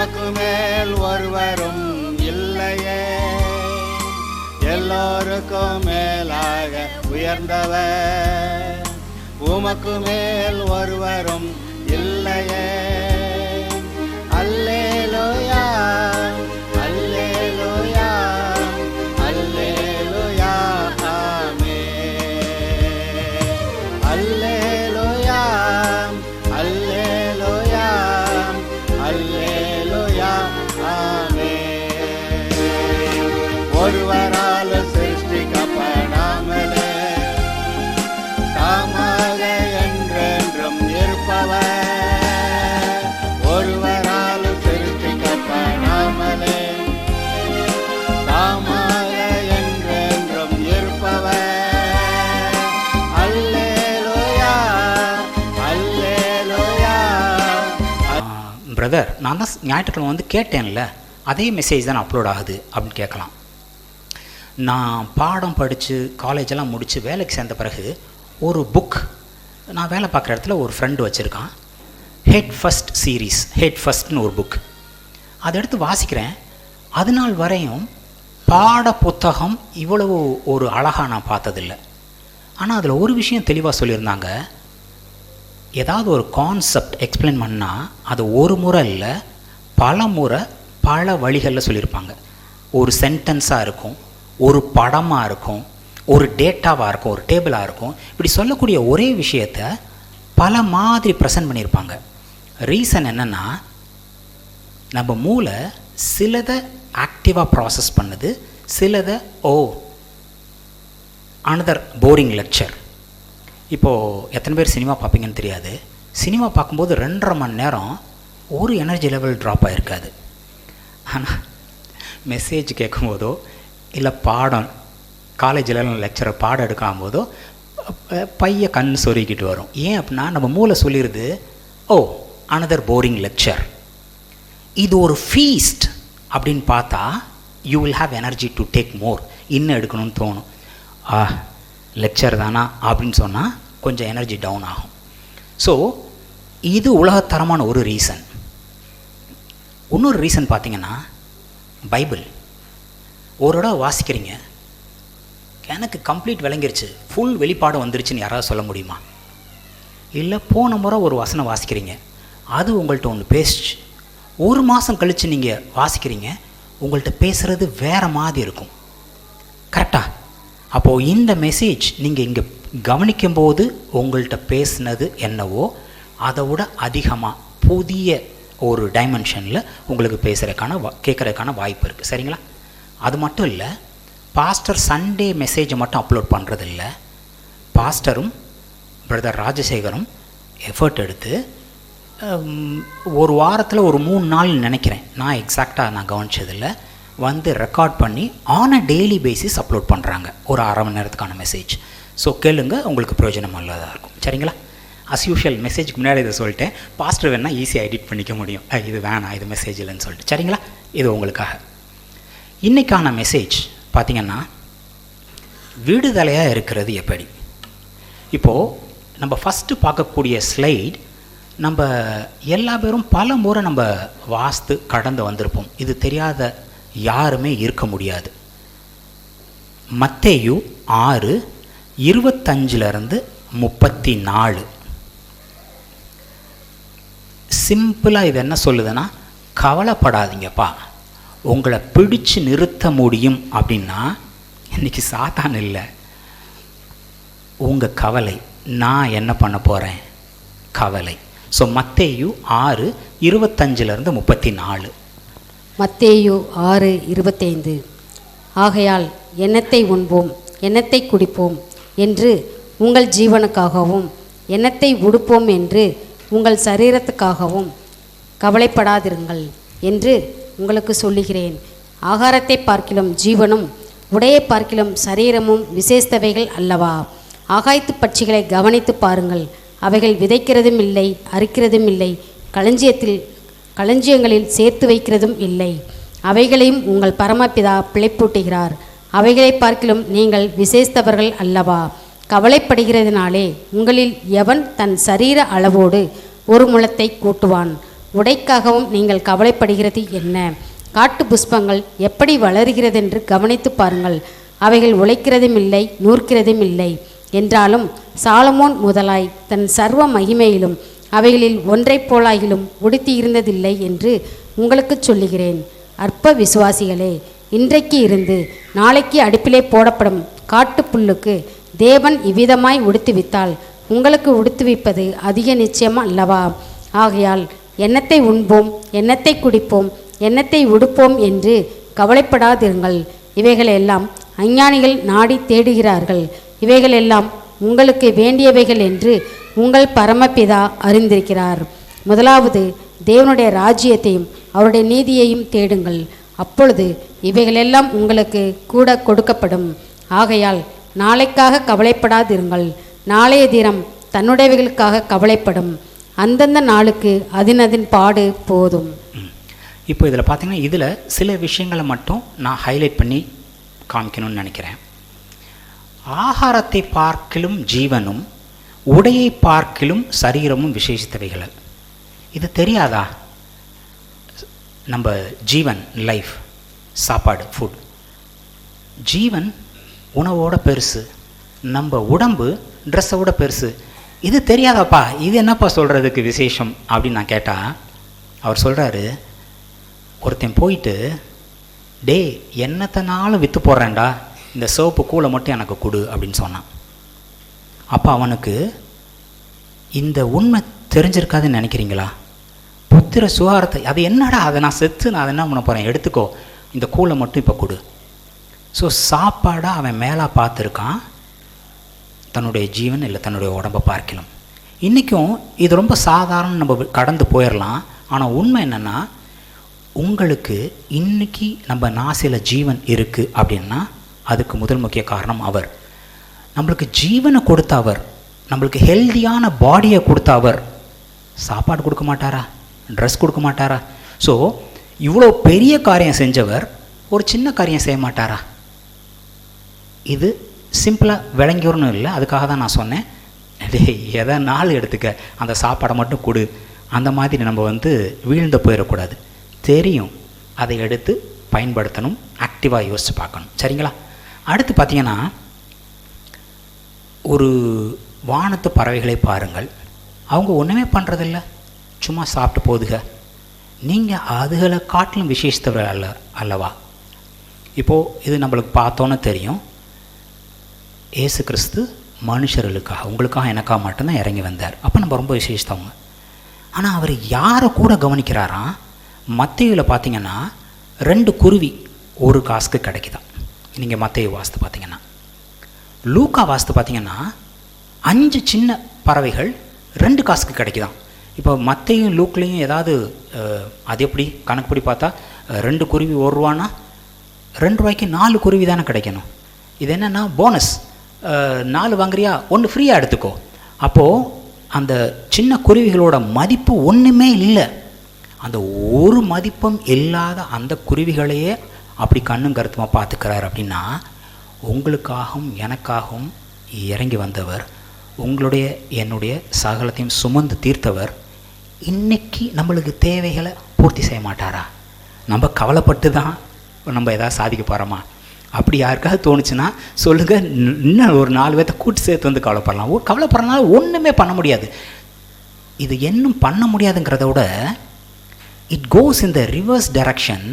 உமக்கு மேல் ஒருவரும் இல்லையே, எல்லோருக்கும் மேலாக உயர்ந்தவர். உமக்கு மேல் ஒருவரும் இல்லையே. அல்லேலூயா அல்லேலூயா அல்லேலூயா ஆமென். அல்லேலூயா அல்லேலூயா அல்லேலூயா ஆமென். ஒருவரால் சிருஷ்டிக்கப்படாமலே தாமாக என்றென்றும் இருப்பவர். ஒருவரால் சிருஷ்டிக்கப்படாமலே தாமாக என்றென்றும் இருப்பவர். அல்லேலூயா அல்லேலூயா. பிரதர், நான் தான் ஞாயிற்றுக்கிழமை வந்து கேட்டேன்ல, அதே மெசேஜ் தான் அப்லோட் ஆகுது அப்படின்னு கேட்கலாம். நான் பாடம் படித்து காலேஜெல்லாம் முடித்து வேலைக்கு சேர்ந்த பிறகு ஒரு புக், நான் வேலை பார்க்குற இடத்துல ஒரு ஃப்ரெண்டு வச்சுருக்கான், ஹெட் ஃபஸ்ட் சீரீஸ், ஹெட் ஃபஸ்ட்னு ஒரு புக். அதை எடுத்து வாசிக்கிறேன். அது நாள் வரையும் பாட புத்தகம் இவ்வளவு ஒரு அழகாக நான் பார்த்ததில்லை. ஆனால் அதில் ஒரு விஷயம் தெளிவாக சொல்லியிருந்தாங்க. ஏதாவது ஒரு கான்செப்ட் எக்ஸ்பிளைன் பண்ணால் அது ஒரு முறை இல்லை, பல முறை பல வழிகளில் சொல்லியிருப்பாங்க. ஒரு சென்டென்ஸாக இருக்கும், ஒரு படமாக இருக்கும், ஒரு டேட்டாவாக இருக்கும், ஒரு டேபிளாக இருக்கும். இப்படி சொல்லக்கூடிய ஒரே விஷயத்தை பல மாதிரி ப்ரெசென்ட் பண்ணியிருப்பாங்க. ரீசன் என்னென்னா, நம்ம மூளை சிலதை ஆக்டிவாக ப்ராசஸ் பண்ணுது, சிலதை அனதர் போரிங் லெக்சர். இப்போது எத்தனை பேர் சினிமா பார்ப்பீங்கன்னு தெரியாது. சினிமா பார்க்கும்போது 2.5 மணி நேரம் ஒரு எனர்ஜி லெவல் ட்ராப் ஆகிருக்காது. ஆனால் மெசேஜ் கேட்கும்போதோ இல்லை பாடம் காலேஜில் லெக்சரை பாடம் எடுக்கும் போதோ பைய கண் சொருகிட்டு வரும். ஏன் அப்படின்னா நம்ம மூளை சொல்லிடுது, அனதர் போரிங் லெக்சர். இது ஒரு ஃபீஸ்ட் அப்படின்னு பார்த்தா you will have energy to take more. இன்னும் எடுக்கணும்னு தோணும். லெக்சர் தானா அப்படின்னு சொன்னால் கொஞ்சம் எனர்ஜி டவுன் ஆகும். ஸோ இது உலகத்தரமான ஒரு ரீசன். இன்னொரு ரீசன் பார்த்திங்கன்னா, பைபிள் ஒரு இடம் வாசிக்கிறீங்க, எனக்கு கம்ப்ளீட் விளங்கிருச்சு, ஃபுல் வெளிப்பாடு வந்துருச்சுன்னு யாராவது சொல்ல முடியுமா? இல்லை போன முறை ஒரு வசனம் வாசிக்கிறீங்க, அது உங்கள்கிட்ட ஒன்று பேசிச்சு, ஒரு மாதம் கழித்து நீங்கள் வாசிக்கிறீங்க, உங்கள்கிட்ட பேசுகிறது வேறு மாதிரி இருக்கும். கரெக்டாக? அப்போது இந்த மெசேஜ் நீங்கள் இங்கே கவனிக்கும்போது உங்கள்கிட்ட பேசுனது என்னவோ அதை விட அதிகமாக புதிய ஒரு டைமென்ஷனில் உங்களுக்கு கேட்குறதுக்கான வாய்ப்பு இருக்குது. சரிங்களா? அது மட்டும் இல்லை, பாஸ்டர் சண்டே மெசேஜை மட்டும் அப்லோட் பண்ணுறதில்ல. பாஸ்டரும் பிரதர் ராஜசேகரும் எஃபர்ட் எடுத்து ஒரு வாரத்தில் ஒரு 3 நாள் நினைக்கிறேன், நான் எக்ஸாக்டாக நான் கவனிச்சதில்லை, வந்து ரெக்கார்ட் பண்ணி on a daily basis upload பண்ணுறாங்க, ஒரு 1/2 மணி நேரத்துக்கான மெசேஜ். ஸோ கேளுங்க, உங்களுக்கு பிரயோஜனம் உள்ளதாக இருக்கும். சரிங்களா? அஸ் யூஷுவல் மெசேஜுக்கு முன்னாடி இதை சொல்லிட்டேன், பாஸ்டர் வேணால் ஈஸியாக எடிட் பண்ணிக்க முடியும், இது வேணாம் இது மெசேஜ் இல்லைன்னு சொல்லிட்டு. சரிங்களா? இது உங்களுக்காக. இன்றைக்கான மெசேஜ் பார்த்திங்கன்னா, விடுதலையாக இருக்கிறது எப்படி. இப்போது நம்ம ஃபஸ்ட்டு பார்க்கக்கூடிய ஸ்லைட் நம்ம எல்லா பேரும் பல முறை நம்ம வாஸ்து கடந்து வந்திருப்போம். இது தெரியாத யாருமே இருக்க முடியாது. மத்தேயு 6:25-34. சிம்பிளாக இது என்ன சொல்லுதுன்னா, கவலைப்படாதீங்கப்பா, உங்களை பிடிச்சு நிறுத்த முடியும் அப்படின்னா இன்றைக்கி சாத்தான் இல்லை, உங்கள் கவலை. நான் என்ன பண்ண போகிறேன்? கவலை. ஸோ மத்தேயு 6:25-34. மத்தேயு 6:25. ஆகையால் எண்ணத்தை உண்போம், எண்ணத்தை குடிப்போம் என்று உங்கள் ஜீவனுக்காகவும், எண்ணத்தை உடுப்போம் என்று உங்கள் சரீரத்துக்காகவும் கவலைப்படாதிருங்கள் என்று உங்களுக்கு சொல்லுகிறேன். ஆகாரத்தை பார்க்கிலும் ஜீவனும், உடையை பார்க்கிலும் சரீரமும் விசேஷவைகள் அல்லவா? ஆகாயத்து பட்சிகளை கவனித்து பாருங்கள், அவைகள் விதைக்கிறதும் இல்லை, அறுக்கிறதும் இல்லை, களஞ்சியங்களில் சேர்த்து வைக்கிறதும் இல்லை, அவைகளையும் உங்கள் பரமபிதா பிழைப்பூட்டுகிறார். அவைகளை பார்க்கிலும் நீங்கள் விசேஷத்தவர்கள் அல்லவா? கவலைப்படுகிறதுனாலே உங்களில் எவன் தன் சரீர அளவோடு ஒரு முழத்தை கூட்டுவான்? உடைக்காகவும் நீங்கள் கவலைப்படுகிறது என்ன? காட்டு புஷ்பங்கள் எப்படி வளருகிறதென்று கவனித்து பாருங்கள். அவைகள் உழைக்கிறதும் இல்லை, நூற்கிறதும் இல்லை. என்றாலும் சாலமோன் முதலாய் தன் சர்வ மகிமையிலும் அவைகளில் ஒன்றைப் போலாகிலும் உடுத்தி இருந்ததில்லை என்று உங்களுக்கு சொல்லுகிறேன். அற்ப விசுவாசிகளே, இன்றைக்கு இருந்து நாளைக்கு அடுப்பிலே போடப்படும் காட்டு புல்லுக்கு தேவன் இவ்விதமாய் உடுத்துவித்தால் உங்களுக்கு உடுத்துவிப்பது அதிக நிச்சயம் அல்லவா? ஆகையால் எண்ணத்தை உண்போம், எண்ணத்தை குடிப்போம், எண்ணத்தை உடுப்போம் என்று கவலைப்படாதிருங்கள். இவைகளெல்லாம் அஞ்ஞானிகள் நாடி தேடுகிறார்கள். இவைகளெல்லாம் உங்களுக்கு வேண்டியவைகள் என்று உங்கள் பரமபிதா அறிந்திருக்கிறார். முதலாவது தேவனுடைய ராஜ்யத்தையும் அவருடைய நீதியையும் தேடுங்கள், அப்பொழுது இவைகளெல்லாம் உங்களுக்கு கூட கொடுக்கப்படும். ஆகையால் நாளைக்காக கவலைப்படாதிருங்கள். நாளைய தினம் தன்னுடையவைகளுக்காக கவலைப்படும். அந்தந்த நாளுக்கு அதின் பாடு போதும். இப்போ இதில் பார்த்தீங்கன்னா இதில் சில விஷயங்களை மட்டும் நான் ஹைலைட் பண்ணி காமிக்கணும்னு நினைக்கிறேன். ஆகாரத்தை பார்க்கிலும் ஜீவனும், உடையை பார்க்கிலும் சரீரமும் விசேஷித்தவைகள். இது தெரியாதா? நம்ம ஜீவன், லைஃப், சாப்பாடு, ஃபுட், ஜீவன் உணவோட பெருசு, நம்ம உடம்பு ட்ரெஸ்ஸோட பெருசு. இது தெரியாதாப்பா, இது என்னப்பா சொல்கிறதுக்கு விசேஷம் அப்படின்னு நான் கேட்டால், அவர் சொல்கிறாரு, ஒருத்தன் போயிட்டு டே என்னத்தனாலும் விற்று போடுறேன்டா, இந்த சோப்பு கூலை மட்டும் எனக்கு கொடு அப்படின்னு சொன்னான். அப்போ அவனுக்கு இந்த உண்மை தெரிஞ்சிருக்காதுன்னு நினைக்கிறீங்களா? புத்திர சுகாரத்தை, அது என்னடா, அதை நான் செத்து நான் அதை என்ன பண்ண போகிறேன், எடுத்துக்கோ, இந்த கூலை மட்டும் இப்போ கொடு. ஸோ சாப்பாடாக அவன் மேலே பார்த்துருக்கான், தன்னுடைய ஜீவன் இல்லை தன்னுடைய உடம்பை பார்க்கலாம். இன்றைக்கும் இது ரொம்ப சாதாரண, நம்ம கடந்து போயிடலாம். ஆனால் உண்மை என்னென்னா, உங்களுக்கு இன்றைக்கி நம்ம நாசியில் ஜீவன் இருக்குது அப்படின்னா அதுக்கு முதல் முக்கிய காரணம் அவர். நம்மளுக்கு ஜீவனை கொடுத்த அவர், நம்மளுக்கு ஹெல்தியான பாடியை கொடுத்த அவர் சாப்பாடு கொடுக்க மாட்டாரா? ட்ரெஸ் கொடுக்க மாட்டாரா? ஸோ இவ்வளோ பெரிய காரியம் செஞ்சவர் ஒரு சின்ன காரியம் செய்ய மாட்டாரா? இது சிம்பிளாக விளங்கியவர்னு இல்லை, அதுக்காக தான் நான் சொன்னேன், எதை நாள் எடுத்துக்க, அந்த சாப்பாடை மட்டும் கொடு, அந்த மாதிரி நம்ம வீழ்ந்து போயிடக்கூடாது. தெரியும், அதை எடுத்து பயன்படுத்தணும், ஆக்டிவாக யோசித்து பார்க்கணும். சரிங்களா? அடுத்து பார்த்திங்கன்னா, ஒரு வானத்து பறவைகளை பாருங்கள். அவங்க ஒன்றுமே பண்ணுறதில்ல, சும்மா சாப்பிட்டு போதுக. நீங்கள் அதுகளை காட்டிலும் விசேஷத்தவர் அல்லவா? இப்போது இது நம்மளுக்கு பார்த்தோன்னு தெரியும், இயேசு கிறிஸ்து மனுஷர்களுக்காக, உங்களுக்காக எனக்காக மட்டும்தான் இறங்கி வந்தார். அப்போ நம்ம ரொம்ப விசேஷத்தவங்க. ஆனால் அவர் யாரை கூட கவனிக்கிறாராம்? மத்தேயுவில் பார்த்தீங்கன்னா 2 குருவி 1 காசுக்கு கிடைக்குதான். நீங்கள் மத்தேயு வாஸ்து பார்த்தீங்கன்னா, லூக்கா வாஸ்து பார்த்தீங்கன்னா 5 சின்ன பறவைகள் 2 காசுக்கு கிடைக்குதான். இப்போ மத்தேயும் லூக்லேயும் ஏதாவது அது எப்படி கணக்குப்படி பார்த்தா 2 குருவி 1 ரூபானா 2 ரூபாய்க்கு 4 குருவி தானே கிடைக்கணும். இது என்னென்னா போனஸ், 4 வாங்குறியா 1 ஃப்ரீயாக எடுத்துக்கோ. அப்போது அந்த சின்ன குருவிகளோட மதிப்பு ஒன்றுமே இல்லை. அந்த ஒரு மதிப்பும் இல்லாத அந்த குருவிகளையே அப்படி கண்ணும் கருத்துமாக பார்த்துக்கிறார். அப்படின்னா உங்களுக்காகவும் எனக்காகவும் இறங்கி வந்தவர், உங்களுடைய என்னுடைய சகலத்தையும் சுமந்து தீர்த்தவர், இன்றைக்கி நம்மளுக்கு தேவைகளை பூர்த்தி செய்ய மாட்டாரா? நம்ம கவலைப்பட்டு தான் நம்ம எதாவது சாதிக்க போகிறோமா? அப்படி யாருக்காவது தோணுச்சுன்னா சொல்லுங்கள், இன்னும் ஒரு 4 பேர்த்த கூட்டு சேர்த்து கவலைப்படலாம். கவலைப்படுறதுனால ஒன்றுமே பண்ண முடியாது. இது இன்னும் பண்ண முடியாதுங்கிறத விட it goes in the reverse direction.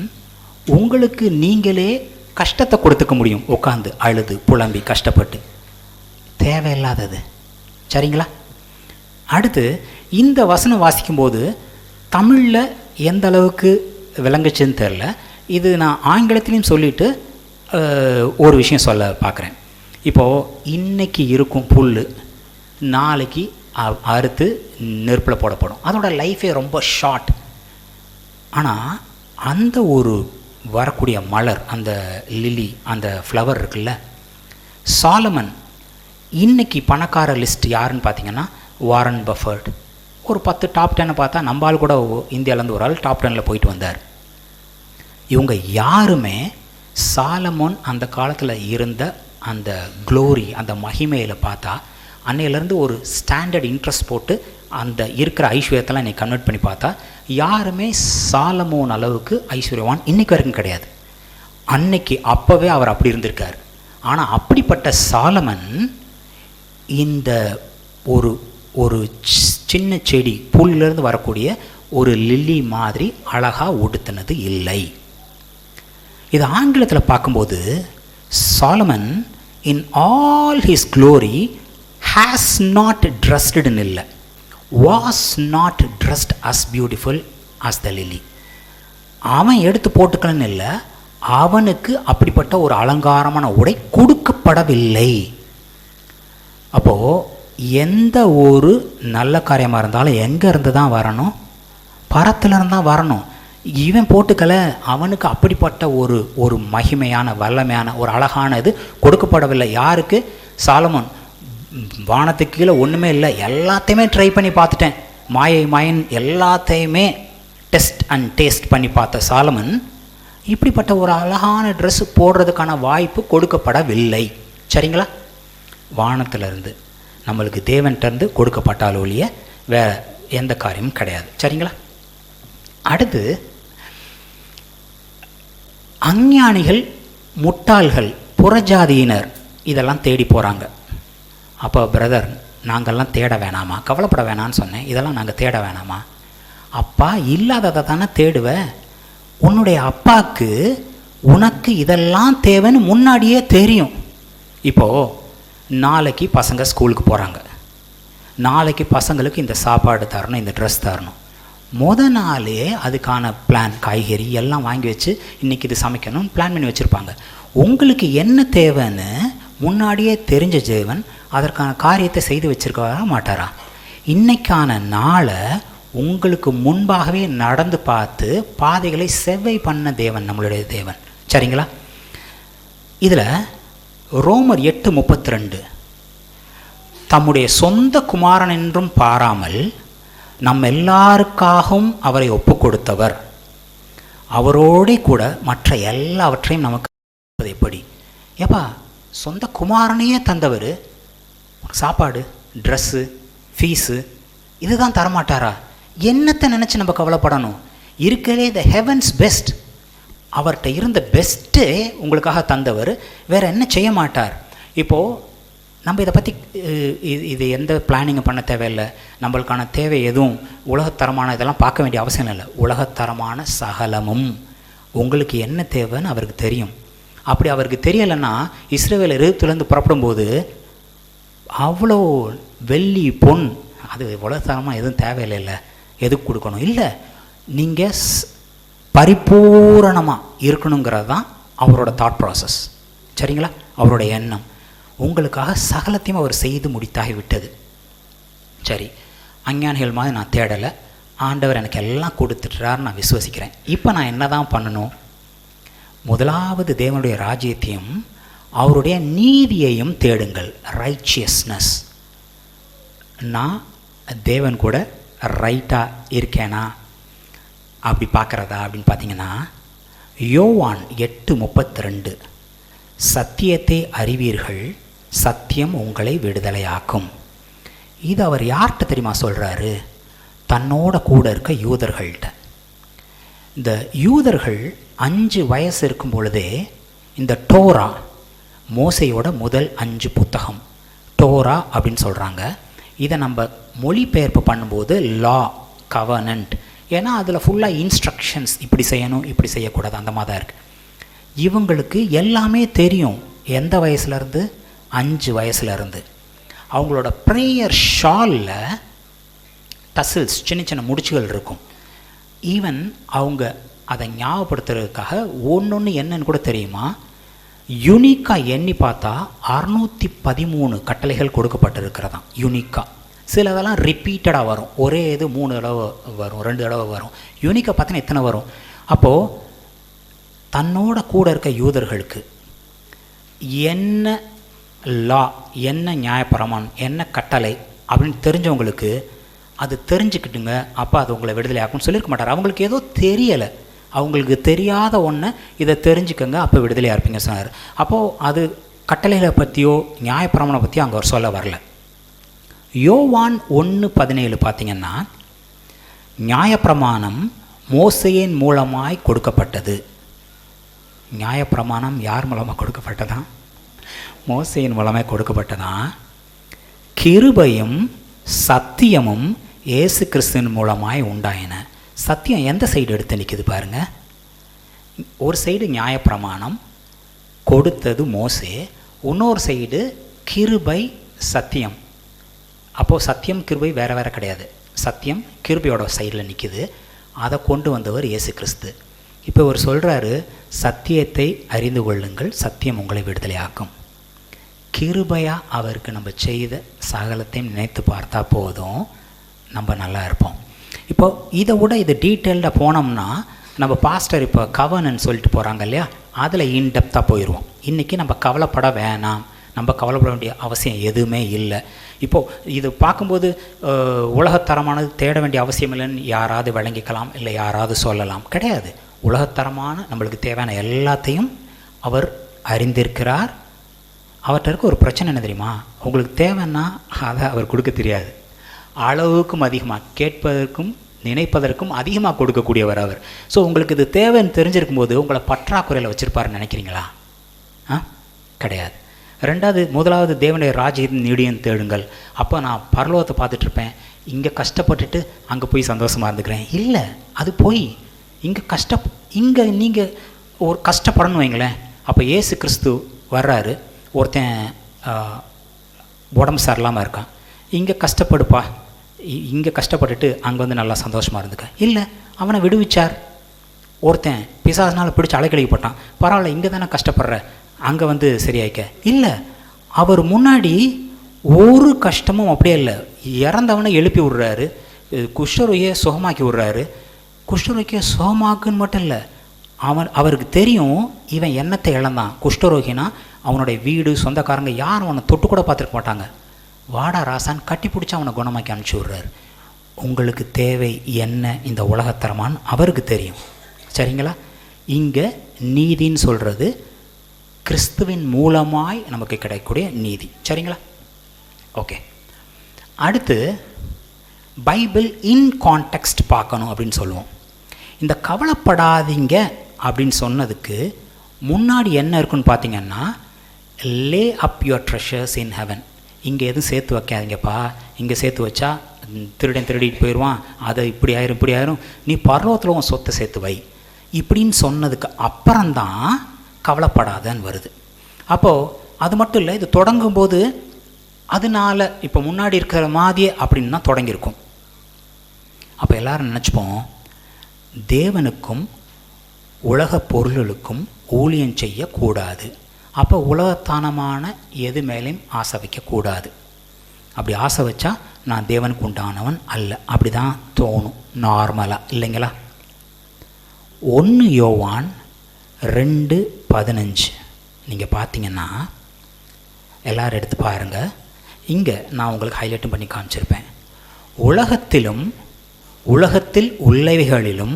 உங்களுக்கு நீங்களே கஷ்டத்தை கொடுத்துக்க முடியும், உட்காந்து அழுது புலம்பி கஷ்டப்பட்டு. தேவையில்லாதது. சரிங்களா? அடுத்து இந்த வசனம் வாசிக்கும்போது தமிழில் எந்த அளவுக்கு விளங்குச்சுன்னு தெரில. இது நான் ஆங்கிலத்திலையும் சொல்லிவிட்டு ஒரு விஷயம் சொல்ல பார்க்குறேன். இப்போது இன்றைக்கி இருக்கும் புல் நாளைக்கு அறுத்து நெருப்பில் போடப்படும். அதோட லைஃபே ரொம்ப ஷார்ட். ஆனால் அந்த ஒரு வரக்கூடிய மலர், அந்த லிலி, அந்த ஃப்ளவர் இருக்குல்ல, சாலமன் இன்றைக்கி பணக்கார லிஸ்ட் யாருன்னு பார்த்தீங்கன்னா வாரன் பஃபர்ட். ஒரு 10 டாப் 10 பார்த்தா நம்மால் கூட இந்தியாவிலேருந்து ஒரு ஆள் டாப் 10 போயிட்டு வந்தார். இவங்க யாருமே சாலமோன் அந்த காலத்தில் இருந்த அந்த க்ளோரி, அந்த மகிமையில் பார்த்தா அன்னையிலேருந்து ஒரு ஸ்டாண்டர்ட் இன்ட்ரெஸ்ட் போட்டு அந்த இருக்கிற ஐஸ்வர்யத்தெல்லாம் நீ கன்வெர்ட் பண்ணி பார்த்தா யாருமே சாலமோன் அளவுக்கு ஐஸ்வர்யவான் இன்னைக்கு வரைக்கும் கிடையாது. அன்னைக்கு அப்போவே அவர் அப்படி இருந்திருக்கார். ஆனால் அப்படிப்பட்ட சாலமன் இந்த ஒரு ஒரு சின்ன செடி புல்லிருந்து வரக்கூடிய ஒரு லில்லி மாதிரி அழகாக உடுத்தினது இல்லை. இது ஆங்கிலத்தில் பார்க்கும்போது Solomon in all his glory has not ட்ரெஸ்டுன்னு இல்லை, was not dressed as beautiful as the lily. அவன் எடுத்து போட்டுக்கலன்னு இல்லை, அவனுக்கு அப்படிப்பட்ட ஒரு அலங்காரமான உடை கொடுக்கப்படவில்லை. அப்போது எந்த ஒரு நல்ல காரியமாக இருந்தாலும் எங்கே இருந்து தான் வரணும்? பரத்திலிருந்து தான் வரணும். இவன் போட்டுக்கல, அவனுக்கு அப்படிப்பட்ட ஒரு மகிமையான வல்லமையான ஒரு அழகான இது கொடுக்கப்படவில்லை. யாருக்கு? சாலமோன். வானத்துக்கு கீழே ஒன்றுமே இல்லை, எல்லாத்தையுமே ட்ரை பண்ணி பார்த்துட்டேன், மாயன் எல்லாத்தையுமே டெஸ்ட் அண்ட் டேஸ்ட் பண்ணி பார்த்த சாலமன் இப்படிப்பட்ட ஒரு அழகான ட்ரெஸ் போடுறதுக்கான வாய்ப்பு கொடுக்கப்படவில்லை. சரிங்களா? வானத்திலிருந்து நம்மளுக்கு தேவன்கிட்டருந்து கொடுக்கப்பட்டால் ஒழிய வேறு எந்த காரியமும் கிடையாது. சரிங்களா? அடுத்து, அஞ்ஞானிகள், முட்டாள்கள், புறஜாதியினர் இதெல்லாம் தேடி போகிறாங்க. அப்போ பிரதர், நாங்கள்லாம் தேட வேணாமா? கவலைப்பட வேணான்னு சொன்னேன். இதெல்லாம் நாங்கள் தேட வேணாமா? அப்பா இல்லாததை தானே தேடுவேன். உன்னுடைய அப்பாவுக்கு உனக்கு இதெல்லாம் தேவைன்னு முன்னாடியே தெரியும். இப்போது நாளைக்கு பசங்க ஸ்கூலுக்கு போகிறாங்க, நாளைக்கு பசங்களுக்கு இந்த சாப்பாடு தரணும், இந்த ட்ரெஸ் தரணும். நாளே அதுக்கான பிளான், காய்கறி எல்லாம் வாங்கி வச்சு இன்றைக்கி இது சமைக்கணும்னு பிளான் பண்ணி வச்சுருப்பாங்க. உங்களுக்கு என்ன தேவைன்னு முன்னாடியே தெரிஞ்ச தேவன் அதற்கான காரியத்தை செய்து வச்சுருக்க மாட்டாரா? இன்றைக்கான நாளை உங்களுக்கு முன்பாகவே நடந்து பார்த்து பாதைகளை செவ்வை பண்ண தேவன் நம்மளுடைய தேவன். சரிங்களா? இதில் ரோமர் 8:32 தம்முடைய சொந்த குமாரன் என்றும் பாராமல் நம்ம எல்லாருக்காகவும் அவரை ஒப்பு கொடுத்தவர், அவரோடே கூட மற்ற எல்லாவற்றையும் நமக்கு எப்படி? ஏப்பா, சொந்த குமாரனையே தந்தவர் சாப்பாடு, ட்ரெஸ்ஸு, ஃபீஸு இதுதான் தரமாட்டாரா? என்னத்தை நினச்சி நம்ம கவலைப்படணும்? இருக்கிறதே த ஹெவன்ஸ் பெஸ்ட், அவர்கிட்ட இருந்த பெஸ்ட்டு உங்களுக்காக தந்தவர் வேறு என்ன செய்ய மாட்டார்? இப்போது நம்ம இதை பற்றி இது எந்த பிளானிங்கும் பண்ண தேவையில்லை. நம்மளுக்கான தேவை எதுவும் உலகத்தரமான இதெல்லாம் பார்க்க வேண்டிய அவசியம் இல்லை. உலகத்தரமான சகலமும் உங்களுக்கு என்ன தேவைன்னு அவருக்கு தெரியும். அப்படி அவருக்கு தெரியலைன்னா இஸ்ரவேல் எகிப்திலிருந்து புறப்படும்போது அவ்வளோ வெள்ளி பொன் அது உலகத்தரமாக எதுவும் தேவையில்லை, எதுக்கு கொடுக்கணும்? இல்லை, நீங்கள் பரிபூரணமாக இருக்கணுங்கிறது தான் அவரோட தாட் ப்ராசஸ். சரிங்களா? அவரோட எண்ணம் உங்களுக்காக சகலத்தையும் அவர் செய்து முடித்தாகி விட்டது. சரி, அஞ்ஞானிகள் மாதிரி நான் தேடலை, ஆண்டவர் எனக்கு எல்லாம் கொடுத்துட்டார் நான் விசுவசிக்கிறேன். இப்போ நான் என்ன தான் பண்ணணும்? முதலாவது தேவனுடைய ராஜ்யத்தையும் அவருடைய நீதியையும் தேடுங்கள். ரைச்சியஸ்னஸ். நான் தேவன் கூட ரைட்டாக இருக்கேனா அப்படி பார்க்குறதா அப்படின்னு பார்த்தீங்கன்னா, யோவான் 8:32 சத்தியத்தை அறிவீர்கள், சத்தியம் உங்களை விடுதலையாக்கும். இது அவர் யார்கிட்ட தெரியுமா சொல்கிறாரு? தன்னோட கூட இருக்க யூதர்கள்ட்ட. இந்த யூதர்கள் 5 வயசு இருக்கும் பொழுதே இந்த டோரா, மோசையோட முதல் 5 புத்தகம் டோரா அப்படின்னு சொல்கிறாங்க. இதை நம்ம மொழிபெயர்ப்பு பண்ணும்போது லா, கவர்னன்ட், ஏன்னா அதில் ஃபுல்லாக இன்ஸ்ட்ரக்ஷன்ஸ், இப்படி செய்யணும் இப்படி செய்யக்கூடாது அந்த மாதிரி தான் இருக்குது. இவங்களுக்கு எல்லாமே தெரியும். எந்த வயசுலேருந்து? 5 வயசுலேருந்து. அவங்களோட ப்ரேயர் ஷாலில் டசில்ஸ், சின்ன சின்ன முடிச்சுகள் இருக்கும். ஈவன் அவங்க அதை ஞாபகப்படுத்துறதுக்காக ஒன்று என்னன்னு கூட தெரியுமா? யூனிக்காக எண்ணி பார்த்தா 613 கட்டளைகள் கொடுக்கப்பட்டிருக்கிறதாம். யூனிக்காக. சிலதெல்லாம் ரிப்பீட்டடாக வரும், ஒரே இது 3 தடவை வரும், 2 தடவை வரும். யூனிக்காக பார்த்தீங்கன்னா எத்தனை வரும்? அப்போது தன்னோட கூட இருக்க யூதர்களுக்கு என்ன லா, என்ன நியாயப்பிரமாணம், என்ன கட்டளை அப்படின்னு தெரிஞ்சவங்களுக்கு அது தெரிஞ்சுக்கிட்டுங்க, அப்போ அது உங்களை விடுதலை ஆக்கும்னு சொல்லியிருக்க மாட்டார். அவங்களுக்கு ஏதோ தெரியலை, அவங்களுக்கு தெரியாத ஒன்று இதை தெரிஞ்சுக்கங்க, அப்போ விடுதலையாக இருப்பீங்க சொன்னார். அப்போது அது கட்டளைகளை பற்றியோ நியாயப்பிரமாணம் பற்றியோ அங்கே சொல்ல வரல. யோவான் 1:17 பார்த்திங்கன்னா, நியாயப்பிரமாணம் மோசேயின் மூலமாய் கொடுக்கப்பட்டது. நியாயப்பிரமாணம் யார் மூலமாக கொடுக்கப்பட்டதா? மோசேயின் மூலமாய் கொடுக்கப்பட்டதா. கிருபையும் சத்தியமும் இயேசு கிறிஸ்துவின் மூலமாய் உண்டாயின. சத்தியம் எந்த சைடு எடுத்து நிற்குது பாருங்க. ஒரு சைடு நியாயப்பிரமாணம் கொடுத்தது மோசே, இன்னொரு சைடு கிருபை சத்தியம். அப்போது சத்தியம் கிருபை வேறு வேறு கிடையாது. சத்தியம் கிருபையோட சைடில் நிற்கிது. அதை கொண்டு வந்தவர் இயேசு கிறிஸ்து. இப்போ அவர் சொல்கிறாரு, சத்தியத்தை அறிந்து கொள்ளுங்கள், சத்தியம் உங்களை விடுதலை ஆக்கும். கிருபையாக அவருக்கு நம்ம செய்த சகலத்தையும் நினைத்து பார்த்தா போதும், நம்ம நல்லா இருப்போம். இப்போ இதை விட இது டீட்டெயில்டாக போனோம்னா, நம்ம பாஸ்டர் இப்போ கவர்னன்னு சொல்லிட்டு போகிறாங்க இல்லையா, அதில் இன்டெப்த்தாக போயிடுவோம். இன்றைக்கி நம்ம கவலைப்பட வேணாம், நம்ம கவலைப்பட வேண்டிய அவசியம் எதுவுமே இல்லை. இப்போது இது பார்க்கும்போது உலகத்தரமானது தேட வேண்டிய அவசியம் இல்லைன்னு யாராவது விளங்கிக்கலாம், இல்லை யாராவது சொல்லலாம். கிடையாது. உலகத்தரமான நம்மளுக்கு தேவையான எல்லாத்தையும் அவர் அறிந்திருக்கிறார். அவர்கிட்ட இருக்க ஒரு பிரச்சனை என்ன தெரியுமா? உங்களுக்கு தேவைன்னா அதை அவர் கொடுக்க தெரியாது. அளவுக்கும் அதிகமாக, கேட்பதற்கும் நினைப்பதற்கும் அதிகமாக கொடுக்கக்கூடியவர் அவர். ஸோ உங்களுக்கு இது தேவைன்னு தெரிஞ்சிருக்கும் போது உங்களை பற்றாக்குறையில் வச்சுருப்பாருன்னு நினைக்கிறீங்களா? கிடையாது. ரெண்டாவது, முதலாவது தேவனுடைய ராஜ்யம் நீடியும் தேடுங்கள். அப்போ நான் பரலோகத்தை பார்த்துட்ருப்பேன், இங்கே கஷ்டப்பட்டுட்டு அங்கே போய் சந்தோஷமாக இருந்துக்கிறேன். இல்லை, அது போய் இங்கே நீங்கள் ஒரு கஷ்டப்படணும் வைங்களேன். அப்போ இயேசு கிறிஸ்து வர்றாரு, ஒருத்தன் உடம்பு சரியில்லாமல் இருக்கான், இங்கே கஷ்டப்படுப்பா, இங்கே கஷ்டப்பட்டுட்டு அங்கே வந்து நல்லா சந்தோஷமாக இருந்துக்க. இல்லை, அவனை விடுவிச்சார். ஒருத்தன் பிசாசினால் பிடிச்சி அலைக்கழிக்கப்பட்டான், பரவாயில்ல இங்கே தானே கஷ்டப்படுற, அங்கே வந்து சரியாயிக்க. இல்லை, அவர் முன்னாடி ஒரு கஷ்டமும் அப்படியே இல்லை. இறந்தவனை எழுப்பி விடுறாரு, குஷ்டரோகியை சுகமாக்கி விடுறாரு. குஷ்டரோகியை சுகமாக்குன்னு மட்டும் இல்லை, அவருக்கு தெரியும் இவன் என்னத்தை இழந்தான். குஷ்டரோகினா அவனுடைய வீடு, சொந்தக்காரங்க யாரும் அவனை தொட்டு கூட பார்த்துருக்க மாட்டாங்க. வாடா ராசான் கட்டி பிடிச்சி அவனை குணமாக்கி அனுப்பிச்சி விட்றாரு. உங்களுக்கு தேவை என்ன இந்த உலகத்தரமான்னு அவருக்கு தெரியும். சரிங்களா? இங்கே நீதின்னு சொல்கிறது கிறிஸ்துவின் மூலமாய் நமக்கு கிடைக்கக்கூடிய நீதி. சரிங்களா? ஓகே. அடுத்து பைபிள் இன் கான்டெக்ஸ்ட் பார்க்கணும் அப்படின்னு சொல்லுவோம். இந்த கவலைப்படாதீங்க அப்படின்னு சொன்னதுக்கு முன்னாடி என்ன இருக்குன்னு பார்த்தீங்கன்னா, lay up your treasures in heaven. இங்கே எதுவும் சேர்த்து வைக்காதீங்கப்பா, இங்கே சேர்த்து வச்சா திருடன் திருடிட்டு போயிடுவான், அதை இப்படி ஆயிரும், நீ பரலோகத்தில் உன் சொத்தை சேர்த்து வை இப்படின்னு சொன்னதுக்கு அப்புறம்தான் கவலைப்படாதன்னு வருது. அப்போது அது மட்டும் இல்லை, இது தொடங்கும்போது அதனால் இப்போ முன்னாடி இருக்கிற மாதிரியே அப்படின்னு தான் தொடங்கியிருக்கும். அப்போ எல்லோரும் நினச்சிப்போம், தேவனுக்கும் உலக பொருள்களுக்கும் ஊழியம் செய்யக்கூடாது, அப்போ உலகத்தானமான எது மேலேயும் ஆசை வைக்கக்கூடாது. அப்படி ஆசை வச்சா நான் தேவனுக்கு உண்டானவன் அல்ல, அப்படி தான் தோணும் நார்மலாக, இல்லைங்களா? 1 யோவான் 2:15 நீங்கள் பார்த்தீங்கன்னா, எல்லோரும் எடுத்து பாருங்கள். இங்கே நான் உங்களுக்கு ஹைலைட்டும் பண்ணி காமிச்சிருப்பேன். உலகத்தில் உள்ளவைகளிலும்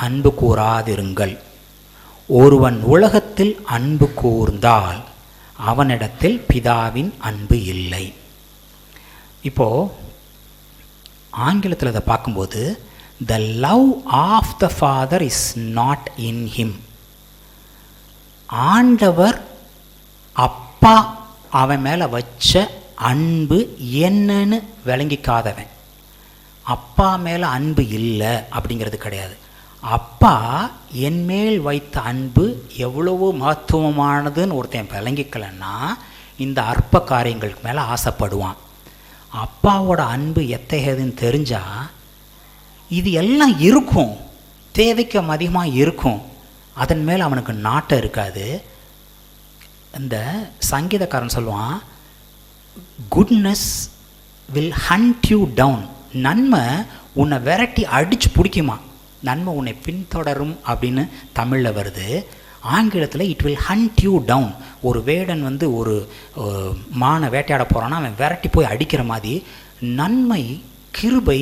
அன்பு கூறாதிருங்கள். ஒருவன் உலகத்தில் அன்பு கூர்ந்தால் அவனிடத்தில் பிதாவின் அன்பு இல்லை. இப்போது ஆங்கிலத்தில் இதை பார்க்கும்போது, the love of the father is not in him. ஆண்டவர் அப்பா அவன் மேலே வச்ச அன்பு என்னன்னு விளங்கிக்காதவன். அப்பா மேலே அன்பு இல்லை அப்படிங்கிறது கிடையாது. அப்பா என்மேல் வைத்த அன்பு எவ்வளவோ மகத்துவமானதுன்னு ஒருத்தன் விளங்கிக்கலன்னா இந்த அற்ப காரியங்களுக்கு மேலே ஆசைப்படுவான். அப்பாவோட அன்பு எத்தகையதுன்னு தெரிஞ்சால் இது எல்லாம் இருக்கும், தேவைக்கு அதிகமாக இருக்கும், அதன் மேலே அவனுக்கு நாட்டம் இருக்காது. இந்த சங்கீதக்காரன் சொல்லுவான், goodness will hunt you down. நன்மை உன்னை விரட்டி அடித்து பிடிக்குமா, நன்மை உன்னை பின்தொடரும் அப்படின்னு தமிழில் வருது. ஆங்கிலத்தில் it will hunt you down. ஒரு வேடன் வந்து ஒரு மானை வேட்டையாட போகிறான்னா அவன் விரட்டி போய் அடிக்கிற மாதிரி நன்மை கிருபை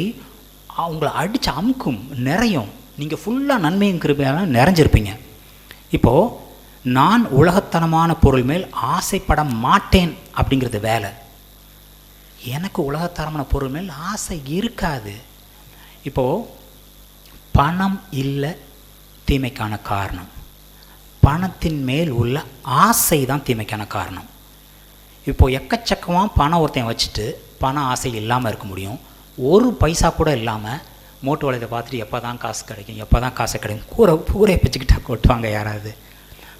அவங்கள அடித்து அமுக்கும், நிறையும். நீங்கள் ஃபுல்லாக நன்மையும் கிருபையால் நிறைஞ்சிருப்பீங்க. இப்போது நான் உலகத்தனமான பொருள் மேல் ஆசைப்பட மாட்டேன் அப்படிங்கிறது வேலை. எனக்கு உலகத்தரமான பொருள் மேல் ஆசை இருக்காது. இப்போது பணம் இல்லை தீமைக்கான காரணம். பணத்தின் மேல் உள்ள ஆசை தான் தீமைக்கான காரணம். இப்போது எக்கச்சக்கமாக பணம் ஒருத்தன் வச்சுட்டு பண ஆசை இல்லாமல் இருக்க முடியும். ஒரு பைசா கூட இல்லாமல் மோட்டு வளையத்தை பார்த்துட்டு எப்போ தான் காசு கிடைக்கும், எப்போ தான் காசு கிடைக்கும், கூரை பிச்சுக்கிட்டா கொட்டுவாங்க யாராவது.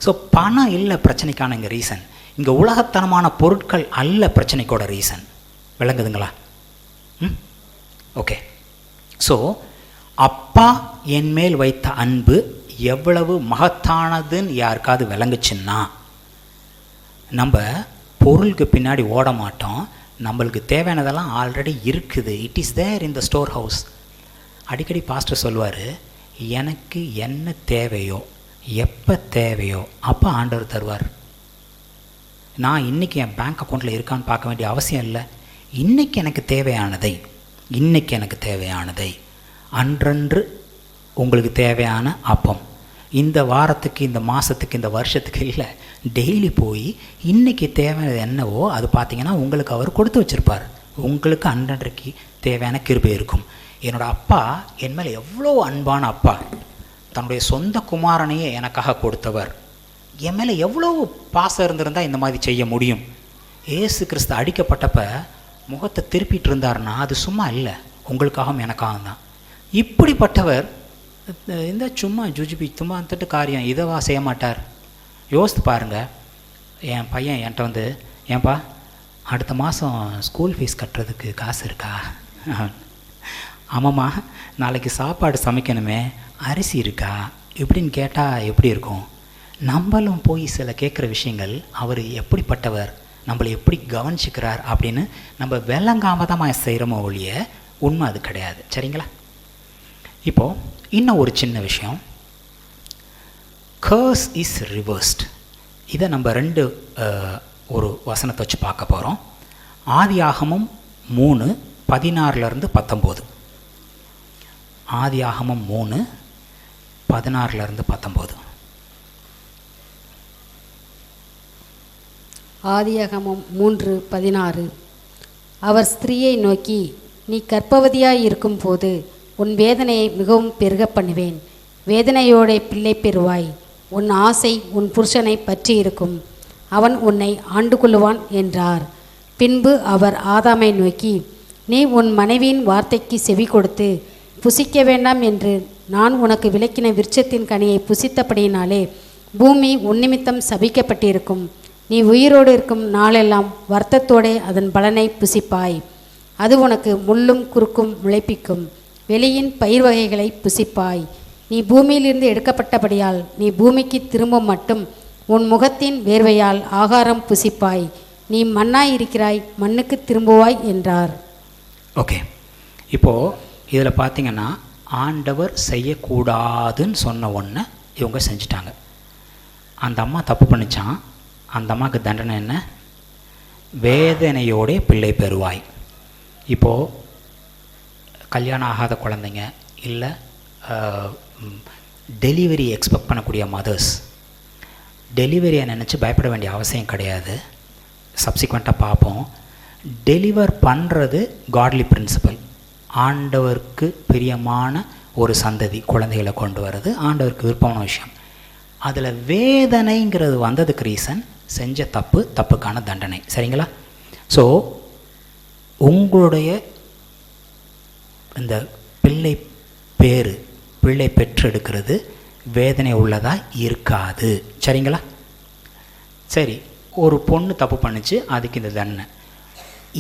ஸோ பணம் இல்லை பிரச்சனைக்கான இங்கே ரீசன். இங்கே உலகத்தனமான பொருட்கள் அல்ல பிரச்சனைக்கோட ரீசன். விளங்குதுங்களா? ஓகே. ஸோ அப்பா என் மேல் வைத்த அன்பு எவ்வளவு மகத்தானதுன்னு யாருக்காவது விளங்குச்சுன்னா, நம்ம பொருளுக்கு பின்னாடி ஓட மாட்டோம். நம்மளுக்கு தேவையானதெல்லாம் ஆல்ரெடி இருக்குது. It is there in the storehouse. அடிக்கடி பாஸ்டர் சொல்லுவார், எனக்கு என்ன தேவையோ எப்போ தேவையோ அப்போ ஆண்டவர் தருவார். நான் இன்றைக்கி என் பேங்க் அக்கௌண்ட்டில் இருக்கான்னு பார்க்க வேண்டிய அவசியம் இல்லை. இன்றைக்கி எனக்கு தேவையானதை அன்றன்று உங்களுக்கு தேவையான அப்பம் இந்த வாரத்துக்கு, இந்த மாதத்துக்கு, இந்த வருஷத்துக்கு இல்லை, டெய்லி போய் இன்றைக்கி தேவையானது என்னவோ அது பார்த்திங்கன்னா உங்களுக்கு அவர் கொடுத்து வச்சுருப்பார். உங்களுக்கு அன்றன்றைக்கு தேவையான கிருபை இருக்கும். என்னோடய அப்பா என் மேலே எவ்வளோ அன்பான அப்பா. தன்னுடைய சொந்த குமாரனையே எனக்காக கொடுத்தவர். என் மேலே எவ்வளோ பாசம் இருந்திருந்தால் இந்த மாதிரி செய்ய முடியும். ஏசு கிறிஸ்து அடிக்கப்பட்டப்ப முகத்தை திருப்பிட்டு இருந்தார்னா அது சும்மா இல்லை, உங்களுக்காகவும் எனக்காகவும் தான். இப்படிப்பட்டவர் இந்த சும்மா ஜுஜிபி சும்மா வந்துட்டு காரியம் இதவா செய்ய மாட்டார். யோசித்து பாருங்கள். என் பையன் என்கிட்ட வந்து, ஏன்பா அடுத்த மாதம் ஸ்கூல் ஃபீஸ் கட்டுறதுக்கு காசு இருக்கா? ஆமாம்மா, நாளைக்கு சாப்பாடு சமைக்கணுமே, அரிசி இருக்கா? இப்படின்னு கேட்டால் எப்படி இருக்கும்? நம்மளும் போய் சில கேட்குற விஷயங்கள் அவர் எப்படிப்பட்டவர், நம்மளை எப்படி கவனிச்சுக்கிறார் அப்படின்னு நம்ம விளங்காமதமாக செய்கிறோமோ ஒழிய உண்மை அது கிடையாது. சரிங்களா? இப்போது இன்னும் ஒரு சின்ன விஷயம், கர்ஸ் இஸ் ரிவர்ஸ்ட். இதை நம்ம ஒரு வசனத்தை வச்சு பார்க்க போகிறோம். ஆதியாகமம் 3:16-19. ஆதியாகமம் 3:16-19. ஆதியாகமம் 3:16. அவர் ஸ்திரீயை நோக்கி, நீ கர்ப்பவதியாய் இருக்கும்போது உன் வேதனையை மிகவும் பெருக பண்ணுவேன், வேதனையோட பிள்ளை பெறுவாய், உன் ஆசை உன் புருஷனை பற்றி இருக்கும், அவன் உன்னை ஆண்டு கொள்ளுவான் என்றார். பின்பு அவர் ஆதாமை நோக்கி, நீ உன் மனைவியின் வார்த்தைக்கு செவி கொடுத்து புசிக்க வேண்டாம் என்று நான் உனக்கு விலக்கின விருட்சத்தின் கனியை புசித்தபடியினாலே பூமி உன்னிமித்தம் சபிக்கப்பட்டிருக்கும், நீ உயிரோடு இருக்கும் நாளெல்லாம் வருத்தத்தோடே அதன் பலனை புசிப்பாய், அது உனக்கு முள்ளும் குறுக்கும் முளைப்பிக்கும், வெளியின் பயிர் வகைகளை புசிப்பாய், நீ பூமியிலிருந்து எடுக்கப்பட்டபடியால் நீ பூமிக்கு திரும்ப மட்டும் உன் முகத்தின் வேர்வையால் ஆகாரம் புசிப்பாய், நீ மண்ணாய் இருக்கிறாய், மண்ணுக்கு திரும்புவாய் என்றார். ஓகே. இப்போது இதில் பார்த்தீங்கன்னா ஆண்டவர் செய்யக்கூடாதுன்னு சொன்ன ஒன்று இவங்க செஞ்சிட்டாங்க. அந்த அம்மா தப்பு பண்ணிச்சான். அந்த அம்மாவுக்கு தண்டனை என்ன? வேதனையோட பிள்ளை பெறுவாய். இப்போது கல்யாணம் ஆகாத குழந்தைங்க இல்லை டெலிவரி எக்ஸ்பெக்ட் பண்ணக்கூடிய மதர்ஸ், டெலிவரியை நினச்சி பயப்பட வேண்டிய அவசியம் கிடையாது. சப்சிக்வெண்ட்டாக பார்ப்போம். டெலிவர் பண்ணுறது காட்லி பிரின்சிபல். ஆண்டவருக்கு பிரியமான ஒரு சந்ததி குழந்தைகளை கொண்டு வர்றது ஆண்டவருக்கு விருப்பமான விஷயம். அதில் வேதனைங்கிறது வந்ததுக்கு ரீசன் செஞ்ச தப்புக்கான தண்டனை. சரிங்களா? ஸோ உங்களுடைய இந்த பிள்ளை பெற்றெடுக்கிறது வேதனை உள்ளதாக இருக்காது. சரிங்களா? சரி, ஒரு பொண்ணு தப்பு பண்ணிச்சு, அதுக்கு இந்த தண்டனை.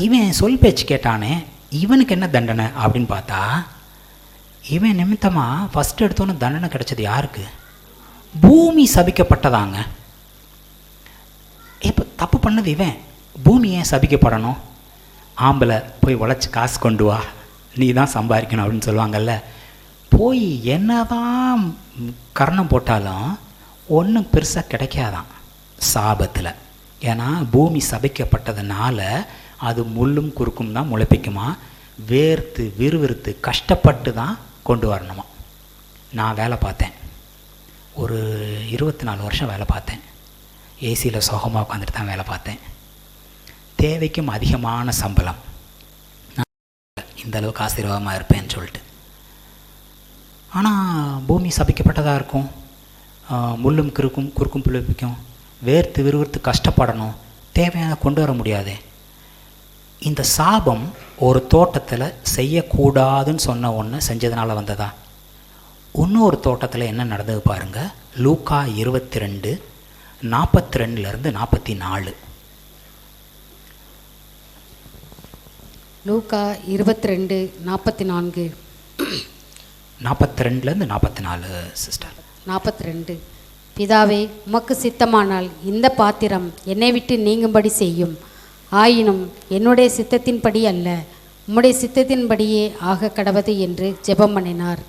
இவன் சொல் பேச்சு கேட்டானே, இவனுக்கு என்ன தண்டனை அப்படின்னு பார்த்தா, இவன் நிமித்தமாக ஃபஸ்ட்டு எடுத்தோன்னே தண்டனை கிடைச்சது யாருக்கு? பூமி சபிக்கப்பட்டதாங்க. இப்போ தப்பு பண்ணது இவன், பூமி ஏன் சபிக்கப்படணும்? ஆம்பளை போய் உழைச்சி காசு கொண்டு வா, நீ தான் சம்பாதிக்கணும் அப்படின்னு சொல்லுவாங்கல்ல. போய் என்ன தான் கர்ணம் போட்டாலும் ஒன்றும் பெருசாக கிடைக்காதான் சாபத்தில். ஏன்னா பூமி சபிக்கப்பட்டதுனால அது முள்ளும் குறுக்கும் தான் முளைப்பிக்குமா, வேர்த்து விறுவிறுத்து கஷ்டப்பட்டு தான் கொண்டு வரணுமா. நான் வேலை பார்த்தேன், ஒரு 24 வருஷம் வேலை பார்த்தேன். ஏசியில் சுகமாக உட்காந்துட்டு தான் வேலை பார்த்தேன். தேவைக்கும் அதிகமான சம்பளம். நான் இந்த அளவுக்கு ஆசீர்வாதமாக இருப்பேன்னு சொல்லிட்டு ஆனால் பூமி சபிக்கப்பட்டதாக இருக்கும், முள்ளும் குறுக்கும் பிழைப்பிக்கும், வேர்த்து விறுவிறுத்து கஷ்டப்படணும், தேவையான கொண்டு வர முடியாதே. இந்த சாபம் ஒரு தோட்டத்தில் செய்யக்கூடாதுன்னு சொன்ன ஒன்று செஞ்சதுனால வந்ததா? இன்னொரு தோட்டத்தில் என்ன நடந்தது பாருங்கள். லூக்கா 22 42 44. லூக்கா 22 44. 42 44 சிஸ்டர். 42. பிதாவே, உமக்கு சித்தமானால் இந்த பாத்திரம் என்னை விட்டு நீங்கும்படி செய்யும். ஆயினும் என்னுடைய சித்தத்தின்படி அல்ல, உம்முடைய சித்தத்தின்படியே ஆக கடவது என்று ஜெபம் பண்ணினார்.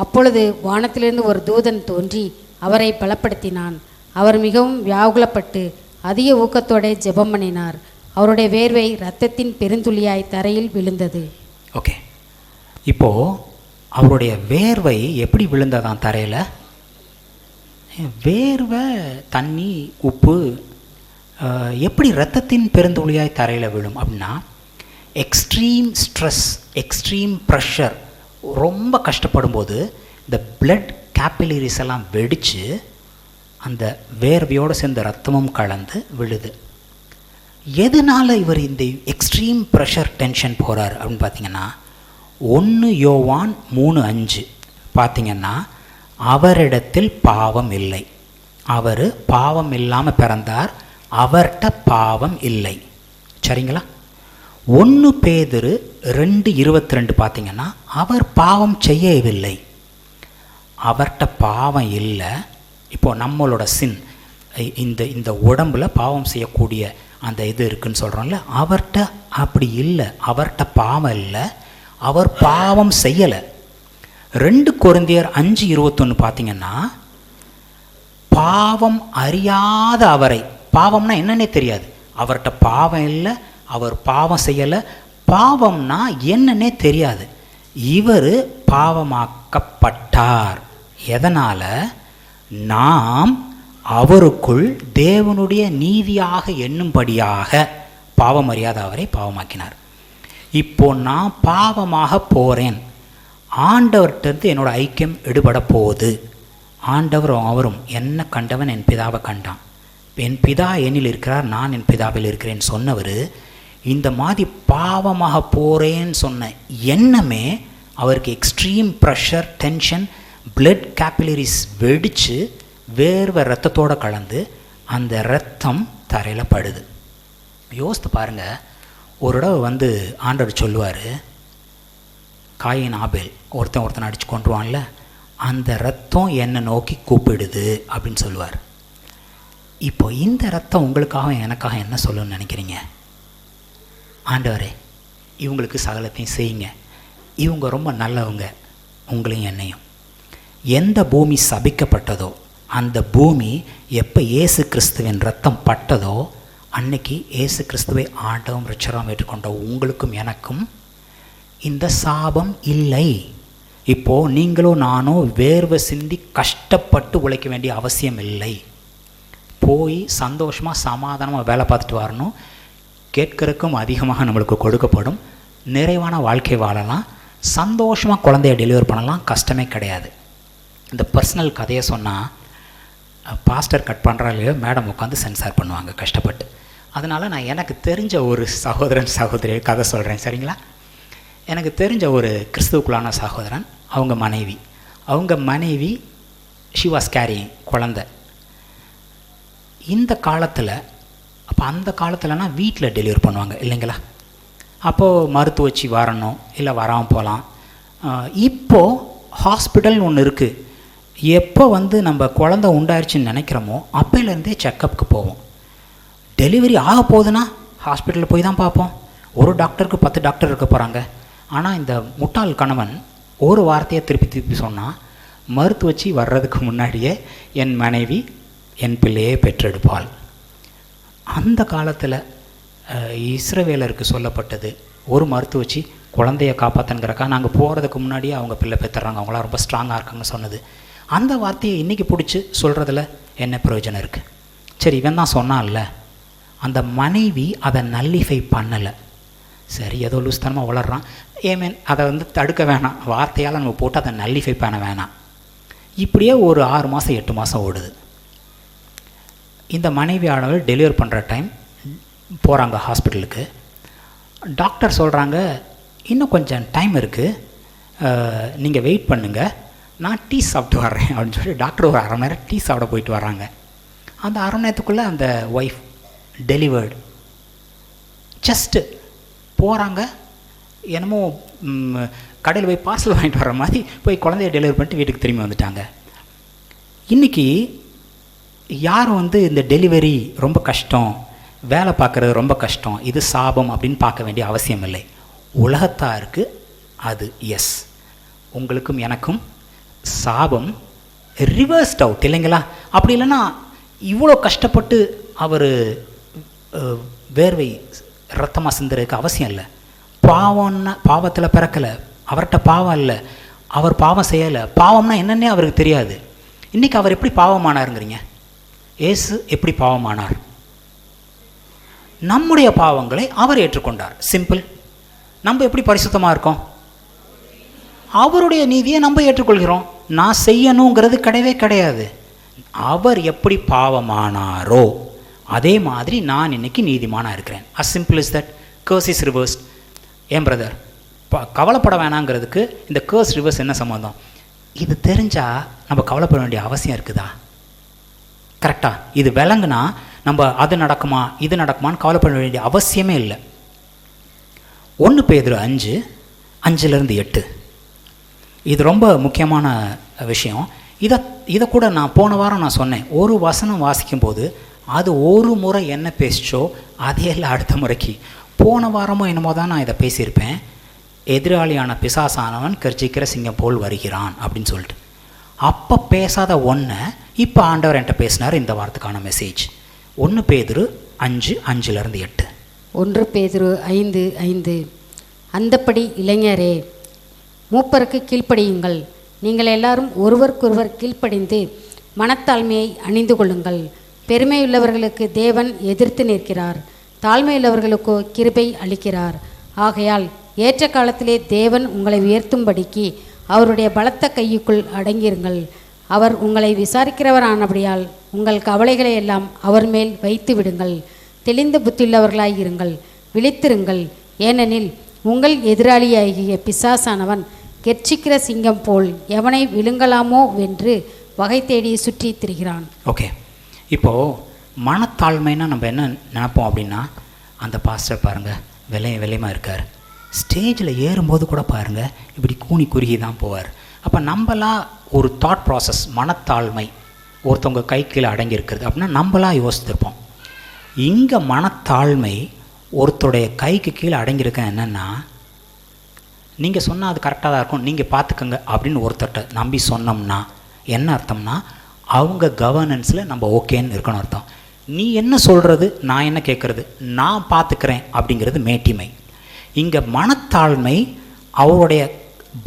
அப்பொழுது வானத்திலிருந்து ஒரு தூதன் தோன்றி அவரை பலப்படுத்தினான். அவர் மிகவும் வியாகுலப்பட்டு அதிக ஊக்கத்தோடு ஜெபம் பண்ணினார். அவருடைய வேர்வை இரத்தத்தின் பெருந்துளியாய் தரையில் விழுந்தது. ஓகே, இப்போது அவருடைய வேர்வை எப்படி விழுந்ததான் தரையில்? வேர்வை, தண்ணி, உப்பு எப்படி இரத்தத்தின் பெருந்துளியாய் தரையில் விழும் அப்படின்னா, எக்ஸ்ட்ரீம் ஸ்ட்ரெஸ், எக்ஸ்ட்ரீம் ப்ரெஷர், ரொம்ப கஷ்டப்படும் போது இந்த பிளட் கேப்பிலரிஸ் எல்லாம் வெடித்து அந்த வேர்வையோடு சேர்ந்த ரத்தமும் கலந்து விழுது. எதனால் இவர் இந்த எக்ஸ்ட்ரீம் ப்ரெஷர் டென்ஷன் போகிறார் அப்படின்னு பார்த்தீங்கன்னா, 1 யோவான் 3:5 பார்த்தீங்கன்னா, அவரிடத்தில் பாவம் இல்லை, அவர் பாவம் இல்லாமல் பிறந்தார், அவர்கிட்ட பாவம் இல்லை. சரிங்களா? 1 பேதுரு 2:22 பார்த்தீங்கன்னா, அவர் பாவம் செய்யவில்லை, அவர்கிட்ட பாவம் இல்லை. இப்போது நம்மளோட சின், இந்த உடம்பில் பாவம் செய்யக்கூடிய அந்த இது இருக்குதுன்னு சொல்கிறோம்ல, அவர்கிட்ட அப்படி இல்லை, அவர்கிட்ட பாவம் இல்லை, அவர் பாவம் செய்யலை. 2 கொரிந்தியர் 5:21 பார்த்தீங்கன்னா, பாவம் அறியாத அவரை, பாவம்னா என்னன்னே தெரியாது, அவர்கிட்ட பாவம் இல்லை, அவர் பாவம் செய்யலை, பாவம்னா என்னன்னே தெரியாது, இவர் பாவமாக்கப்பட்டார். எதனால்? நாம் அவருக்குள் தேவனுடைய நீதியாக எண்ணும்படியாக பாவம் அறியாத அவரை பாவமாக்கினார். இப்போ நான் பாவமாக போகிறேன், ஆண்டவர்கிட்டருந்து என்னோட ஐக்கியம் எடுபட போகுது. ஆண்டவரும் அவரும் என்ன கண்டவன் என் பிதாவை கண்டான், என் பிதா என்னில் இருக்கிறார், நான் என் பிதாவில் இருக்கிறேன்னு சொன்னவர், இந்த மாதிரி பாவமாக போகிறேன்னு சொன்ன எண்ணமே அவருக்கு extreme pressure, tension, blood capillaries வெடித்து வேர்வை ரத்தத்தோடு கலந்து அந்த ரத்தம் தரையில் படுது. யோசித்து பாருங்கள். ஒரு தடவை ஆண்டவர் சொல்லுவார், காயின் ஆபேல் ஒருத்தன் அடித்து கொண்டுருவான்ல, அந்த ரத்தம் என்னை நோக்கி கூப்பிடுது அப்படின்னு சொல்லுவார். இப்போ இந்த ரத்தம் உங்களுக்காக எனக்காக என்ன சொல்லணும்னு நினைக்கிறீங்க? ஆண்டவரே, இவங்களுக்கு சகலத்தையும் செய்யுங்க, இவங்க ரொம்ப நல்லவங்க, உங்களையும் என்னையும். எந்த பூமி சபிக்கப்பட்டதோ அந்த பூமி எப்போ இயேசு கிறிஸ்துவின் ரத்தம் பட்டதோ அன்னைக்கு இயேசு கிறிஸ்துவை ஆண்டவரும் இரட்சகரும் ஏற்றுக்கொண்ட உங்களுக்கும் எனக்கும் இந்த சாபம் இல்லை. இப்போது நீங்களும் நானும் வேர்வை சிந்தி கஷ்டப்பட்டு உழைக்க வேண்டிய அவசியம் இல்லை. போய் சந்தோஷமாக சமாதானமாக வேலை பார்த்துட்டு வரணும், கேட்கறதுக்கும் அதிகமாக நம்மளுக்கு கொடுக்கப்படும், நிறைவான வாழ்க்கை வாழலாம், சந்தோஷமாக குழந்தைய டெலிவர் பண்ணலாம், கஷ்டமே கிடையாது. இந்த பர்சனல் கதையை சொன்னால் பாஸ்டர் கட் பண்ணுறாலையோ மேடம் உட்காந்து சென்சார் பண்ணுவாங்க கஷ்டப்பட்டு. அதனால் நான் எனக்கு தெரிஞ்ச ஒரு சகோதரன் சகோதரி கதை சொல்கிறேன், சரிங்களா? எனக்கு தெரிஞ்ச ஒரு கிறிஸ்துவுக்குள்ளான சகோதரன், அவங்க மனைவி ஷி வாஸ் கேரியிங் குழந்தை. இந்த காலத்தில், அப்போ அந்த காலத்தில்னா வீட்டில் டெலிவரி பண்ணுவாங்க இல்லைங்களா? அப்போது மருத்துவச்சி வரணும், இல்லை வராமல் போகலாம். இப்போது ஹாஸ்பிட்டல்னு ஒன்று இருக்குது. எப்போ நம்ம குழந்தை உண்டாயிருச்சுன்னு நினைக்கிறோமோ அப்போலேருந்தே செக்கப்புக்கு போவோம். டெலிவரி ஆக போகுதுன்னா ஹாஸ்பிட்டலில் போய் தான் பார்ப்போம். ஒரு டாக்டருக்கு 10 டாக்டர் இருக்க போகிறாங்க. ஆனால் இந்த முட்டாள் கணவன் ஒரு வார்த்தையை திருப்பி சொன்னால், மருத்துவச்சி வர்றதுக்கு முன்னாடியே என் மனைவி என் பிள்ளையே பெற்றெடுப்பாள். அந்த காலத்தில் இஸ்ரவேலருக்கு சொல்லப்பட்டது, ஒரு மருத்துவச்சி குழந்தைய காப்பாற்றுங்கிறக்கா நாங்கள் போகிறதுக்கு முன்னாடியே அவங்க பிள்ளை பெற்றுறாங்க, அவங்களாம் ரொம்ப ஸ்ட்ராங்காக இருக்காங்கன்னு சொன்னது. அந்த வார்த்தையை இன்றைக்கி பிடிச்சி சொல்கிறதுல என்ன பிரயோஜனம் இருக்குது? சரி, இவன் தான் சொன்னான்ல, அந்த மனைவி அதை நல்லிஃபை பண்ணலை. சரி ஏதோ லூஸ்தனமாக வளர்றான், ஏமேன் அதை வந்து தடுக்க வேணாம், வார்த்தையால் நம்ம போட்டு அதை நல்லிஃபை பண்ண வேணாம். இப்படியே ஒரு 6 மாதம் 8 மாதம் ஓடுது. இந்த மனைவியானவர் டெலிவரி பண்ணுற டைம் போகிறாங்க ஹாஸ்பிட்டலுக்கு. டாக்டர் சொல்கிறாங்க, இன்னும் கொஞ்சம் டைம் இருக்குது, நீங்கள் வெயிட் பண்ணுங்கள், நான் டீ சாப்பிட்டு வர்றேன் அப்படின்னு சொல்லி டாக்டர் ஒரு 1/2 மணி நேரம் டீ சாப்பிட போயிட்டு வராங்க. அந்த 1/2 மணி நேரத்துக்குள்ளே அந்த ஒய்ஃப் டெலிவர்டு. ஜஸ்ட்டு போகிறாங்க, என்னமோ கடையில் போய் பார்சல் வாங்கிட்டு வர மாதிரி போய் குழந்தைய டெலிவரி பண்ணிட்டு வீட்டுக்கு திரும்பி வந்துட்டாங்க. இன்றைக்கி யாரும் வந்து இந்த டெலிவரி ரொம்ப கஷ்டம், வேலை பார்க்குறது ரொம்ப கஷ்டம், இது சாபம் அப்படின்னு பார்க்க வேண்டிய அவசியம் இல்லை. உலகத்தாருக்கு அது எஸ், உங்களுக்கும் எனக்கும் சாபம் ரிவர்ஸ்ட் அவுட் இல்லைங்களா? அப்படி இல்லைன்னா இவ்வளோ கஷ்டப்பட்டு அவர் வேர்வை ரத்தமாக சிந்துறதுக்கு அவசியம் இல்லை. பாவம்னா பாவத்தில் பிறக்கலை, அவர்கிட்ட பாவம் இல்லை, அவர் பாவம் செய்யலை. பாவம்னா என்னன்னே அவருக்கு தெரியாது. இன்றைக்கி அவர் எப்படி பாவமானாருங்கிறீங்க? இயேசு எப்படி பாவமானார்? நம்முடைய பாவங்களை அவர் ஏற்றுக்கொண்டார். சிம்பிள். நம்ம எப்படி பரிசுத்தமாக இருக்கோம்? அவருடைய நீதியை நம்ம ஏற்றுக்கொள்கிறோம். நான் செய்யணுங்கிறது கிடையவே கிடையாது. அவர் எப்படி பாவமானாரோ அதே மாதிரி நான் இன்னைக்கு நீதிமானாக இருக்கிறேன். as simple as that. curse is reversed. ஏன் பிரதர் கவலைப்பட வேணாங்கிறதுக்கு இந்த curse reverse என்ன சம்மந்தம்? இது தெரிஞ்சால் நம்ம கவலைப்பட வேண்டிய அவசியம் இருக்குதா? கரெக்டாக இது விளங்குனா நம்ம அது நடக்குமா இது நடக்குமான்னு கவலைப்பட வேண்டிய அவசியமே இல்லை. 1 பேதுரு 5:5-8 இது ரொம்ப முக்கியமான விஷயம். இதை கூட நான் போன வாரம் நான் சொன்னேன். ஒரு வசனம் வாசிக்கும்போது அது ஒரு முறை என்ன பேசிச்சோ அதையெல்லாம் அடுத்த முறைக்கு. போன வாரமும் என்னமோ தான் நான் இதை பேசியிருப்பேன். எதிராளியான பிசாசானவன் கர்ஜிக்கிற சிங்கம் போல் வருகிறான் அப்படின்னு சொல்லிட்டு. அப்போ பேசாத ஒன்றை இப்போ ஆண்டவர் என்கிட்ட பேசினார். இந்த வாரத்துக்கான மெசேஜ் 1 பேதுரு 5:5-8. 1 பேதுரு 5:5. அந்தப்படி இளைஞரே, மூப்பருக்கு கீழ்ப்படியுங்கள். நீங்கள் எல்லாரும் ஒருவருக்கொருவர் கீழ்ப்படிந்து மனத்தாழ்மையை அணிந்து கொள்ளுங்கள். பெருமையுள்ளவர்களுக்கு தேவன் எதிர்த்து நிற்கிறார், தாழ்மையுள்ளவர்களுக்கோ கிருபை அளிக்கிறார். ஆகையால் ஏற்ற காலத்திலே தேவன் உங்களை உயர்த்தும்படிக்கு அவருடைய பலத்த கையுக்குள் அடங்கியிருங்கள். அவர் உங்களை விசாரிக்கிறவரானபடியால் உங்கள் கவலைகளை எல்லாம் அவர் மேல் வைத்து விடுங்கள். தெளிந்த புத்தியுள்ளவர்களாய் இருங்கள், விழித்திருங்கள். ஏனெனில் உங்கள் எதிராளியாகிய பிசாசானவன் கெர்ச்சிக்கிற சிங்கம் போல் எவனை விழுங்கலாமோ வென்று வகை தேடி சுற்றி திரிகிறான். ஓகே, இப்போது மனத்தாழ்மைன்னா நம்ம என்ன நினைப்போம் அப்படின்னா, அந்த பாஸ்டர் பாருங்கள் விலையமாக இருக்கார், ஸ்டேஜில் ஏறும்போது கூட பாருங்கள் இப்படி கூனி குறுகி தான் போவார். அப்போ நம்மளாம் ஒரு தாட் ப்ராசஸ், மனத்தாழ்மை ஒருத்தவங்க கை கீழே அடங்கியிருக்கிறது அப்படின்னா நம்மளாம் யோசித்திருப்போம். இங்கே மனத்தாழ்மை ஒருத்தருடைய கைக்கு கீழே அடங்கியிருக்க என்னென்னா, நீங்கள் சொன்னால் அது கரெக்டாக தான் இருக்கும், நீங்கள் பார்த்துக்கங்க அப்படின்னு ஒருத்தர்கிட்ட நம்பி சொன்னோம்னா என்ன அர்த்தம்னா, அவங்க கவர்னன்ஸில் நம்ம ஓகேன்னு இருக்கணும் அர்த்தம். நீ என்ன சொல்கிறது, நான் என்ன கேட்குறது, நான் பார்த்துக்கிறேன் அப்படிங்கிறது மேட்டிமை. இங்கே மனத்தாழ்மை அவருடைய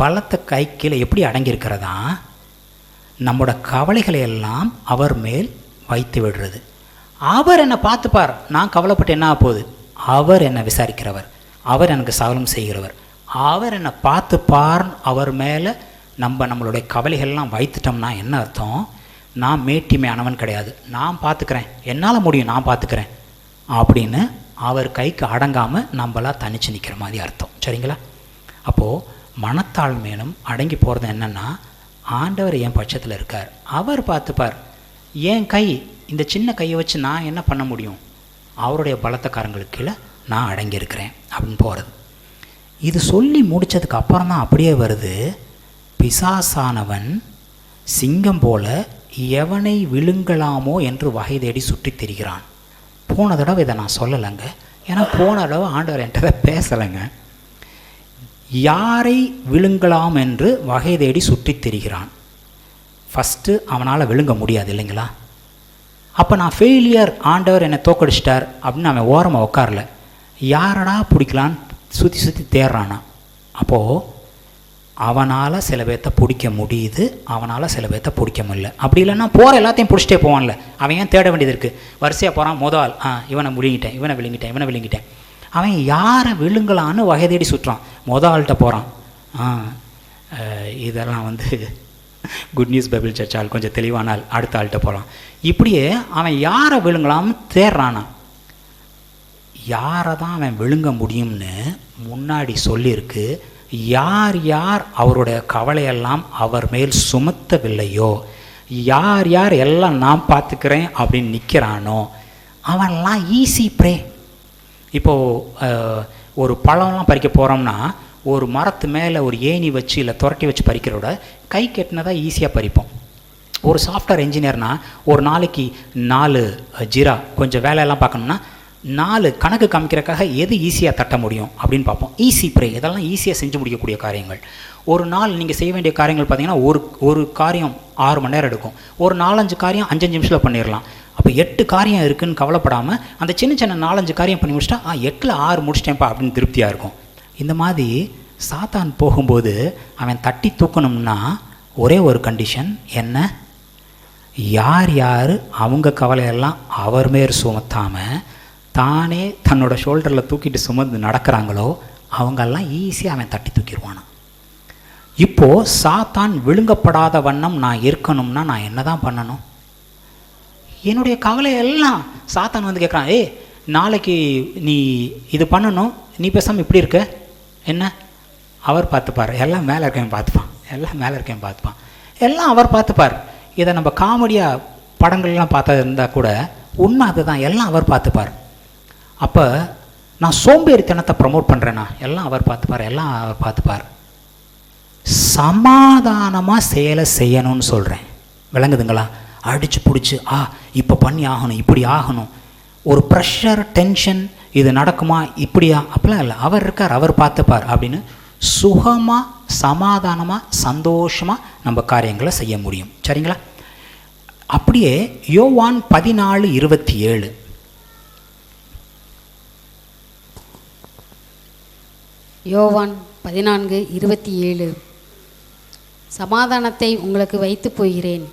பலத்தை கை கீழே எப்படி அடங்கியிருக்கிறதா, நம்மளோட கவலைகளை எல்லாம் அவர் மேல் வைத்து விடுறது. அவர் என்னை பார்த்துப்பார், நான் கவலைப்பட்டு என்ன ஆக போகுது, அவர் என்னை விசாரிக்கிறவர், அவர் எனக்கு சகலம் செய்கிறவர், அவர் என்னை பார்த்துப்பார். அவர் மேலே நம்மளுடைய கவலைகள்லாம் வைத்துட்டோம்னா என்ன அர்த்தம், நான் மேட்டிமையானவன் கிடையாது, நான் பார்த்துக்கிறேன், என்னால் முடியும், நான் பார்த்துக்கிறேன் அப்படின்னு அவர் கைக்கு அடங்காமல் நம்மளாக தனித்து நிற்கிற மாதிரி அர்த்தம். சரிங்களா? அப்போது மனத்தாழ்மையினும் அடங்கி போகிறது என்னென்னா, ஆண்டவர் என் பட்சத்தில் இருக்கார், அவர் பார்த்துப்பார். என் கை, இந்த சின்ன கையை வச்சு நான் என்ன பண்ண முடியும், அவருடைய பலத்தக்காரங்களுக்கு கீழே நான் அடங்கியிருக்கிறேன் அப்படின்னு போகிறது. இது சொல்லி முடித்ததுக்கு அப்புறம் தான் அப்படியே வருது, பிசாசானவன் சிங்கம் போல எவனை விழுங்கலாமோ என்று வகை தேடி சுற்றி திரிகிறான். போன தடவை இதை நான் சொல்லலைங்க, ஏன்னா போன தடவை ஆண்டவர் என்கிட்ட பேசலைங்க. யாரை விழுங்கலாம் என்று வகை தேடி சுற்றி திரிகிறான். ஃபஸ்ட்டு அவனால் விழுங்க முடியாது இல்லைங்களா? அப்போ நான் ஃபெயிலியர், ஆண்டவர் என்னை தோக்கடிச்சிட்டார் அப்படின்னு அவன் ஓரமாக உட்காரல, யாரடா பிடிக்கலான்னு சுற்றி சுற்றி தேடுறானா. அப்போது அவனால் சில பேர்த்த பிடிக்க முடியுது, அவனால் சில பேர்த்த பிடிக்க முடியல. அப்படி இல்லைன்னா போகிற எல்லாத்தையும் பிடிச்சிட்டே போவான்ல, அவன் ஏன் தேட வேண்டியது இருக்குது? வரிசையாக போகிறான், முதல் இவனை விழுங்கிட்டேன், இவனை விழுங்கிட்டேன், இவனை விழுங்கிட்டேன். அவன் யாரை விழுங்கலான்னு வகை தேடி சுற்றுறான். ஆள்கிட்ட போகிறான். இதெல்லாம் வந்து குட் நியூஸ் பைபிள் சர்ச் ஆள் கொஞ்சம் தெளிவானால் அடுத்த ஆள்கிட்ட போகிறான். இப்படியே அவன் யாரை விழுங்கலாம்னு தேடுறானா. யாரை தான் அவன் விழுங்க முடியும்னு முன்னாடி சொல்லியிருக்கு. யார் யார் அவருடைய கவலையெல்லாம் அவர் மேல் சுமத்தவில்லையோ, யார் யார் எல்லாம் நான் பார்த்துக்கிறேன் அப்படின்னு நிற்கிறானோ அவன்லாம் ஈஸி ப்ரே. இப்போது ஒரு பழம்லாம் பறிக்க போகிறோம்னா ஒரு மரத்து மேலே ஒரு ஏணி வச்சு இல்லை துரட்டி வச்சு பறிக்கிறோட கை கெட்டினதாக ஈஸியாக பறிப்போம். ஒரு சாஃப்ட்வேர் இன்ஜினியர்னால் ஒரு நாளைக்கு 4 ஜீரா கொஞ்சம் வேலையெல்லாம் பார்க்கணுன்னா 4 கணக்கு காமிக்கிறக்காக எது ஈஸியாக தட்ட முடியும் அப்படின்னு பார்ப்போம். ஈஸி ப்ரே, இதெல்லாம் ஈஸியாக செஞ்சு முடிக்கக்கூடிய காரியங்கள். ஒரு நாள் நீங்கள் செய்ய வேண்டிய காரியங்கள் பார்த்தீங்கன்னா ஒரு காரியம் 6 மணி நேரம் எடுக்கும். ஒரு 4-5 காரியம் 5 நிமிஷத்தில் பண்ணிடலாம். அப்போ 8 காரியம் இருக்குதுன்னு கவலைப்படாமல் அந்த சின்ன சின்ன 4-5 காரியம் பண்ணி முடிச்சிட்டா 8ல் 6 முடிச்சிட்டேன்ப்பா அப்படின்னு திருப்தியாக இருக்கும். இந்த மாதிரி சாத்தான் போகும்போது அவன் தட்டி தூக்கணும்னா ஒரே ஒரு கண்டிஷன் என்ன, யார் யார் அவங்க கவலையெல்லாம் அவர் மேல் சுமத்தாமல் தானே தன்னோட ஷோல்டரில் தூக்கிட்டு சுமந்து நடக்கிறாங்களோ அவங்கெல்லாம் ஈஸியாக அவன் தட்டி தூக்கிடுவானா. இப்போது சாத்தான் விழுங்கப்படாத வண்ணம் நான் இருக்கணும்னா நான் என்ன தான் பண்ணணும்? என்னுடைய கவலையெல்லாம் சாத்தான் வந்து கேட்குறான், நாளைக்கு நீ இது பண்ணணும், நீ பேசாமல் இப்படி இருக்க என்ன? அவர் பார்த்துப்பார். எல்லாம் மேலே இருக்கேன் பார்த்துப்பான், எல்லாம் மேலே இருக்கேன் பார்த்துப்பான், எல்லாம் அவர் பார்த்துப்பார். இதை நம்ம காமெடியாக படங்கள்லாம் பார்த்தா இருந்தால் கூட உண்மை அதுதான், எல்லாம் அவர் பார்த்துப்பார். அப்போ நான் சோம்பேறித்தனத்தை ப்ரமோட் பண்ணுறேன்னா எல்லாம் அவர் பார்த்துப்பார், எல்லாம் அவர் பார்த்துப்பார். சமாதானமாக செயலை செய்யணும்னு சொல்கிறேன், விளங்குதுங்களா? அடித்து பிடிச்சி இப்போ பண்ணி ஆகணும், இப்படி ஆகணும், ஒரு ப்ரெஷர் டென்ஷன், இது நடக்குமா இப்படியா அப்படிலாம் இல்லை, அவர் இருக்கார், அவர் பார்த்துப்பார் அப்படின்னு சுகமாக சமாதானமாக சந்தோஷமாக நம்ம காரியங்களை செய்ய முடியும். சரிங்களா? அப்படியே யோவான் 14:27 யோவான் 14:27 சமாதானத்தை உங்களுக்கு வைத்து போகிறேன்,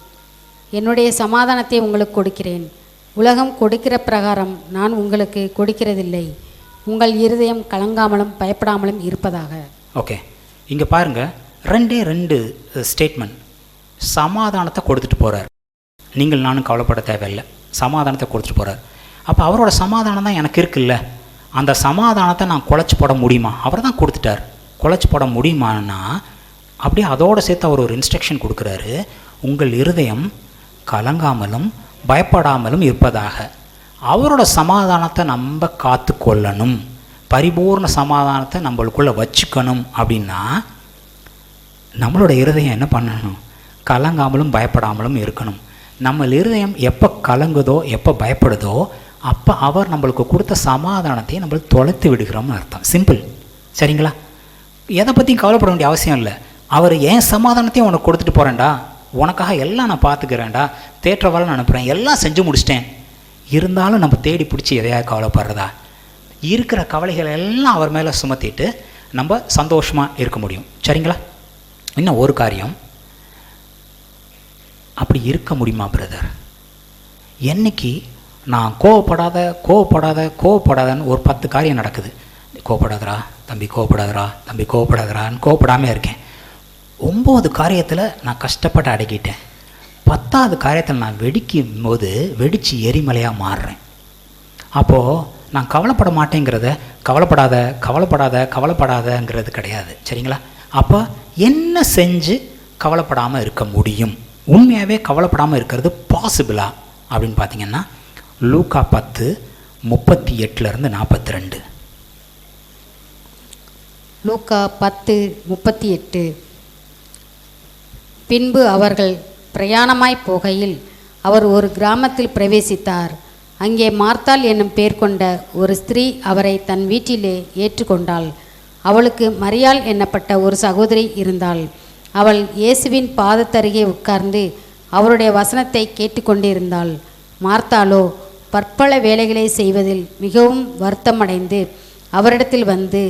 என்னுடைய சமாதானத்தை உங்களுக்கு கொடுக்கிறேன். உலகம் கொடுக்கிற பிரகாரம் நான் உங்களுக்கு கொடுக்கிறதில்லை. உங்கள் இருதயம் கலங்காமலும் பயப்படாமலும் இருப்பதாக. ஓகே, இங்கே பாருங்கள், 2 ஸ்டேட்மெண்ட். சமாதானத்தை கொடுத்துட்டு போகிறார், நீங்கள் நானும் கவலைப்பட தேவையில்லை, சமாதானத்தை கொடுத்துட்டு போகிறார். அப்போ அவரோட சமாதானம் தான் எனக்கு இருக்குல்ல, அந்த சமாதானத்தை நான் குலைச்சி போட முடியுமா? அவர் தான் கொடுத்துட்டார், குலைச்சி போட முடியுமான்னா அப்படியே அதோடு சேர்த்து அவர் ஒரு இன்ஸ்ட்ரக்ஷன் கொடுக்குறாரு, உங்கள் இருதயம் கலங்காமலும் பயப்படாமலும் இருப்பதாக. அவரோட சமாதானத்தை நம்ம காத்து கொள்ளணும், பரிபூர்ண சமாதானத்தை நம்மளுக்குள்ளே வச்சுக்கணும். அப்படின்னா நம்மளோட இருதயம் என்ன பண்ணணும்? கலங்காமலும் பயப்படாமலும் இருக்கணும். நம்ம இருதயம் எப்போ கலங்குதோ எப்போ பயப்படுதோ அப்போ அவர் நம்மளுக்கு கொடுத்த சமாதானத்தை நம்ம தொலைத்து விடுகிறோம்னு அர்த்தம். சிம்பிள். சரிங்களா? எதை பற்றியும் கவலைப்பட வேண்டிய அவசியம் இல்லை. அவர் என் சமாதானத்தையும் உனக்கு கொடுத்துட்டு போகிறேன்டா, உனக்காக எல்லாம் நான் பார்த்துக்கிறேன்டா, தேற்றவாள் நான் அனுப்புகிறேன், எல்லாம் செஞ்சு முடிச்சிட்டேன். இருந்தாலும் நம்ம தேடி பிடிச்சி எதையாவது கவலைப்படுறதா? இருக்கிற கவலைகள் எல்லாம் அவர் மேலே சுமத்திட்டு நம்ம சந்தோஷமாக இருக்க முடியும். சரிங்களா? இன்னும் ஒரு காரியம், அப்படி இருக்க முடியுமா பிரதர்? என்னைக்கு நான் கோவப்படாதன்னு ஒரு 10 காரியம் நடக்குது, கோவப்படாதரா தம்பி, கோவப்படாதரா தம்பி, கோவப்படாதரான்னு கோவப்படாமல் இருக்கேன். 9 காரியத்தில் நான் கஷ்டப்பட்டு அடக்கிட்டேன். 10வது காரியத்தில் நான் வெடிக்கும் போது வெடித்து எரிமலையாக மாறுறேன். அப்போது நான் கவலைப்பட மாட்டேங்கிறத கவலைப்படாதங்கிறது கிடையாது. சரிங்களா? அப்போ என்ன செஞ்சு கவலைப்படாமல் இருக்க முடியும்? உண்மையாகவே கவலைப்படாமல் இருக்கிறது பாசிபிளா அப்படின்னு பார்த்தீங்கன்னா லூக்கா 10:38-42. லூக்கா 10:38. பின்பு அவர்கள் பிரயாணமாய் போகையில் அவர் ஒரு கிராமத்தில் பிரவேசித்தார். அங்கே மார்த்தாள் என்னும் பேர் கொண்ட ஒரு ஸ்திரீ அவரை தன் வீட்டிலே ஏற்றுக்கொண்டாள். அவளுக்கு மரியாள் என்னப்பட்ட ஒரு சகோதரி இருந்தாள். அவள் இயேசுவின் பாதத்தருகே உட்கார்ந்து அவருடைய வசனத்தை கேட்டுக்கொண்டிருந்தாள். மார்த்தாளோ பற்பல வேலைகளை செய்வதில் மிகவும் வருத்தமடைந்து அவரிடத்தில் வந்து,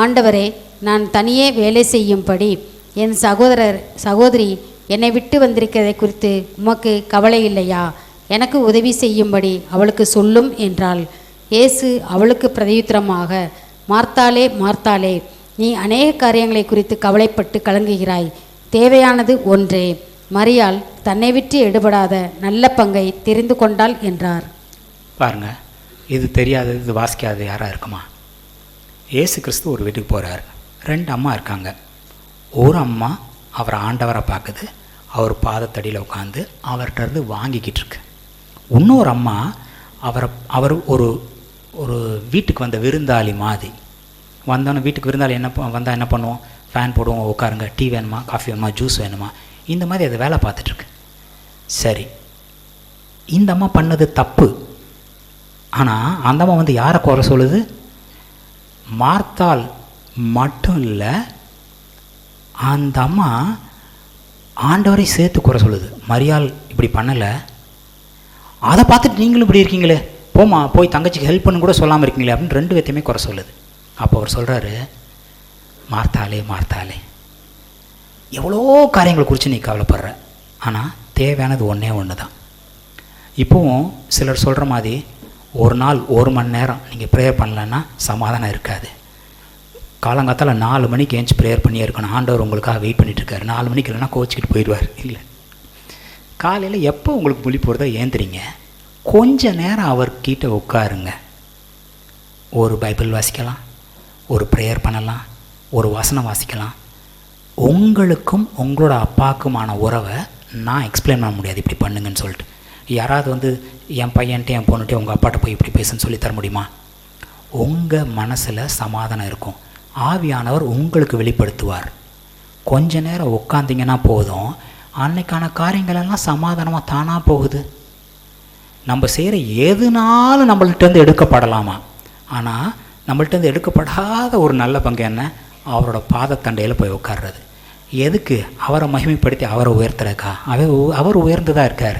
ஆண்டவரே, நான் தனியே வேலை செய்யும்படி என் சகோதரி என்னை விட்டு வந்திருக்கிறதை குறித்து உமக்கு கவலை இல்லையா? எனக்கு உதவி செய்யும்படி அவளுக்கு சொல்லும் என்றாள். இயேசு அவளுக்கு பிரதியுத்தரமாக, மார்த்தாளே மார்த்தாளே, நீ அநேக காரியங்களை குறித்து கவலைப்பட்டு கலங்குகிறாய், தேவையானது ஒன்றே. மரியாள் தன்னை விட்டு எடுபடாத நல்ல பங்கை தெரிந்து கொண்டாள் என்றார். பாருங்க, இது தெரியாதது, இது வாசிக்காதது யாராக இருக்குமா? இயேசு கிறிஸ்து ஒரு வீட்டுக்கு போகிறார். 2 அம்மா இருக்காங்க. ஒரு அம்மா அவரை ஆண்டவரை பார்க்குது, அவர் பாதத்தடியில் உட்காந்து அவர்கிட்ட இருந்து வாங்கிக்கிட்டு இருக்கு. இன்னொரு அம்மா அவர் ஒரு ஒரு வீட்டுக்கு வந்த விருந்தாளி மாதிரி வந்தோன்னே, வீட்டுக்கு விருந்தாளி வந்தால் என்ன பண்ணுவோம்? ஃபேன் போடுவோம், உட்காருங்க, டீ வேணுமா, காஃபி வேணுமா, ஜூஸ் வேணுமா, இந்த மாதிரி அது வேலை பார்த்துட்ருக்கு. சரி, இந்த அம்மா பண்ணது தப்பு. ஆனால் அந்த அம்மா வந்து யாரை குறை சொல்லுது? மார்த்தாள் மட்டும் இல்லை, அந்த அம்மா ஆண்டவரை சேர்த்து குறை சொல்லுது. மரியாள் இப்படி பண்ணலை, அதை பார்த்துட்டு நீங்களும் இப்படி இருக்கீங்களே, போமா போய் தங்கச்சிக்கு ஹெல்ப் பண்ணு கூட சொல்லாமல் இருக்கீங்களே அப்படின்னு 2 பேர்த்தையுமே குறை சொல்லுது. அப்போ அவர் சொல்கிறாரு, மார்த்தாளே மார்த்தாளே, எவ்வளோ காரியங்களை குறித்து நீ கவலைப்படுற, ஆனால் தேவையானது ஒன்றே ஒன்று தான். இப்போவும் சிலர் சொல்கிற மாதிரி ஒரு நாள் 1 மணி நேரம் நீங்கள் ப்ரேயர் பண்ணலன்னா சமாதானம் இருக்காது. காலங்காத்தால் 4 மணிக்கு ஏஞ்சி ப்ரேயர் பண்ணியே இருக்கணும். ஆண்டவர் உங்களுக்காக வெயிட் பண்ணிட்டுருக்காரு. 4 மணிக்கு இல்லைன்னா கோச்சிக்கிட்டு போயிடுவார். இல்லை, காலையில் எப்போ உங்களுக்கு முழி போகிறதோ ஏந்திரிங்க, கொஞ்ச நேரம் அவர்கிட்ட உட்காருங்க. ஒரு பைபிள் வாசிக்கலாம், ஒரு ப்ரேயர் பண்ணலாம், ஒரு வசனம் வாசிக்கலாம். உங்களுக்கும் உங்களோட அப்பாவுக்குமான உறவை நான் எக்ஸ்பிளைன் பண்ண முடியாது இப்படி பண்ணுங்கன்னு சொல்லிட்டு. யாராவது வந்து என் பையன்ட்டே என் பொண்ணுகிட்டே உங்கள் அப்பாட்ட போய் இப்படி பேசுன்னு சொல்லி தர முடியுமா? உங்கள் மனசில் சமாதானம் இருக்கும், ஆவியானவர் உங்களுக்கு வெளிப்படுத்துவார். கொஞ்ச நேரம் உட்காந்திங்கன்னா போதும், அன்னைக்கான காரியங்களெல்லாம் சமாதானமாக தானாக போகுது. நம்ம செய்கிற எதுனாலும் நம்மள்கிட்டருந்து எடுக்கப்படலாமா? ஆனால் நம்மள்கிட்டருந்து எடுக்கப்படாத ஒரு நல்ல பங்கு என்ன? அவரோட பாதத்தண்டையில் போய் உட்கார்றது. எதுக்கு? அவரை மகிமைப்படுத்தி அவரை உயர்த்துறக்கா? அவர் உயர்ந்து தான் இருக்கார்.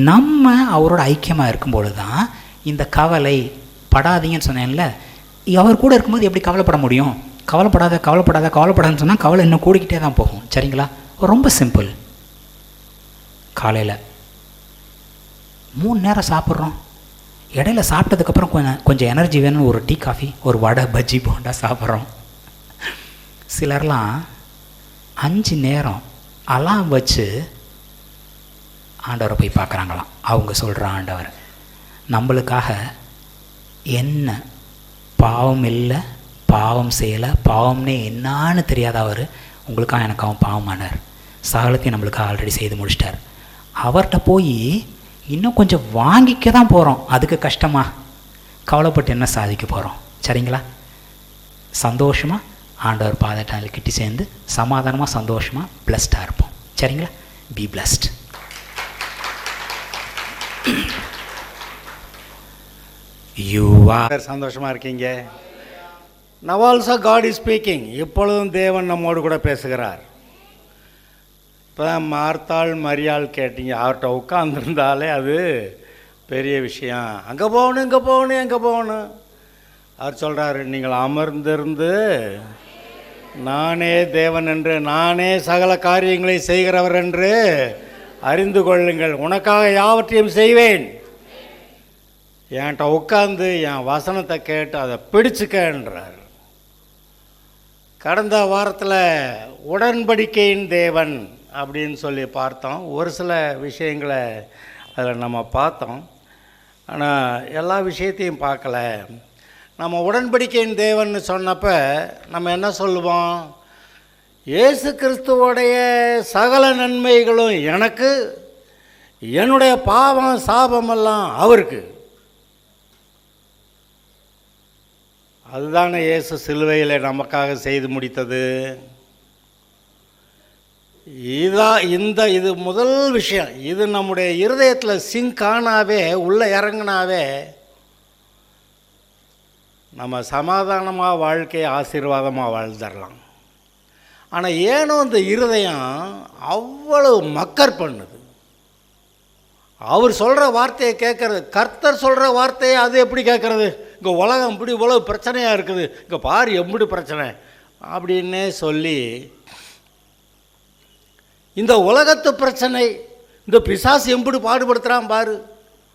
நம்ம அவரோட ஐக்கியமாக இருக்கும்பொழுது தான் இந்த கவலை படாதீங்கன்னு சொன்னேன்ல, அவர் கூட இருக்கும்போது எப்படி கவலைப்பட முடியும்? கவலைப்படாதான்னு சொன்னால் கவலை இன்னும் கூடிக்கிட்டே தான் போகும். சரிங்களா? ரொம்ப சிம்பிள். காலையில் 3 நேரம் சாப்பிட்றோம், இடையில சாப்பிட்டதுக்கப்புறம் கொஞ்சம் எனர்ஜி வேணும்னு ஒரு டீ காஃபி, ஒரு வடை, பஜ்ஜி, போண்டா சாப்பிட்றோம். சிலர்லாம் 5 நேரம் அலாம் வச்சு ஆண்டவரை போய் பார்க்குறாங்களாம். அவங்க சொல்கிற ஆண்டவர் நம்மளுக்காக என்ன பாவம் இல்லை, பாவம் செய்யலை, பாவம்னே என்னான்னு தெரியாத அவர் உங்களுக்காக எனக்கு அவன் பாவமானார், சகலத்தையும் நம்மளுக்காக ஆல்ரெடி செய்து முடிச்சிட்டார். அவர்கிட்ட போய் இன்னும் கொஞ்சம் வாங்கிக்க தான் போகிறோம். அதுக்கு கஷ்டமா? கவலைப்பட்டு என்ன சாதிக்க போகிறோம்? சரிங்களா? சந்தோஷமாக ஆண்டவர் பாதட்டால் கிட்டி சேர்ந்து சமாதானமாக சந்தோஷமாக பிளஸ்டாக இருப்போம். சரிங்களா? Be blessed. சந்தோஷமாக இருக்கீங்க. Now also God is speaking. இப்பொழுதும் தேவன் நம்மோடு கூட பேசுகிறார். இப்போ மார்த்தாள் மரியாள் கேட்டீங்க, அவர்கிட்ட உட்காந்துருந்தாலே அது பெரிய விஷயம். அங்கே போகணும், இங்கே போகணும், எங்கே போகணும். அவர் சொல்கிறாரு, நீங்கள் அமர்ந்திருந்து நானே தேவன் என்று, நானே சகல காரியங்களை செய்கிறவர் என்று அறிந்து கொள்ளுங்கள். உனக்காக யாவற்றையும் செய்வேன். என்கிட்ட உட்காந்து என் வசனத்தை கேட்டு அதை பிடிச்சுக்கன்றார். கடந்த வாரத்தில் உடன்படிக்கையின் தேவன் அப்படின்னு சொல்லி பார்த்தோம். ஒரு சில விஷயங்களை அதில் நம்ம பார்த்தோம், ஆனால் எல்லா விஷயத்தையும் பார்க்கல. நம்ம உடன்படிக்கையின் தேவன் சொன்னப்போ நம்ம என்ன சொல்லுவோம்? இயேசு கிறிஸ்துவோடைய சகல நன்மைகளும் எனக்கு, என்னுடைய பாவம் சாபமெல்லாம் அவருக்கு. அதுதானே இயேசு சிலுவையில் நமக்காக செய்து முடித்தது. இது முதல் விஷயம். இது நம்முடைய இருதயத்தில் சிங்க் ஆனாவே, உள்ளே இறங்கினாவே நம்ம சமாதானமாக வாழ்க்கையை ஆசீர்வாதமாக வாழ்ந்துடலாம். ஆனால் ஏனோ இந்த இருதயம் அவ்வளவு மக்கர் பண்ணுது. அவர் சொல்கிற வார்த்தையை கேட்குறது, கர்த்தர் சொல்கிற வார்த்தையை அது எப்படி கேட்குறது? இங்கே உலகம் இப்படி இவ்வளவு பிரச்சனையாக இருக்குது, இங்கே பாரு எப்படி பிரச்சனை அப்படின்னே சொல்லி, இந்த உலகத்து பிரச்சனை, இந்த பிசாசு எப்படி பாடுபடுத்துகிறான் பாரு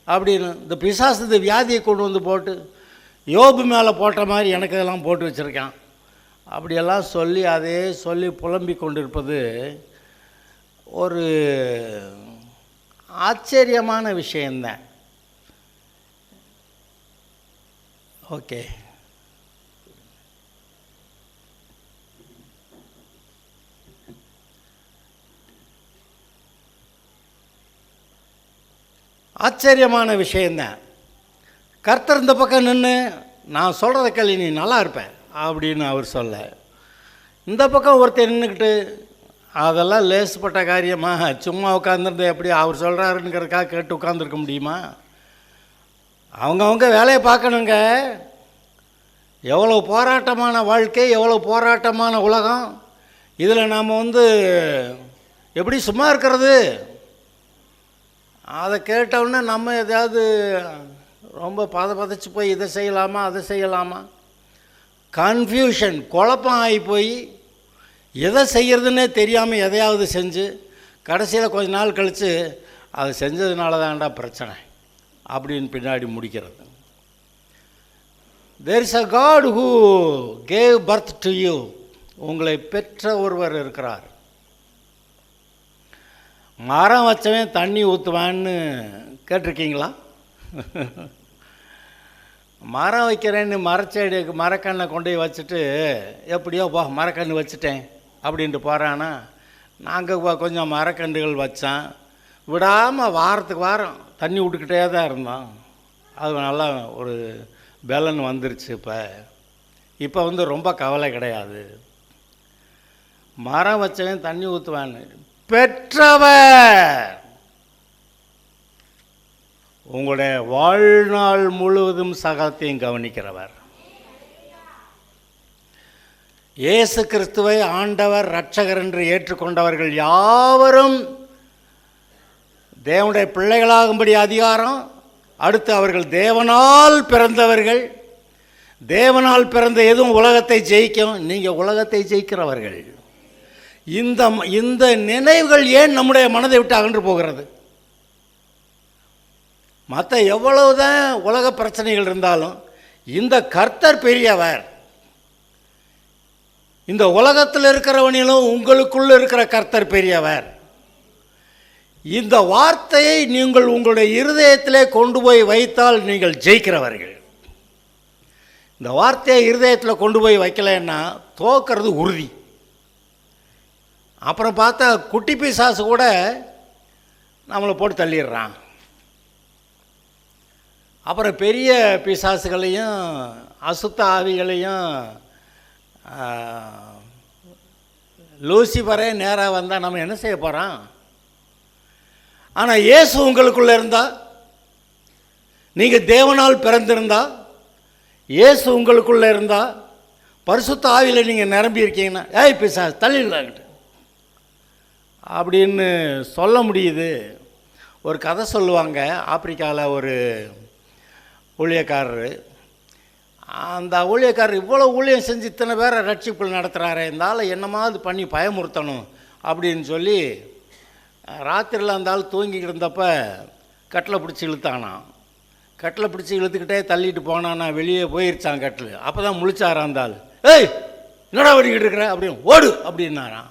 அப்படின்னு இந்த பிசாசு இந்த வியாதியை கொண்டு வந்து போட்டு யோபு மேலே போட்ட மாதிரி எனக்கு இதெல்லாம் போட்டு வச்சுருக்கான் அப்படியெல்லாம் சொல்லி அதே சொல்லி புலம்பிக் கொண்டிருப்பது ஒரு ஆச்சரியமான விஷயந்தான். ஓகே, ஆச்சரியமான விஷயந்தான். கர்த்தர் இந்த பக்கம் நின்று நான் சொல்கிறத கேள்வி நீ நல்லா இருப்பேன் அப்படின்னு அவர் சொல்ல, இந்த பக்கம் ஒருத்தர் நின்றுக்கிட்டு அதெல்லாம் லேசுப்பட்ட காரியமாக சும்மா உட்காந்துருந்த எப்படி அவர் சொல்கிறாருங்கிறதுக்காக கேட்டு உட்காந்துருக்க முடியுமா? அவங்கவுங்க வேலையை பார்க்கணுங்க. எவ்வளோ போராட்டமான வாழ்க்கை, எவ்வளோ போராட்டமான உலகம். இதில் நாம் எப்படி சும்மா இருக்கிறது? அதை கேட்டவுடனே நம்ம எதாவது ரொம்ப பதச்சு போய் இதை செய்யலாமா அதை செய்யலாமா, கன்ஃபியூஷன், குழப்பம் ஆகி போய் எதை செய்கிறதுன்னே தெரியாமல் எதையாவது செஞ்சு கடைசியில் கொஞ்ச நாள் கழித்து அதை செஞ்சதுனால தான்டா பிரச்சனை அப்படின்னு பின்னாடி முடிக்கிறது. There is a God who gave birth to you. உங்களை பெற்ற ஒருவர் இருக்கிறார். மரம் வச்சவன் தண்ணி ஊற்றுவான்னு கேட்டிருக்கீங்களா? மரம் வைக்கிறேன்னு மரக்கண்ணை கொண்டு போய் வச்சுட்டு எப்படியோ மரக்கன்று வச்சுட்டேன் அப்படின்ட்டு போகிறான்னா, நாங்கள் கொஞ்சம் மரக்கன்றுகள் வச்சோம், விடாமல் வாரத்துக்கு வாரம் தண்ணி விட்டுக்கிட்டே தான் இருந்தோம். அது நல்லா ஒரு பலன் வந்துருச்சு. இப்போ ரொம்ப கவலை கிடையாது. மரம் வச்சவன் தண்ணி ஊற்றுவான்னு பெற்றவர் உங்களுடைய வாழ்நாள் முழுவதும் சகலத்தையும் கவனிக்கிறவர். இயேசு கிறிஸ்துவை ஆண்டவர் இரட்சகர் என்று ஏற்றுக்கொண்டவர்கள் யாவரும் தேவனுடைய பிள்ளைகளாகும்படி அதிகாரம். அடுத்து அவர்கள் தேவனால் பிறந்தவர்கள். தேவனால் பிறந்த எதுவும் உலகத்தை ஜெயிக்கும். நீங்கள் உலகத்தை ஜெயிக்கிறவர்கள். இந்த நினைவுகள் ஏன் நம்முடைய மனதை விட்டு அகன்று போகிறது? மற்ற எவ்வளவுதான் உலக பிரச்சனைகள் இருந்தாலும் இந்த கர்த்தர் பெரியவர். இந்த உலகத்தில் இருக்கிறவனிலும் உங்களுக்குள்ள இருக்கிற கர்த்தர் பெரியவர். இந்த வார்த்தையை நீங்கள் உங்களுடைய இருதயத்திலே கொண்டு போய் வைத்தால் நீங்கள் ஜெயிக்கிறவர்கள். இந்த வார்த்தையை இருதயத்தில் கொண்டு போய் வைக்கலைன்னா தோக்கிறது உறுதி. அப்புறம் பார்த்தா குட்டி பிசாசு கூட நம்மளை போட்டு தள்ளிடுறான். அப்புறம் பெரிய பிசாசுகளையும் அசுத்த ஆவிகளையும் லூசிபரே நேராக வந்தால் நம்ம என்ன செய்ய போகிறோம்? ஆனால் இயேசு உங்களுக்குள்ளே இருந்தால், நீங்கள் தேவனால் பிறந்திருந்தால், இயேசு உங்களுக்குள்ளே இருந்தால், பரிசுத்த ஆவியில் நீங்கள் நிரம்பி இருக்கீங்கன்னா ஏய் பிசாசு தள்ளிடலாங்கிட்டு அப்படின்னு சொல்ல முடியுது. ஒரு கதை சொல்லுவாங்க. ஆப்பிரிக்காவில் ஒரு ஊழியக்காரர், அந்த ஊழியக்காரர் இவ்வளோ ஊழியம் செஞ்சு இத்தனை பேரை ரட்சிப்புகள் நடத்துகிறாரு, இந்த ஆளை என்னமாவது பண்ணி பயமுறுத்தணும் அப்படின்னு சொல்லி ராத்திரியில் அந்த ஆள் தூங்கிக்கிட்டு இருந்தப்போ கட்டில் பிடிச்சி இழுத்தானான். கட்டில் பிடிச்சி இழுத்துக்கிட்டே தள்ளிட்டு போனான்னா வெளியே போயிருச்சான் கட்டில். அப்போ தான் முழிச்சாரான் அந்த ஆள். ஏய் என்னடா ஓடிக்கிட்டு இருக்கிற அப்படின்னு, ஓடு அப்படின்னாரான்.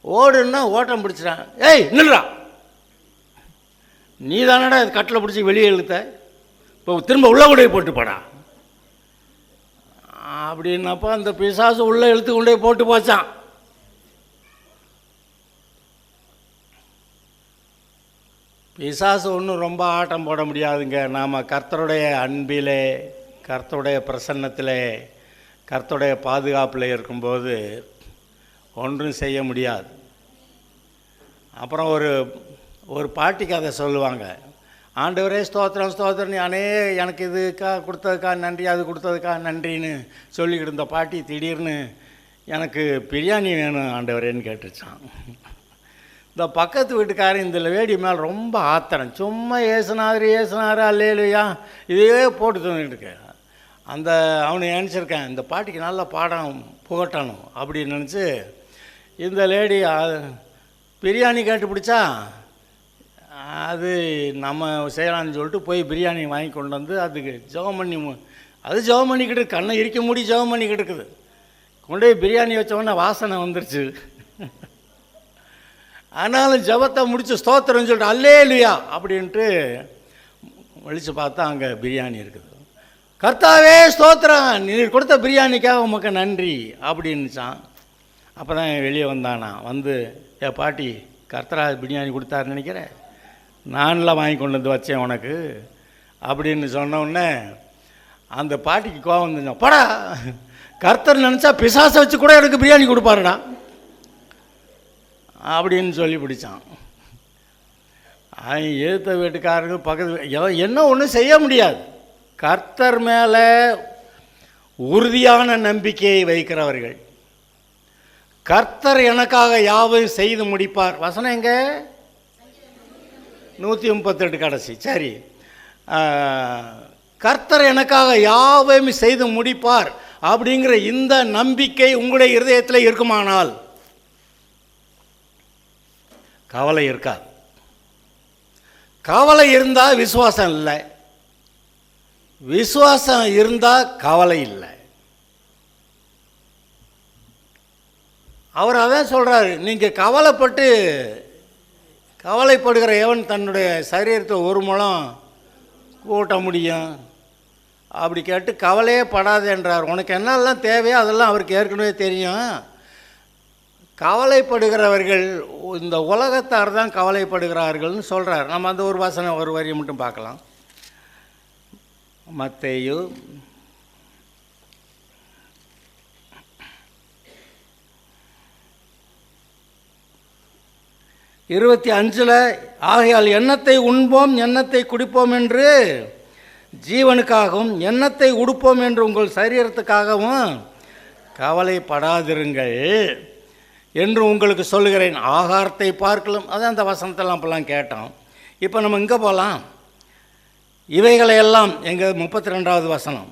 ஓடுன்னா ஓட்டம் பிடிச்சிட்டான். ஏய் நில்றா, நீ தானடா கட்டில் பிடிச்சி வெளியே இழுத்த, இப்போ திரும்ப உள்ள கொண்டே போட்டு போடா அப்படின்னப்போ அந்த பிசாசு உள்ளே இழுத்து கொண்டே போட்டு போச்சான். பிசாசு ஒன்றும் ரொம்ப ஆட்டம் போட முடியாதுங்க. நாம் கர்த்தருடைய அன்பிலே, கர்த்தருடைய பிரசன்னத்திலே, கர்த்தருடைய பாதுகாப்பில் இருக்கும்போது ஒன்றும் செய்ய முடியாது. அப்புறம் ஒரு பாட்டி கதை சொல்லுவாங்க. ஆண்டவரே ஸ்தோத்திரம் ஸ்தோத்திரம், நீ எனக்கு இதுக்கா கொடுத்ததுக்கா நன்றி, அது கொடுத்ததுக்கா நன்றின்னு சொல்லிக்கிட்டு இருந்த பாட்டி திடீர்னு எனக்கு பிரியாணி வேணும் ஆண்டவரேன்னு கேட்டுச்சான். இந்த பக்கத்து வீட்டுக்காரன் இந்த லேடி மேலே ரொம்ப ஆத்திரம். சும்மா ஏசுனாரு அல்லேலுயா இதே போட்டு தந்துக்கிட்டு இருக்க. அந்த அவனை நினச்சிருக்கேன் இந்த பாட்டிக்கு நல்ல பாடம் புகட்டணும் அப்படின்னு நினச்சி இந்த லேடி பிரியாணி கேட்டு பிடிச்சா அது நம்ம செய்யலாம்னு சொல்லிட்டு போய் பிரியாணி வாங்கி கொண்டு வந்து அதுக்கு ஜெபம் பண்ணி அது ஜெபம் பண்ணிக்கிட்டு இருக்கு. கண்ணை இறுக்கி மூடி ஜெபம் பண்ணிக்கிட்டு இருக்குது. கொண்டு போய் பிரியாணி வச்சோடனே வாசனை வந்துருச்சு. ஆனாலும் ஜெபத்தை முடித்து ஸ்தோத்திரம்னு சொல்லிட்டு அல்லேலூயா அப்படின்ட்டு வலித்து பார்த்தா அங்கே பிரியாணி இருக்குது. கர்த்தாவே ஸ்தோத்திரம், நீர் கொடுத்த பிரியாணிக்காக உமக்கு நன்றி அப்படின்னுச்சான். அப்போ தான் வெளியே வந்தானா. வந்து பாட்டி கர்த்தரா பிரியாணி கொடுத்தாருன்னு நினைக்கிறேன், நான்லாம் வாங்கி கொண்டு வந்து வச்சேன் உனக்கு அப்படின்னு சொன்னோடனே அந்த பாட்டிக்கு கோவம் வந்துச்சா. படா, கர்த்தர் நினச்சா பிசாசை வச்சு கூட எனக்கு பிரியாணி கொடுப்பாருடா அப்படின்னு சொல்லி பிடிச்சான். எழுத்த வீட்டுக்காரங்க பக்கத்து என்ன ஒன்றும் செய்ய முடியாது. கர்த்தர் மேலே உறுதியான நம்பிக்கையை வைக்கிறவர்கள், கர்த்தர் எனக்காக யாவையும் செய்து முடிப்பார். வசனம் எங்க? 138 கடைசி. சரி, கர்த்தர் எனக்காக யாவையும் செய்து முடிப்பார் அப்படிங்கிற இந்த நம்பிக்கை உங்களுடைய இருதயத்தில் இருக்குமானால் கவலை இருக்காது. கவலை இருந்தால் விசுவாசம் இல்லை, விசுவாசம் இருந்தால் கவலை இல்லை. அவர் அதான் சொல்கிறாரு, நீங்கள் கவலைப்படுகிற எவன் தன்னுடைய சரீரத்தை ஒரு முழம் கூட்ட முடியும் அப்படி கேட்டு கவலையே படாது என்றார். உனக்கு என்னெல்லாம் தேவையோ அதெல்லாம் அவருக்கு ஏற்கனவே தெரியும். கவலைப்படுகிறவர்கள் இந்த உலகத்தார் தான் கவலைப்படுகிறார்கள்னு சொல்கிறார். நம்ம அந்த ஒரு வசனம் ஒரு வரியை மட்டும் பார்க்கலாம். மத்தேயு 25 ஆகையால் எண்ணத்தை உண்போம் எண்ணத்தை குடிப்போம் என்று ஜீவனுக்காகவும் எண்ணத்தை உடுப்போம் என்று உங்கள் சரீரத்துக்காகவும் கவலைப்படாதிருங்கள் என்று உங்களுக்கு சொல்லுகிறேன். ஆகாரத்தை பார்க்கலாம். அதான் அந்த வசனத்தெல்லாம் அப்பெல்லாம் கேட்டோம். இப்போ நம்ம இங்கே போகலாம். இவைகளையெல்லாம் எங்கள் 32வது வசனம்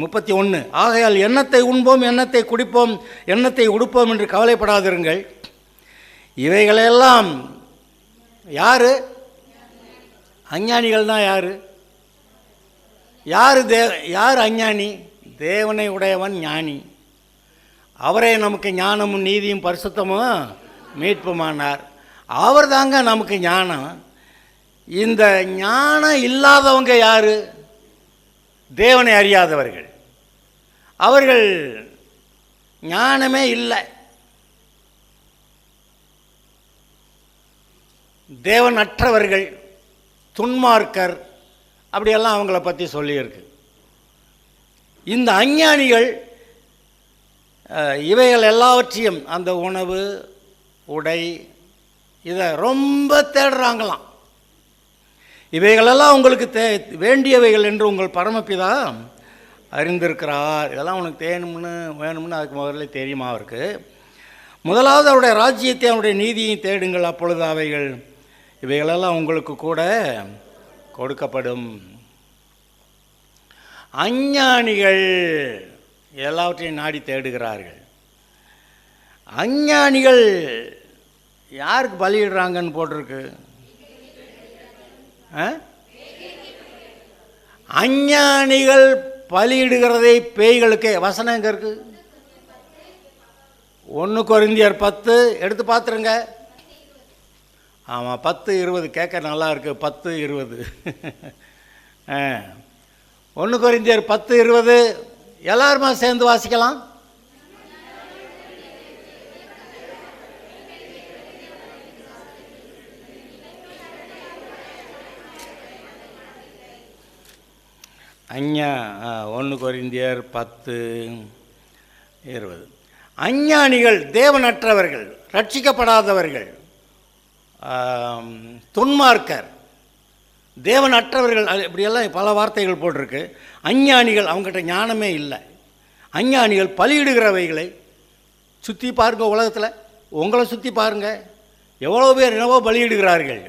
31 ஆகையால் எண்ணத்தை உண்போம் எண்ணத்தை குடிப்போம் எண்ணத்தை உடுப்போம் என்று கவலைப்படாதிருங்கள். இவைகளெல்லாம் யார்? அஞ்ஞானிகள் தான். யார் அஞ்ஞானி? தேவனை உடையவன் ஞானி. அவரே நமக்கு ஞானமும் நீதியும் பரிசுத்தமும் மீட்புமானார். அவர் தாங்க நமக்கு ஞானம். இந்த ஞானம் இல்லாதவங்க யார்? தேவனை அறியாதவர்கள். அவர்கள் ஞானமே இல்லை. தேவனற்றவர்கள், துன்மார்க்கர், அப்படியெல்லாம் அவங்கள பற்றி சொல்லியிருக்கு. இந்த அஞ்ஞானிகள் இவைகள் எல்லாவற்றையும், அந்த உணவு உடை, இதை ரொம்ப தேடுறாங்களாம். இவைகளெல்லாம் உங்களுக்கு வேண்டியவைகள் என்று உங்கள் பரமபிதா அறிந்திருக்கிறார். இதெல்லாம் உனக்கு வேணும்னு அதுக்கு முதல்ல தெரியுமா அவருக்கு? முதலாவது அவருடைய ராஜ்யத்தை அவருடைய நீதியையும் தேடுங்கள், அப்பொழுது இவைகளெல்லாம் உங்களுக்கு கூட கொடுக்கப்படும். அஞ்ஞானிகள் எல்லாவற்றையும் நாடி தேடுகிறார்கள். அஞ்ஞானிகள் யாருக்கு பலியிடுறாங்கன்னு போட்டிருக்கு? அஞ்ஞானிகள் பலியிடுகிறதை பேய்களுக்கே. வசனம் எங்கே இருக்கு? 1 கொரிந்தியர் 10 எடுத்து பார்த்துருங்க. ஆமாம், 10:20 கேட்க நல்லா இருக்குது. 10:20 1 கொரிந்தியர் 10:20 எல்லாருமா சேர்ந்து வாசிக்கலாம். அஞ்ஞா 1 கொரிந்தியர் 10:20 அஞ்ஞானிகள், தேவனற்றவர்கள், ரட்சிக்கப்படாதவர்கள், துன்மார்க்கர், தேவனற்றவர்கள், இப்படியெல்லாம் பல வார்த்தைகள் போட்டிருக்கு. அஞ்ஞானிகள், அவங்ககிட்ட ஞானமே இல்லை. அஞ்ஞானிகள் பலியிடுகிறவைகளை சுற்றி பாருங்க. உலகத்தில் உங்களை சுற்றி பாருங்கள், எவ்வளோ பேர் என்னவோ பலியிடுகிறார்கள்.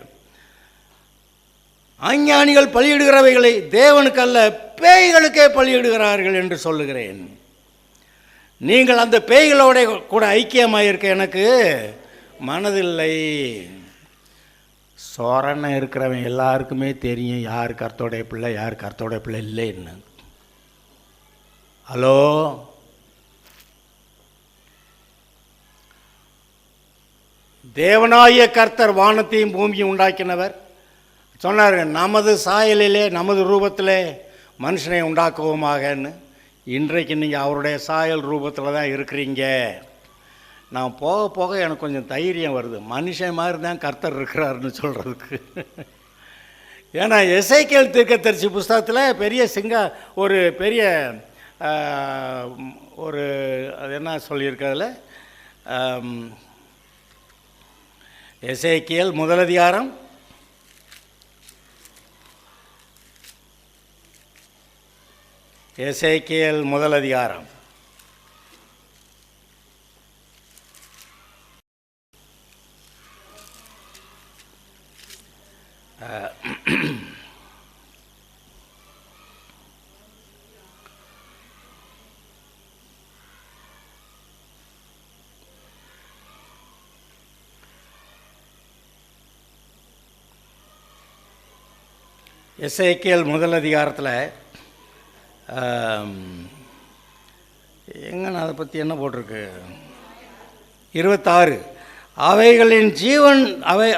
அஞ்ஞானிகள் பலியிடுகிறவைகளை தேவனுக்கல்ல பேய்களுக்கே பலியிடுகிறார்கள் என்று சொல்லுகிறேன். நீங்கள் அந்த பேய்களோட கூட ஐக்கியமாக இருக்க எனக்கு மனதில்லை. சொரணை இருக்கிறவன் எல்லாருக்குமே தெரியும் யார் கர்த்தருடைய பிள்ளை, யார் கர்த்தருடைய பிள்ளை இல்லைன்னு. ஹலோ, தேவனாகிய கர்த்தர் வானத்தையும் பூமியும் உண்டாக்கினவர் சொன்னார், நமது சாயலிலே நமது ரூபத்திலே மனுஷனை உண்டாக்குவோமாகன்னு. இன்றைக்கு நீங்கள் அவருடைய சாயல் ரூபத்தில் தான் இருக்கிறீங்க. நான் போக போக எனக்கு கொஞ்சம் தைரியம் வருது, மனுஷன் மாதிரி தான் கர்த்தர் இருக்கிறாருன்னு சொல்கிறதுக்கு. ஏன்னா எசேக்கியேல் தீர்க்கதரிசி புஸ்தகத்தில் ஒரு பெரிய ஒரு அது என்ன சொல்லியிருக்கிறதுல, எசேக்கியேல் முதல் அதிகாரம் 1 அதிகாரத்தில் எங்கன்னு அதை பற்றி என்ன போட்டிருக்கு, 26.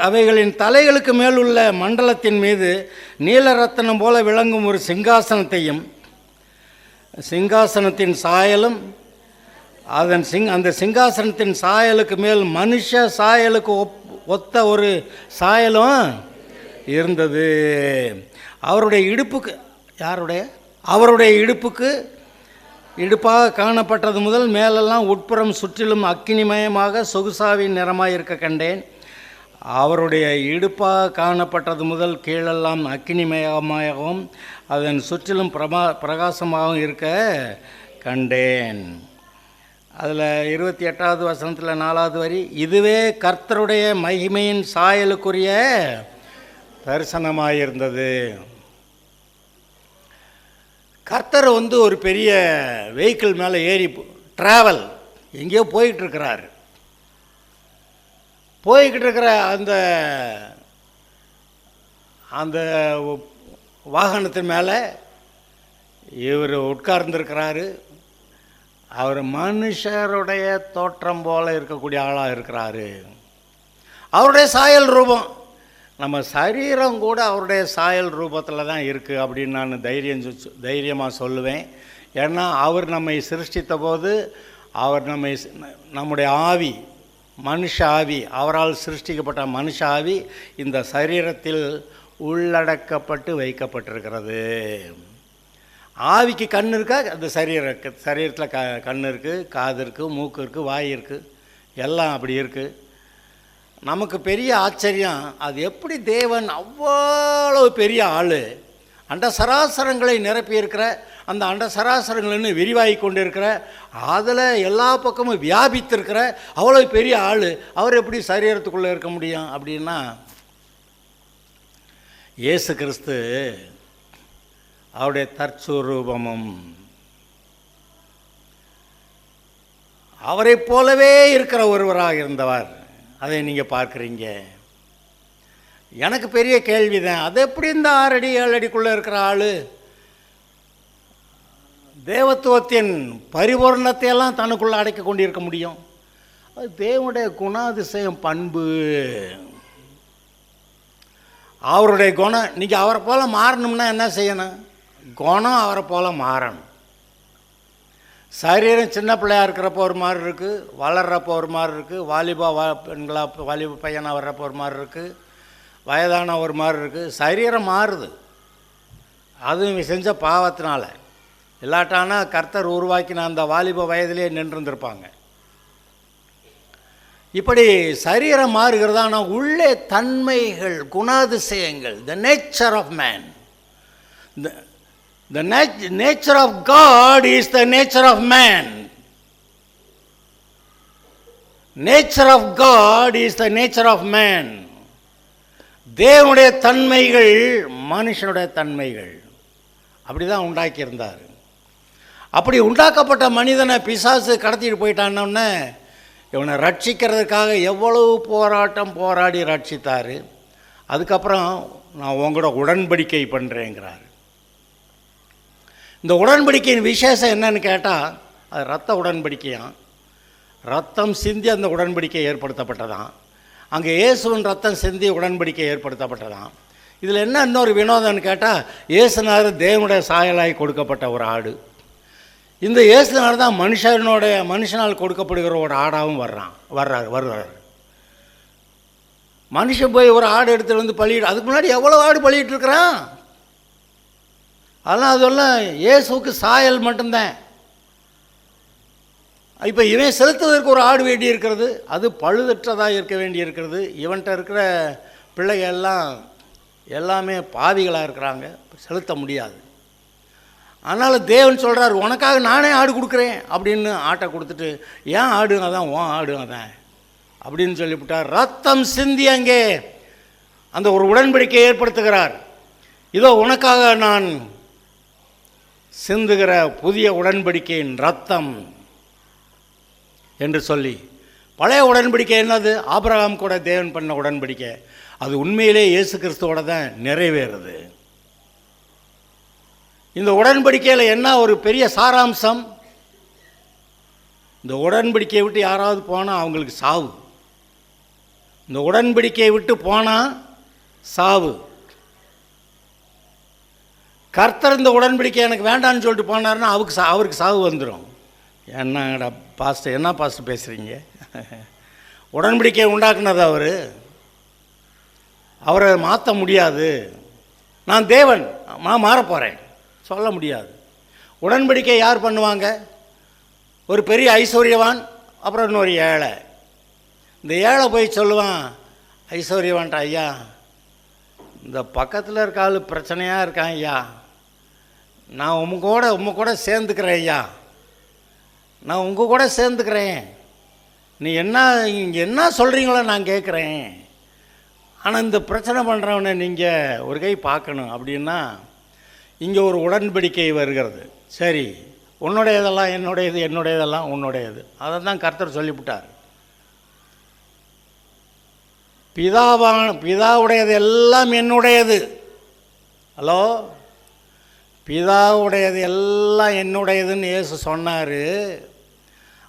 அவைகளின் தலைகளுக்கு மேலுள்ள மண்டலத்தின் மீது நீலரத்தனம் போல விளங்கும் ஒரு சிங்காசனத்தையும், சிங்காசனத்தின் சாயலும் அந்த சிங்காசனத்தின் சாயலுக்கு மேல் மனுஷ சாயலுக்கு ஒத்த ஒரு சாயலும் இருந்தது. அவருடைய இடுப்புக்கு இடுப்பாக காணப்பட்டது முதல் மேலெல்லாம் உட்புறம் சுற்றிலும் அக்கினிமயமாக சொகுசாவின் நிறமாக இருக்க கண்டேன். அவருடைய இடுப்பாக காணப்பட்டது முதல் கீழெல்லாம் அக்கினிமயமாகவும் அதன் சுற்றிலும் பிரகாசமாகவும் இருக்க கண்டேன். அதில் 28வது வசனத்தில் 4வது வரி, இதுவே கர்த்தருடைய மகிமையின் சாயலுக்குரிய தரிசனமாயிருந்தது. கர்த்தர் ஒரு பெரிய வெஹிக்கிள் மேலே ஏறி ட்ராவல் எங்கேயோ போய்கிட்டு இருக்கிற அந்த வாகனத்தின் மேலே இவர் உட்கார்ந்துருக்கிறாரு. அவர் மனுஷருடைய தோற்றம் போல இருக்கக்கூடிய ஆளாக இருக்கிறாரு. அவருடைய சாயல் ரூபம், நம்ம சரீரம் கூட அவருடைய சாயல் ரூபத்தில் தான் இருக்குது அப்படின்னு நான் தைரியமாக சொல்லுவேன். ஏன்னா அவர் நம்மை சிருஷ்டித்த போது அவர் நம்முடைய ஆவி, மனுஷ ஆவி, அவரால் சிருஷ்டிக்கப்பட்ட மனுஷ ஆவி இந்த சரீரத்தில் உள்ளடக்கப்பட்டு வைக்கப்பட்டிருக்கிறது. ஆவிக்கு கண் இருக்கா, அந்த சரீரத்தில் கண் இருக்குது, காது இருக்குது, மூக்கு இருக்குது, வாய் இருக்குது, எல்லாம் அப்படி இருக்குது. நமக்கு பெரிய ஆச்சரியம், அது எப்படி தேவன் அவ்வளோ பெரிய ஆள், அண்ட சராசரங்களை நிரப்பியிருக்கிற, அந்த அண்ட சராசரங்கள்னு விரிவாகி கொண்டு இருக்கிற, அதில் எல்லா பக்கமும் வியாபித்திருக்கிற அவ்வளோ பெரிய ஆள், அவர் எப்படி சரீரத்துக்குள்ளே இருக்க முடியும் அப்படின்னா, இயேசு கிறிஸ்து அவருடைய தற்சுரூபமும் அவரை போலவே இருக்கிற ஒருவராக இருந்தவர். அதை நீங்கள் பார்க்குறீங்க. எனக்கு பெரிய கேள்வி தான், அது எப்படி இந்த 6 அடி 7 அடிக்குள்ளே இருக்கிற ஆள் தேவத்துவத்தின் பரிபூர்ணத்தையெல்லாம் தனக்குள்ளே அடைக்க கொண்டிருக்க முடியும்? அது தேவனுடைய குணாதிசயம், பண்பு, அவருடைய குணம். நீங்கள் அவரை போல் மாறணும்னா என்ன செய்யணும்? குணம் அவரை போல் மாறணும். சரீரம் சின்ன பிள்ளையாக இருக்கிறப்போ ஒரு மாதிரி இருக்குது, வளர்கிறப்போ ஒரு மாதிரி இருக்குது, வாலிப பையனாக வர்றப்போ ஒரு மாதிரி இருக்குது, வயதான ஒரு மாதிரி இருக்குது. சரீரம் மாறுது, அதுவும் செஞ்ச பாவத்தினால. இல்லாட்டானா கர்த்தர் உருவாக்கின அந்த வாலிப வயதிலே நின்றுருந்துருப்பாங்க. இப்படி சரீரம் மாறுகிறது. ஆனால் உள்ளே தன்மைகள், குணாதிசயங்கள், the nature of man, the nature of God is the nature of man. Nature of God is the nature of man. தேவனுடைய தன்மைகள் மனுஷனுடைய தன்மைகள். அப்படி தான் உண்டாக்கியிருந்தார். அப்படி உண்டாக்கப்பட்ட மனிதனை பிசாசு கடத்திட்டு போயிட்டான்னொன்னே இவனை ரட்சிக்கிறதுக்காக எவ்வளவு போராடி ரட்சித்தார். அதுக்கப்புறம் நான் உங்களோட உடன்படிக்கை பண்ணுறேங்கிறார். இந்த உடன்படிக்கையின் விசேஷம் என்னன்னு கேட்டால் அது இரத்த உடன்படிக்கையாம். ரத்தம் சிந்தி அந்த உடன்படிக்கை ஏற்படுத்தப்பட்டதான். அங்கே இயேசுவின் ரத்தம் சிந்தி உடன்படிக்கை ஏற்படுத்தப்பட்டதான். இதில் என்ன இன்னொரு வினோதம்னு கேட்டால், இயேசுநாதர் தேவனுடைய சாயலாய் கொடுக்கப்பட்ட ஒரு ஆடு. இந்த இயேசுநாதர் தான் மனுஷனால் கொடுக்கப்படுகிற ஒரு ஆடாகவும் வருவார். மனுஷன் போய் ஒரு ஆடு எடுத்துகிட்டு வந்து பலியிட்டு, அதுக்கு முன்னாடி எவ்வளோ ஆடு பலியிட்டு இருக்கிறான். அதெல்லாம் இயேசுவுக்கு சாயல் மட்டும்தான். இப்போ இவன் செலுத்துவதற்கு ஒரு ஆடு வேண்டி இருக்கிறது, அது பழுதற்றதாக இருக்க வேண்டி இருக்கிறது. இவன்கிட்ட இருக்கிற பிள்ளைகள் எல்லாமே பாவிகளாக இருக்கிறாங்க, செலுத்த முடியாது. அதனால் தேவன் சொல்கிறார், உனக்காக நானே ஆடு கொடுக்குறேன் அப்படின்னு ஆட்டை கொடுத்துட்டு, ஏன் ஆடுங்க தான் உன் ஆடுங்க தான் அப்படின்னு சொல்லிவிட்டார். ரத்தம் சிந்தி அங்கே அந்த ஒரு உடன்படிக்கை ஏற்படுத்துகிறார். இதோ உனக்காக நான் சிந்துகிற புதிய உடன்படிக்கையின் ரத்தம் என்று சொல்லி, பழைய உடன்படிக்கை என்னது? ஆபிரகாம் கூட தேவன் பண்ண உடன்படிக்கை. அது உண்மையிலே இயேசு கிறிஸ்துவோட தான் நிறைவேறுது. இந்த உடன்படிக்கையில் என்ன ஒரு பெரிய சாராம்சம்? இந்த உடன்படிக்கையை விட்டு யாராவது போனால் அவங்களுக்கு சாவு. இந்த உடன்படிக்கையை விட்டு போனால் சாவு. கர்த்தர் இந்த உடன்படிக்கை எனக்கு வேண்டான்னு சொல்லிட்டு போனார்னா அவருக்கு சாவு வந்துடும். என்னடா பாஸ்டர், என்ன பாஸ்டர் பேசுகிறீங்க? உடன்படிக்கையை உண்டாக்குனது அவரை மாற்ற முடியாது. நான் தேவன், நான் மாறப்போகிறேன் சொல்ல முடியாது. உடன்படிக்கை யார் பண்ணுவாங்க? ஒரு பெரிய ஐஸ்வர்யவான், அப்புறம் இன்னொரு ஏழை. இந்த ஏழை போய் சொல்லுவான் ஐஸ்வர்யவான்ட்ட, ஐயா இந்த பக்கத்தில் இருக்க ஆள் பிரச்சனையாக இருக்கான் ஐயா, நான் உங்க கூட சேர்ந்துக்கிறேன் ஐயா, நான் உங்கள் கூட சேர்ந்துக்கிறேன், நீ என்ன சொல்கிறீங்களோ நான் கேட்குறேன், ஆனால் இந்த பிரச்சனை பண்ணுறவனை நீங்கள் ஒரு கை பார்க்கணும் அப்படின்னா இங்கே ஒரு உடன்படிக்கை வருகிறது. சரி, உன்னுடையதெல்லாம் என்னுடையது, என்னுடையதெல்லாம் உன்னுடையது. அதை தான் கர்த்தர் சொல்லிவிட்டார். பிதாவுடையது எல்லாம் என்னுடையது. ஹலோ, பிதாவுடையது எல்லாம் என்னுடையதுன்னு இயேசு சொன்னார்.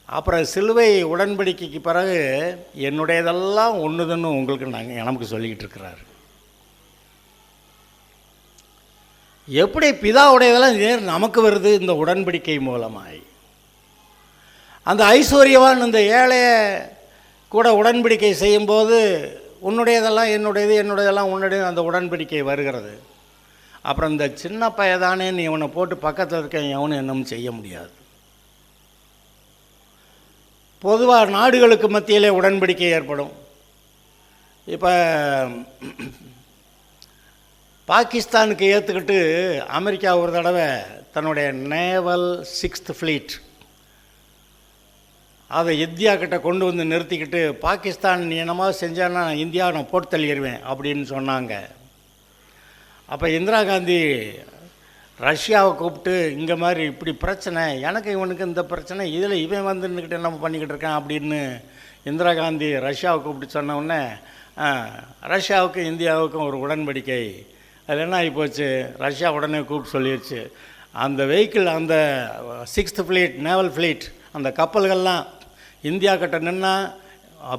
அப்புறம் சிலுவை உடன்படிக்கைக்கு பிறகு என்னுடையதெல்லாம் ஒன்றுதுன்னு உங்களுக்கு நமக்கு சொல்லிக்கிட்டு இருக்கிறாரு. எப்படி பிதாவுடையதெல்லாம் நமக்கு வருது? இந்த உடன்படிக்கை மூலமாய். அந்த ஐஸ்வர்யவான் இந்த ஏழைய கூட உடன்படிக்கை செய்யும்போது உன்னுடையதெல்லாம் என்னுடையது, என்னுடையதெல்லாம் உன்னுடைய அந்த உடன்படிக்கை வருகிறது. அப்புறம் இந்த சின்ன பையதானே நீ இவனை போட்டு பக்கத்தில் இருக்க எவனும் என்னமும் செய்ய முடியாது. பொதுவாக நாடுகளுக்கு மத்தியிலே உடன்படிக்கை ஏற்படும். இப்போ பாகிஸ்தானுக்கு ஏற்றுக்கிட்டு அமெரிக்கா ஒரு தடவை தன்னுடைய நேவல் 6th ஃப்ளீட் அதை இந்தியா கிட்ட கொண்டு வந்து நிறுத்திக்கிட்டு, பாகிஸ்தான் நீ என்னமா செஞ்சான்னா இந்தியா நான் போட்டு தள்ளிடுவேன் அப்படின்னு சொன்னாங்க. அப்போ இந்திரா காந்தி ரஷ்யாவை கூப்பிட்டு, இங்கே மாதிரி இப்படி பிரச்சனை, எனக்கு இவனுக்கு இந்த பிரச்சனை, இதில் இவன் வந்து நின்றுக்கிட்டு என்ன பண்ணிக்கிட்டு இருக்கான் அப்படின்னு இந்திரா காந்தி ரஷ்யாவை கூப்பிட்டு சொன்னோடனே, ரஷ்யாவுக்கும் இந்தியாவுக்கும் ஒரு உடன்படிக்கை. அதில் என்ன ஆகி போச்சு, ரஷ்யா உடனே கூப்பிட்டு சொல்லிடுச்சு, அந்த வெஹிக்கிள், அந்த 6th ஃப்ளீட், நேவல் ஃப்ளீட், அந்த கப்பல்கள்லாம் இந்தியா கிட்ட நின்னா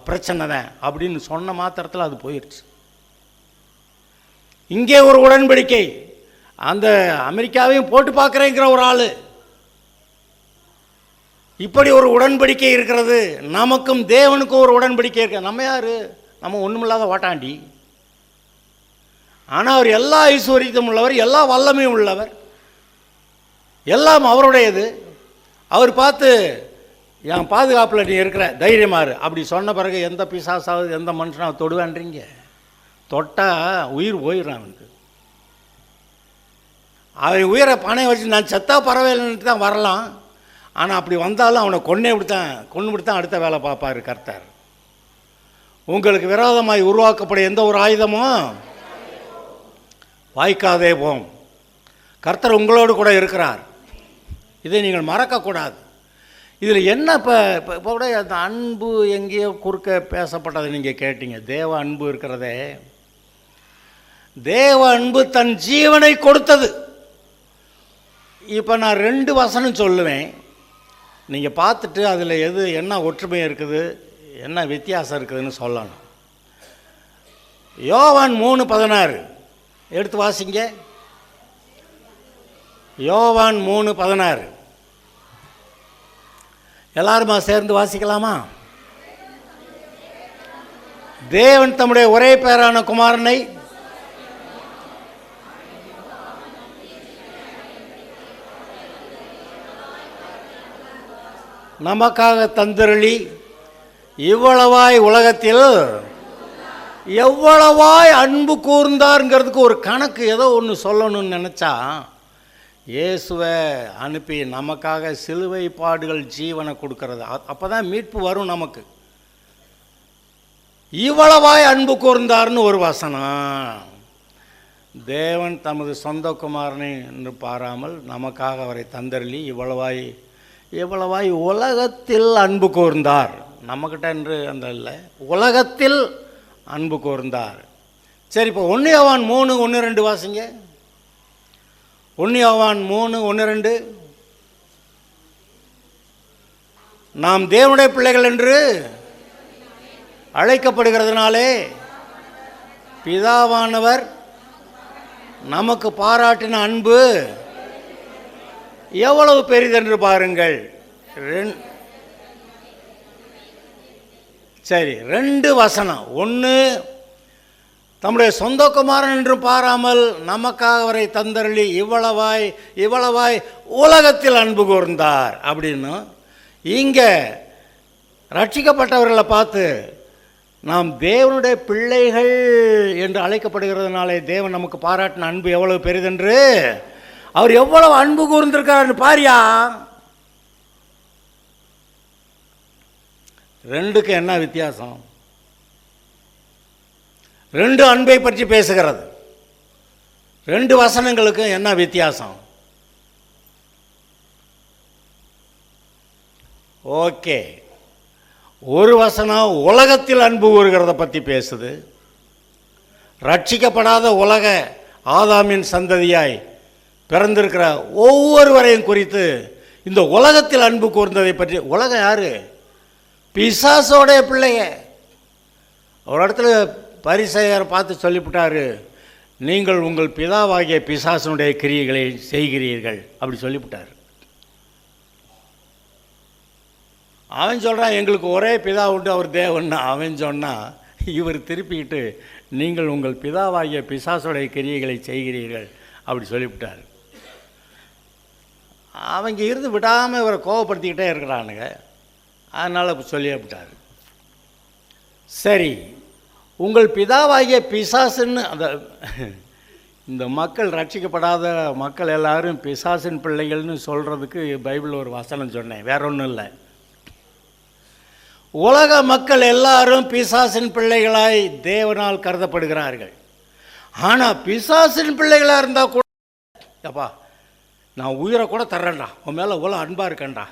பிரச்சனை தான் அப்படின்னு சொன்ன மாத்திரத்தில் அது போயிடுச்சு. இங்கே ஒரு உடன்படிக்கை, அந்த அமெரிக்காவையும் போட்டு பார்க்குறேங்கிற ஒரு ஆள், இப்படி ஒரு உடன்படிக்கை இருக்கிறது. நமக்கும் தேவனுக்கும் ஒரு உடன்படிக்கை இருக்கு. நம்ம யார்? நம்ம ஒன்றுமில்லாத ஓட்டாண்டி. ஆனால் அவர் எல்லா ஐஸ்வர்யத்தும் உள்ளவர், எல்லா வல்லமையும் உள்ளவர், எல்லாம் அவருடையது. அவர் பார்த்து என் பாதுகாப்பில் நீ இருக்கிற தைரியமாறு அப்படி சொன்ன பிறகு எந்த பிசாசாவது எந்த மனுஷனாவது தொடுவேன்றீங்க? தொட்டால் உயிர் போயிடும் அவனுக்கு. அவன் உயிரை பணை வச்சு நான் செத்தா பரவாயில்லைன்ட்டு தான் வரலாம். ஆனால் அப்படி வந்தாலும் அவனை கொண்டு தான் அடுத்த வேலை பார்ப்பார் கர்த்தர். உங்களுக்கு விரோதமாய் உருவாக்கப்படும் எந்த ஒரு ஆயுதமும் வாய்க்காதே போம். கர்த்தர் உங்களோடு கூட இருக்கிறார். இதை நீங்கள் மறக்கக்கூடாது. இதில் என்ன இப்போ கூட அந்த அன்பு எங்கேயோ குறுக்க பேசப்பட்டதை நீங்கள் கேட்டீங்க. தேவ அன்பு இருக்கிறதே, தேவ அன்பு தன் ஜீவனை கொடுத்தது. இப்போ நான் 2 வசனம் சொல்லுவேன், நீங்கள் பார்த்துட்டு அதில் எது என்ன ஒற்றுமை இருக்குது என்ன வித்தியாசம் இருக்குதுன்னு சொல்லணும். யோவான் 3:16 எடுத்து வாசிங்க. யோவான் 3:16 எல்லாருமா சேர்ந்து வாசிக்கலாமா? தேவன் தம்முடைய ஒரே பேரான குமாரனை நமக்காக தந்தருளி இவ்வளவாய் உலகத்தில் எவ்வளவாய் அன்பு கூர்ந்தாருங்கிறதுக்கு ஒரு கணக்கு ஏதோ ஒன்று சொல்லணும்னு நினச்சா இயேசுவை அனுப்பி நமக்காக சிலுவை பாடுகள் ஜீவனை கொடுக்கறது. அப்போ தான் மீட்பு வரும் நமக்கு. இவ்வளவாய் அன்பு கூர்ந்தார்னு ஒரு வசனம். தேவன் தமது சொந்த குமாரனை என்று பாராமல் நமக்காக அவரை தந்தருளி இவ்வளவாய் உலகத்தில் அன்பு கூர்ந்தார். நம்மக்கிட்ட என்று அந்த இல்லை, உலகத்தில் அன்பு கூர்ந்தார். சரி, இப்போ 1 யோவான் 3:1-2 வாசிங்க. 1 யோவான் 3:1-2 நாம் தேவனுடைய பிள்ளைகள் என்று அழைக்கப்படுகிறதுனாலே பிதாவானவர் நமக்கு பாராட்டின அன்பு எவ்வளவு பெரிதென்று பாருங்கள். சரி, 2 வசனம். 1 தம்முடைய சொந்த குமாரன் என்று பாராமல் நமக்காக அவரை தந்தருளி இவ்வளவாய் உலகத்தில் அன்பு கூர்ந்தார் அப்படின்னு. இங்கே ரட்சிக்கப்பட்டவர்களை பார்த்து நாம் தேவனுடைய பிள்ளைகள் என்று அழைக்கப்படுகிறதுனாலே தேவன் நமக்கு பாராட்டின அன்பு எவ்வளவு பெரிதென்று, அவர் எவ்வளவு அன்பு கூர்ந்திருக்காருன்னு பாரியா. 2க்கு என்ன வித்தியாசம்? 2 அன்பை பற்றி பேசுகிறது. 2 வசனங்களுக்கு என்ன வித்தியாசம்? ஓகே, ஒரு வசனம் உலகத்தில் அன்பு கூறுகிறத பற்றி பேசுது. ரட்சிக்கப்படாத உலக ஆதாமின் சந்ததியாய் பிறந்திருக்கிற ஒவ்வொருவரையும் குறித்து இந்த உலகத்தில் அன்பு கூர்ந்ததை பற்றி. உலகம் யாரு? பிசாசோடைய பிள்ளைங்க. ஒரு இடத்துல பரிசேயர் பார்த்து சொல்லிவிட்டாரு, நீங்கள் உங்கள் பிதாவாகிய பிசாசனுடைய கிரியைகளை செய்கிறீர்கள் அப்படி சொல்லிவிட்டார். அவன் சொல்கிறான் எங்களுக்கு ஒரே பிதா உண்டு, அவர் தேவன்னா. அவன் சொன்னால் இவர் திருப்பிக்கிட்டு நீங்கள் உங்கள் பிதாவாகிய பிசாசுடைய கிரியைகளை செய்கிறீர்கள் அப்படி சொல்லிவிட்டார். அவங்க இருந்து விடாமல் இவரை கோவப்படுத்திக்கிட்டே இருக்கிறானுங்க. அதனால் சொல்லிவிட்டார். சரி, உங்கள் பிதாவாகிய பிசாசுன்னு இந்த மக்கள் ரட்சிக்கப்படாத மக்கள் எல்லாரும் பிசாசின் பிள்ளைகள்னு சொல்கிறதுக்கு பைபிள் ஒரு வசனம் சொன்னேன், வேற ஒன்றும் இல்லை. உலக மக்கள் எல்லாரும் பிசாசின் பிள்ளைகளாய் தேவனால் கருதப்படுகிறார்கள். ஆனால் பிசாசின் பிள்ளைகளாக இருந்தால் கூட, அப்பா நான் உயிரை கூட தர்றேன்டா, உன் மேலே இவ்வளோ அன்பாக இருக்கேன்டா,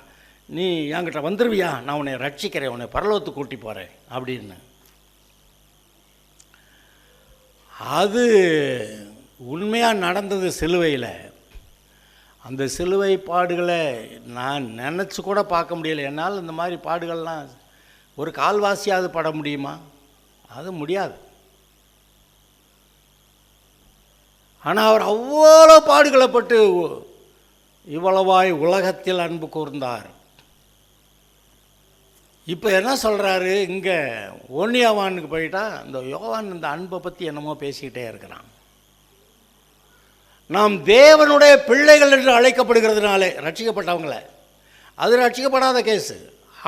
நீ என்கிட்ட வந்துடுவியா, நான் உன்னை ரட்சிக்கிறேன், உன்னை பரலோகத்துக்கு கூட்டி போகிறேன் அப்படின்னு. அது உண்மையாக நடந்தது சிலுவையில். அந்த சிலுவை பாடுகளை நான் நினச்சி கூட பார்க்க முடியலை. என்னால் இந்த மாதிரி பாடுகள்லாம் ஒரு கால்வாசியாவது பட முடியுமா? அது முடியாது. ஆனால் அவர் அவ்வளோ பாடுகளை பட்டு இவ்வளவாய் உலகத்தில் அன்பு கூர்ந்தார். இப்போ என்ன சொல்கிறாரு இங்கே 1 யோவானுக்கு போயிட்டா, இந்த யோவான் இந்த அன்பை பற்றி என்னமோ பேசிக்கிட்டே இருக்கிறான். நாம் தேவனுடைய பிள்ளைகள் என்று அழைக்கப்படுகிறதுனாலே ரட்சிக்கப்பட்டவங்கள, அது ரட்சிக்கப்படாத கேஸு,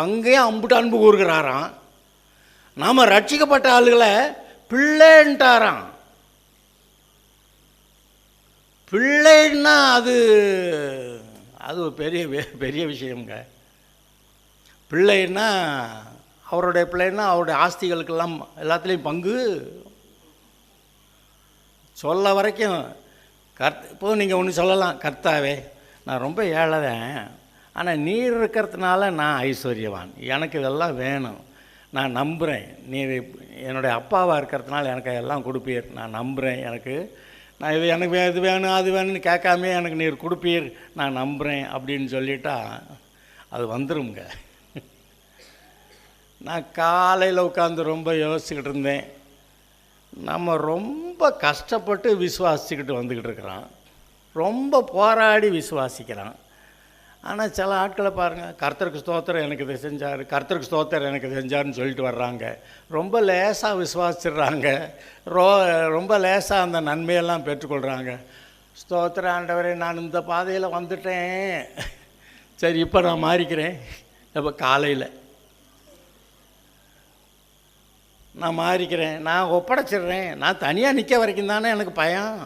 அங்கேயும் அம்புட்டு அன்பு கூறுகிறாராம். நாம் ரட்சிக்கப்பட்ட ஆளுகளை பிள்ளைன்ட்டாராம். பிள்ளைன்னா அது பெரிய பெரிய விஷயங்க. பிள்ளைன்னா அவருடைய பிள்ளைன்னா அவருடைய ஆஸ்திகளுக்கெல்லாம் எல்லாத்துலேயும் பங்கு சொல்ல வரைக்கும். இப்போது நீங்கள் ஒன்று சொல்லலாம், கர்த்தாவே நான் ரொம்ப ஏழைதான், ஆனால் நீர் இருக்கிறதுனால நான் ஐஸ்வர்யவான், எனக்கு இதெல்லாம் வேணும், நான் நம்புகிறேன் நீர் என்னுடைய அப்பாவாக இருக்கிறதுனால எனக்கு எல்லாம் கொடுப்பீர். நான் நம்புகிறேன். நான் எனக்கு இது வேணும் அது வேணும்னு கேட்காமே எனக்கு நீர் கொடுப்பீர், நான் நம்புகிறேன் அப்படின்னு சொல்லிட்டா அது வந்துருங்க. நான் காலையில் உட்காந்து ரொம்ப யோசிச்சுக்கிட்டு இருந்தேன். நம்ம ரொம்ப கஷ்டப்பட்டு விசுவாசிச்சுக்கிட்டு வந்துக்கிட்டு இருக்கிறான், ரொம்ப போராடி விசுவாசிக்கிறான். ஆனால் சில ஆட்களை பாருங்கள், கர்த்தருக்கு ஸ்தோத்திரம் எனக்கு இதை செஞ்சார், கர்த்தருக்கு ஸ்தோத்திரம் எனக்கு செஞ்சார்னு சொல்லிட்டு வர்றாங்க. ரொம்ப லேசாக விசுவாசிடுறாங்க, ரொம்ப லேசாக அந்த நன்மையெல்லாம் பெற்றுக்கொள்கிறாங்க. ஸ்தோத்திரம் ஆண்டவரே, நான் இந்த பாதையில் வந்துட்டேன், சரி இப்போ நான் மாறிக்கிறேன். இப்போ காலையில் நான் மாறிக்கிறேன், நான் ஒப்படைச்சிடுறேன், நான் தனியாக நிற்க வரைக்கும் தானே எனக்கு பயம்,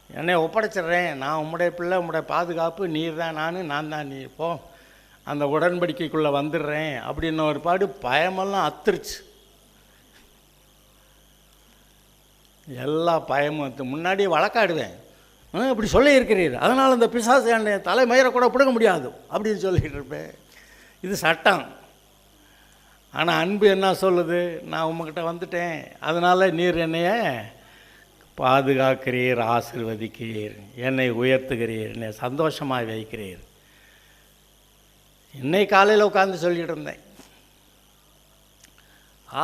என்னை ஒப்படைச்சிட்றேன், நான் உம்முடைய பிள்ளை, உம்முடைய பாதுகாப்பு, நீர் தான் நான் தான் நீ, போ அந்த உடன்படிக்கைக்குள்ளே வந்துடுறேன் அப்படின்னு ஒரு பாடு பயமெல்லாம் அத்துருச்சு. எல்லா பயமும் முன்னாடியே வழக்காடுவேன், இப்படி சொல்லி இருக்கிறீர், அதனால் அந்த பிசாசு என்னை தலைமயிரை கூட பிடுங்க முடியாது அப்படின்னு சொல்லிகிட்டு இருப்பேன். இது சட்டம். ஆனால் அன்பு என்ன சொல்லுது, நான் உங்ககிட்ட வந்துட்டேன், அதனால் நீர் என்னைய பாதுகாக்கிறீர், ஆசீர்வதிக்கிறீர், என்னை உயர்த்துகிறீர், என்னை சந்தோஷமாக வைக்கிறீர். இன்னைக்கு காலையில் உட்காந்து சொல்லிகிட்டு இருந்தேன்.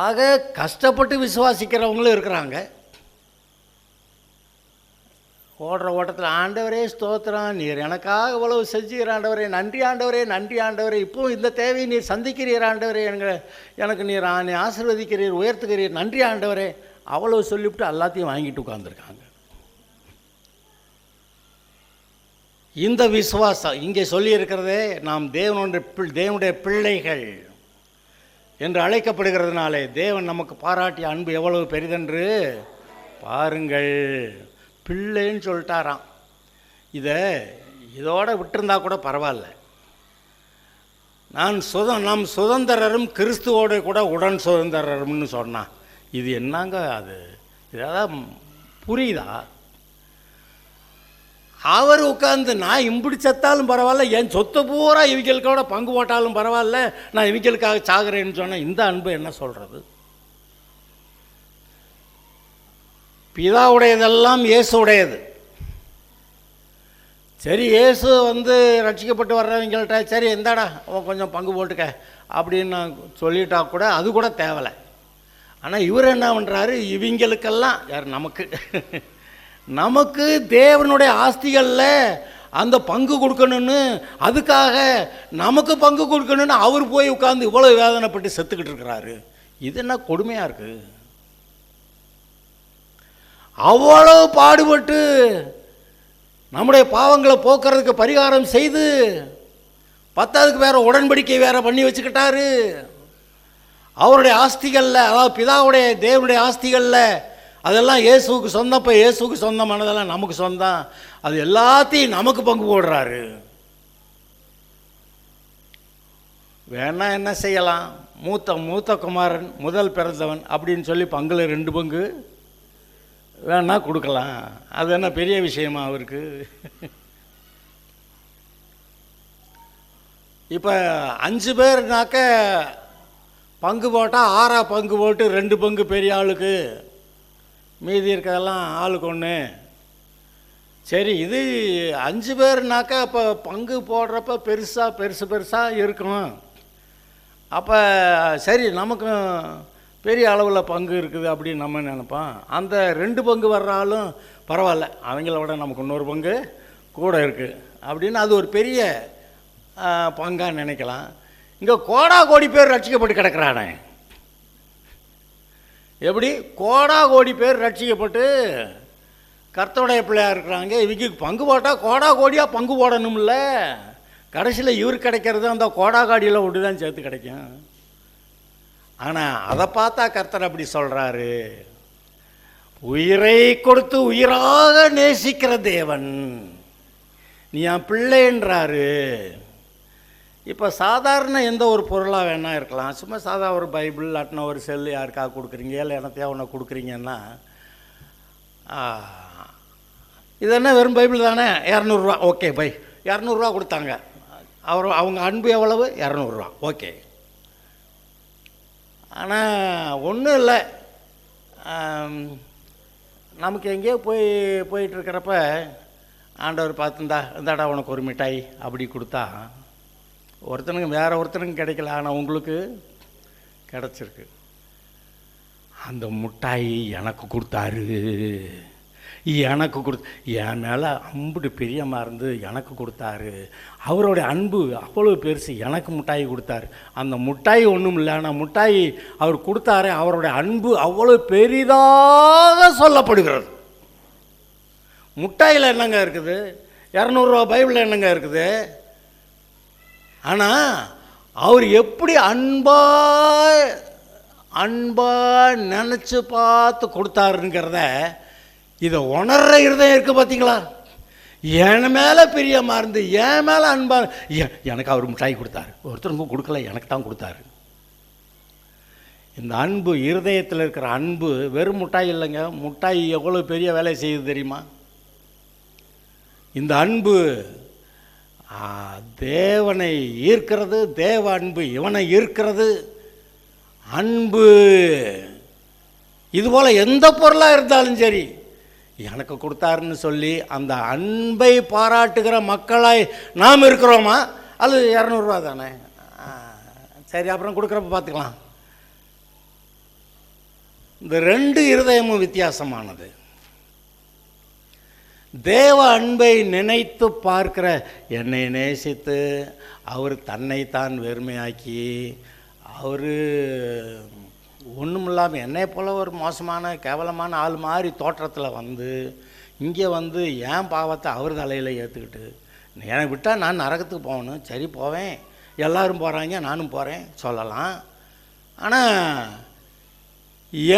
ஆக கஷ்டப்பட்டு விசுவாசிக்கிறவங்களும் இருக்கிறாங்க. ஓடுற ஓட்டத்தில் ஆண்டவரே ஸ்தோத்திரம், நீர் எனக்காக இவ்வளவு செஞ்சுக்கிற ஆண்டவரே, நன்றி ஆண்டவரே, நன்றி ஆண்டவரே, இப்போது இந்த தேவையை நீர் சந்திக்கிறீர் ஆண்டவரே, எனக்கு நீர் ஆசீர்வதிக்கிறீர், உயர்த்துகிறீர், நன்றி ஆண்டவரே, அவ்வளவு சொல்லிவிட்டு எல்லாத்தையும் வாங்கிட்டு உட்காந்துருக்காங்க. இந்த விசுவாசம் இங்கே சொல்லியிருக்கிறதே, நாம் தேவனுடைய பிள்ளைகள் என்று அழைக்கப்படுகிறதுனாலே தேவன் நமக்கு பாராட்டிய அன்பு எவ்வளவு பெரிதென்று பாருங்கள். பிள்ளைன்னு சொல்லிட்டாராம். இதோட விட்டுருந்தா கூட பரவாயில்ல. நம் சுதந்திரரும் கிறிஸ்துவோடு கூட உடன் சுதந்திரரும்னு சொன்னான். இது என்னங்க அது, இதெல்லாம் புரியுதா? அவர் உட்காந்து நான் இம்பிடி செத்தாலும் பரவாயில்ல, என் சொத்து பூரா இவங்களுக்கோட பங்கு போட்டாலும் பரவாயில்ல, நான் இவங்களுக்காக சாகுறேன்னு சொன்னேன். இந்த அன்பு என்ன சொல்கிறது? பிதாவுடையதெல்லாம் இயேசுடையது. சரி, இயேசு ரட்சிக்கப்பட்டு வர்றவங்கள்ட்ட சரி எந்தாடா கொஞ்சம் பங்கு போட்டுக்க அப்படின்னு நான் சொல்லிட்டா கூட அது கூட தேவலை. ஆனால் இவர் என்ன பண்ணுறாரு, இவங்களுக்கெல்லாம் யார் நமக்கு தேவனுடைய ஆஸ்திகளில் அந்த பங்கு கொடுக்கணும்னு, அதுக்காக நமக்கு பங்கு கொடுக்கணும்னு அவர் போய் உட்காந்து இவ்வளோ வேதனைப்பட்டு செத்துக்கிட்டு இருக்கிறாரு. இது என்ன கொடுமையாக இருக்குது? அவ்வளோ பாடுபட்டு நம்முடைய பாவங்களை போக்குறதுக்கு பரிகாரம் செய்து பத்தாவதுக்கு வேற உடன்படிக்கை வேற பண்ணி வச்சுக்கிட்டாரு. அவருடைய ஆஸ்திகளில், அதாவது பிதாவுடைய தேவனுடைய ஆஸ்திகளில் அதெல்லாம் இயேசுவுக்கு சொந்தம். இப்போ இயேசுவுக்கு சொந்தமானதெல்லாம் நமக்கு சொந்தம். அது எல்லாத்தையும் நமக்கு பங்கு போடுறாரு. வேணா என்ன செய்யலாம், மூத்த குமாரன் முதல் பிறந்தவன் அப்படின்னு சொல்லி பங்குல 2 பங்கு வேணா கொடுக்கலாம். அது என்ன பெரிய விஷயமா அவருக்கு? இப்போ 5 பேர்னாக்க பங்கு போட்டால் 6 பங்கு போட்டு 2 பங்கு பெரிய ஆளுக்கு, மீதி இருக்கிறதெல்லாம் ஆளுக்கு 1. சரி, இது 5 பேர்னாக்கா இப்போ பங்கு போடுறப்ப பெருசாக இருக்கும். அப்போ சரி, நமக்கும் பெரிய அளவில் பங்கு இருக்குது அப்படின்னு நம்ம நினைப்போம். அந்த 2 பங்கு வர்றாலும் பரவாயில்ல, அவங்களோட நமக்கு இன்னொரு பங்கு கூட இருக்குது அப்படின்னு அது ஒரு பெரிய பங்காக நினைக்கலாம். இங்கே கோடி பேர் ரட்சிக்கப்பட்டு கிடக்கிறானே. எப்படி கோடி பேர் ரட்சிக்கப்பட்டு கர்த்தருடைய பிள்ளையாக இருக்கிறாங்க. இவங்க பங்கு போட்டால் கோடியாக பங்கு போடணும்ல. கடைசியில் இவர் கிடைக்கிறது அந்த கோடியில் ஒன்று தான் சேர்த்து கிடைக்கும். ஆனால் அதை பார்த்தா கர்த்தர் அப்படி சொல்கிறாரு, உயிரை கொடுத்து உயிராக நேசிக்கிற தேவன் நீ என் பிள்ளைன்றாரு. இப்போ சாதாரண எந்த ஒரு பொருளாக வேணா இருக்கலாம், சும்மா சாதாரண ஒரு பைபிள் இல்லாட்டினா ஒரு செல்லு யாருக்காக கொடுக்குறீங்க, இல்லை எனத்தையா ஒன்று கொடுக்குறீங்கன்னா, இது என்ன வெறும் பைபிள் தானே, 200 ரூபா, ஓகே பை 200 ரூபா கொடுத்தாங்க. அவங்க அன்பு எவ்வளவு? 200 ரூபா, ஓகே. ஆனால் ஒன்றும் இல்லை, நமக்கு எங்கேயோ போயிட்டுருக்கிறப்ப ஆண்டவர் பார்த்துந்தா இந்தாடா உனக்கு ஒரு மிட்டாய் அப்படி கொடுத்தா ஒருத்தனுக்கு வேறு ஒருத்தனுக்கு கிடைக்கல, ஆனால் உங்களுக்கு கிடச்சிருக்கு. அந்த மிட்டாய் எனக்கு கொடுத்தாரு, எனக்கு என் மேலே அம்புட்டு பிரியமாக இருந்து எனக்கு கொடுத்தாரு. அவருடைய அன்பு அவ்வளோ பெருசு, எனக்கு மிட்டாய் கொடுத்தாரு. அந்த மிட்டாய் ஒன்றும் இல்லை, ஆனால் மிட்டாய் அவர் கொடுத்தாரு, அவருடைய அன்பு அவ்வளோ பெரிதாக சொல்லப்படுகிறது. மிட்டாயில் என்னங்க இருக்குது? 200 ரூபா பைபிளில் என்னங்க இருக்குது? ஆனால் அவர் எப்படி அன்பாக நினச்சி பார்த்து கொடுத்தாருங்கிறத இதை உணர்கிற இருதயம் இருக்குது பார்த்தீங்களா? என் மேலே பிரியமாக இருந்து என் மேலே அன்பாக எனக்கு அவர் மிட்டாய் கொடுத்தாரு, ஒருத்தருக்கும் கொடுக்கல, எனக்கு தான் கொடுத்தாரு. இந்த அன்பு, இருதயத்தில் இருக்கிற அன்பு வெறும் மிட்டாய் இல்லைங்க. மிட்டாய் எவ்வளோ பெரிய வேலை செய்யுது தெரியுமா? இந்த அன்பு தேவனை ஈர்க்கிறது, தேவ அன்பு இவனை ஈர்க்கிறது. அன்பு இதுபோல் எந்த பொருளாக இருந்தாலும் சரி எனக்கு கொடுத்தாருன்னு சொல்லி அந்த அன்பை பாராட்டுகிற மக்களாய் நாம் இருக்கிறோமா? அது 200 ரூபா தானே, சரி அப்புறம் கொடுக்குறப்ப பார்த்துக்கலாம். இந்த 2 இருதயமும் வித்தியாசமானது. தேவ அன்பை நினைத்து பார்க்கிற, என்னை நேசித்து அவர் தன்னைத்தான் வெறுமையாக்கி அவர் ஒன்றும் இல்லாமல் என்னை போல் ஒரு மோசமான கேவலமான ஆள் மாதிரி தோற்றத்தில் வந்து இங்கே வந்து என் பாவத்தை அவர் தலையில் ஏற்றுக்கிட்டு என்னை விட்டால் நான் நரகத்துக்கு போகணும், சரி போவேன், எல்லோரும் போகிறாங்க நானும் போகிறேன் சொல்லலாம். ஆனால்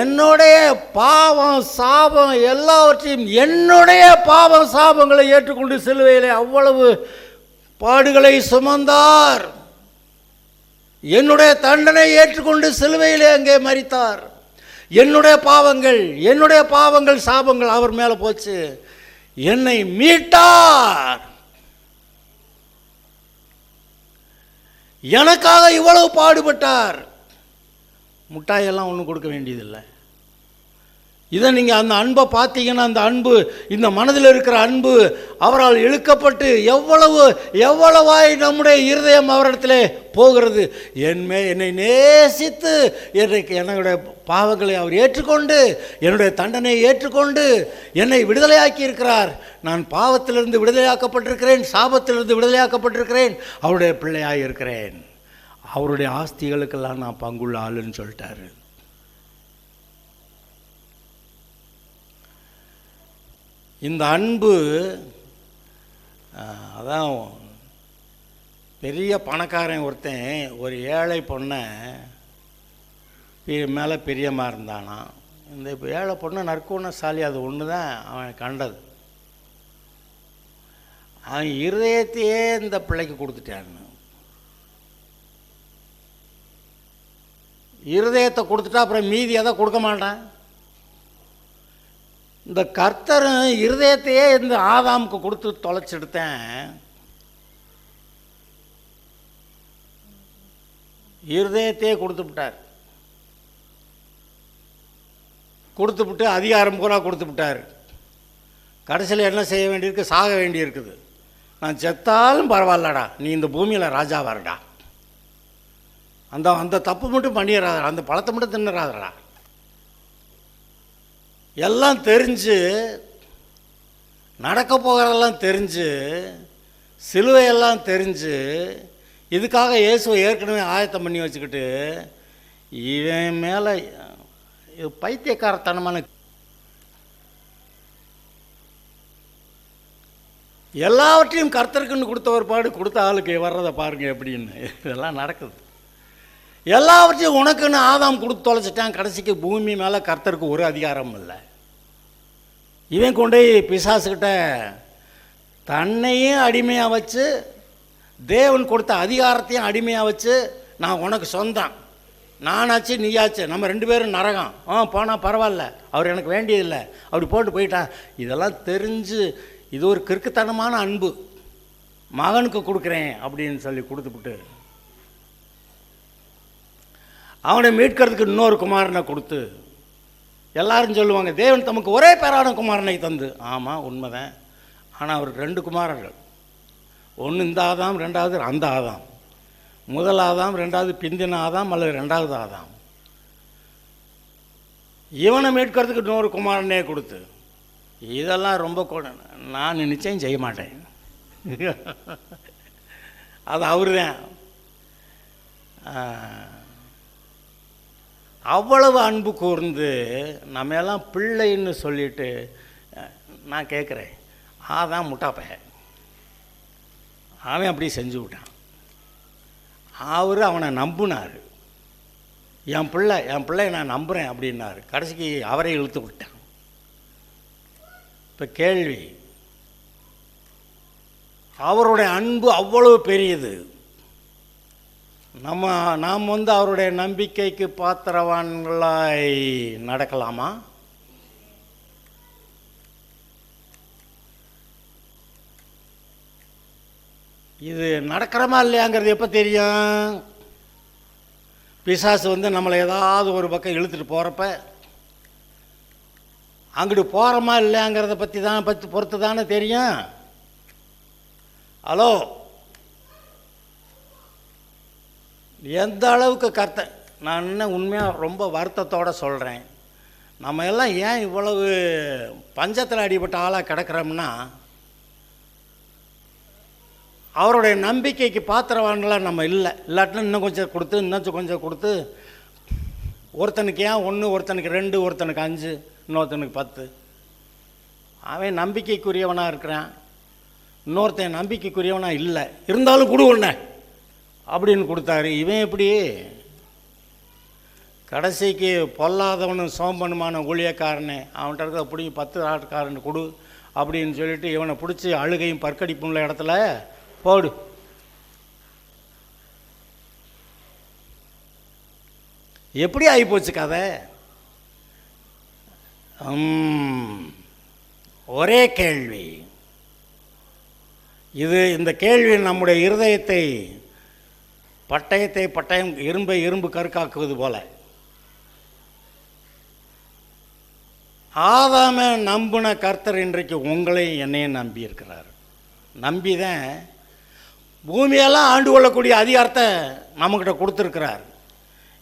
என்னுடைய பாவம் சாபம் எல்லாவற்றையும், என்னுடைய பாவம் சாபங்களை ஏற்றுக்கொண்டு சிலுவையிலே அவ்வளவு பாடுகளை சுமந்தார். என்னுடைய தண்டனை ஏற்றுக்கொண்டு சிலுவையிலே அங்கே மரித்தார். என்னுடைய பாவங்கள் சாபங்கள் அவர் மேலே போச்சு, என்னை மீட்டார். எனக்காக இவ்வளவு பாடுபட்டார். முட்டாயெல்லாம் ஒன்றும் கொடுக்க வேண்டியதில்லை. இதை நீங்கள் அந்த அன்பை பார்த்தீங்கன்னா, அந்த அன்பு, இந்த மனதில் இருக்கிற அன்பு அவரால் இழுக்கப்பட்டு எவ்வளவாய் நம்முடைய இருதயம் அவரிடத்திலே போகிறது. என்னை நேசித்து என்னுடைய பாவங்களை அவர் ஏற்றுக்கொண்டு என்னுடைய தண்டனையை ஏற்றுக்கொண்டு என்னை விடுதலையாக்கி இருக்கிறார். நான் பாவத்திலிருந்து விடுதலையாக்கப்பட்டிருக்கிறேன், சாபத்திலிருந்து விடுதலையாக்கப்பட்டிருக்கிறேன், அவருடைய பிள்ளையாக இருக்கிறேன், அவருடைய ஆஸ்திகளுக்கெல்லாம் நான் பங்குள்ள ஆளுன்னு சொல்லிட்டாரு. இந்த அன்பு அதான் பெரிய பணக்காரன் ஒருத்தன் ஒரு ஏழை பொண்ணை மேலே பிரியமாக இருந்தானா. இந்த இப்போ ஏழை பொண்ணு நற்குணசாலி, அது ஒன்று தான் அவன் கண்டது. அவன் இருதயத்தையே இந்த பிள்ளைக்கு கொடுத்துட்டான்னு. இருதயத்தை கொடுத்துட்டா அப்புறம் மீதி எதை கொடுக்க மாட்டான். இந்த கர்த்தர் இருதயத்தையே இந்த ஆதாமுக்கு கொடுத்து தொலைச்செடுத்தேன். இருதயத்தையே கொடுத்துவிட்டார். கொடுத்துவிட்டு அதிகாரம் பூரா கொடுத்துவிட்டார். கடைசியில் என்ன செய்ய வேண்டியிருக்கு? சாக வேண்டியிருக்குது. நான் செத்தாலும் பரவாயில்லடா, நீ இந்த பூமியில் ராஜா வரடா, அந்த தப்பு மட்டும் பண்ணிடுறாதடா, அந்த பழத்தை மட்டும் தின்னுறாதடா. எல்லாம் தெரிஞ்சு, நடக்க போகிறதெல்லாம் தெரிஞ்சு, சிலுவையெல்லாம் தெரிஞ்சு, இதுக்காக இயேசுவை ஏற்கனவே ஆயத்தம் பண்ணி வச்சுக்கிட்டு இவன் மேலே பைத்தியக்காரத்தனமான எல்லாவற்றையும் கர்த்தருக்குன்னு கொடுத்த ஒரு பாடு கொடுத்த ஆளுக்கு வர்றதை பாருங்க எப்படின்னு. இதெல்லாம் நடக்குது. எல்லாவற்றையும் உனக்குன்னு ஆதாம் கொடுத்து தொலைச்சிட்டான். கடைசிக்கு பூமி மேலே கர்த்தருக்கு ஒரு அதிகாரம் இல்லை. இவன் கொண்டு பிசாசுக்கிட்ட தன்னையும் அடிமையாக வச்சு, தேவன் கொடுத்த அதிகாரத்தையும் அடிமையாக வச்சு, நான் உனக்கு சொந்தம், நானாச்சு நீயாச்சு, நம்ம 2 பேரும் நரகம், போனால் பரவாயில்ல, அவர் எனக்கு வேண்டியதில்லை, அப்படி போயிட்டான். இதெல்லாம் தெரிஞ்சு இது ஒரு கிறுக்குத்தனமான அன்பு. மகனுக்கு கொடுக்குறேன் அப்படின்னு சொல்லி கொடுத்துவிட்டு அவனை மீட்கிறதுக்கு இன்னொரு குமாரனை கொடுத்து, எல்லாரும் சொல்லுவாங்க தேவன் தமக்கு ஒரே பேரான குமாரனை தந்து. ஆமாம், உண்மைதான். ஆனால் அவருக்கு 2 குமாரர்கள். ஒன்று இந்த ஆதாம், ரெண்டாவது அந்த ஆதாம். முதல் ஆதாம், ரெண்டாவது பிந்தின ஆதாம் அல்லது 2வது ஆதாம். இவனை மீட்கிறதுக்கு இன்னொரு குமாரனே கொடுத்து, இதெல்லாம் ரொம்ப நான் நிச்சயம் செய்ய மாட்டேன். அது அவரு தான். அவ்வளவு அன்பு கூர்ந்து நம்ம எல்லாம் பிள்ளைன்னு சொல்லிட்டு, நான் கேட்குறேன், அதான் முட்டாப்ப அவன் அப்படி செஞ்சு விட்டான். அவர் அவனை நம்பினார். என் பிள்ளை நான் நம்புகிறேன் அப்படின்னாரு. கடைசிக்கு அவரை இழுத்து விட்டான். இப்போ கேள்வி, அவருடைய அன்பு அவ்வளவு பெரியது. நாம் அவருடைய நம்பிக்கைக்கு பாத்திரவான்களாய் நடக்கலாமா? இது நடக்கிறோமா இல்லையாங்கிறது எப்போ தெரியும்? பிசாசு நம்மளை ஏதாவது ஒரு பக்கம் இழுத்துட்டு போகிறப்ப, அங்கிட்டு போகிறோமா இல்லையாங்கிறத பற்றி பொறுத்து தானே தெரியும். ஹலோ, எந்த அளவுக்கு நான் என்ன உண்மையாக ரொம்ப வருத்தத்தோடு சொல்கிறேன், நம்ம எல்லாம் ஏன் இவ்வளவு பஞ்சத்தில் அடிபட்ட ஆளாக கிடக்கிறோம்னா, அவருடைய நம்பிக்கைக்கு பாத்திரவான்களாக நம்ம இல்லாட்டினா இன்னும் கொஞ்சம் கொடுத்து ஒருத்தனுக்கு ஏன் 1, ஒருத்தனுக்கு 2, ஒருத்தனுக்கு 5, இன்னொருத்தனுக்கு 10. அவன் நம்பிக்கைக்குரியவனாக இருக்கிறான், இன்னொருத்தன் நம்பிக்கைக்குரியவனாக இல்லை, இருந்தாலும் கொடு ஒன்று அப்படின்னு கொடுத்தாரு. இவன் எப்படி கடைசிக்கு பொல்லாதவனும் சோம்பனுமான ஊழியக்காரனே அவன்கிட்ட இருக்கிற பிடிங்கி 10 ஆட்டுக்காரன் கொடு அப்படின்னு சொல்லிட்டு இவனை பிடிச்சி அழுகையும் பற்கடிப்பும் உள்ள இடத்துல போடு. எப்படி ஆகிப்போச்சு கதை? ஒரே கேள்வி இது. இந்த கேள்வி நம்முடைய இருதயத்தை பட்டயம் இரும்பு கருக்காக்குவது போல. ஆதாமை நம்பின கர்த்தர் இன்றைக்கு உங்களையும் என்னையும் நம்பி இருக்கிறார். நம்பிதான் பூமியெல்லாம் ஆண்டு கொள்ளக்கூடிய அதிகாரத்தை நம்மக்கிட்ட கொடுத்துருக்கிறார்.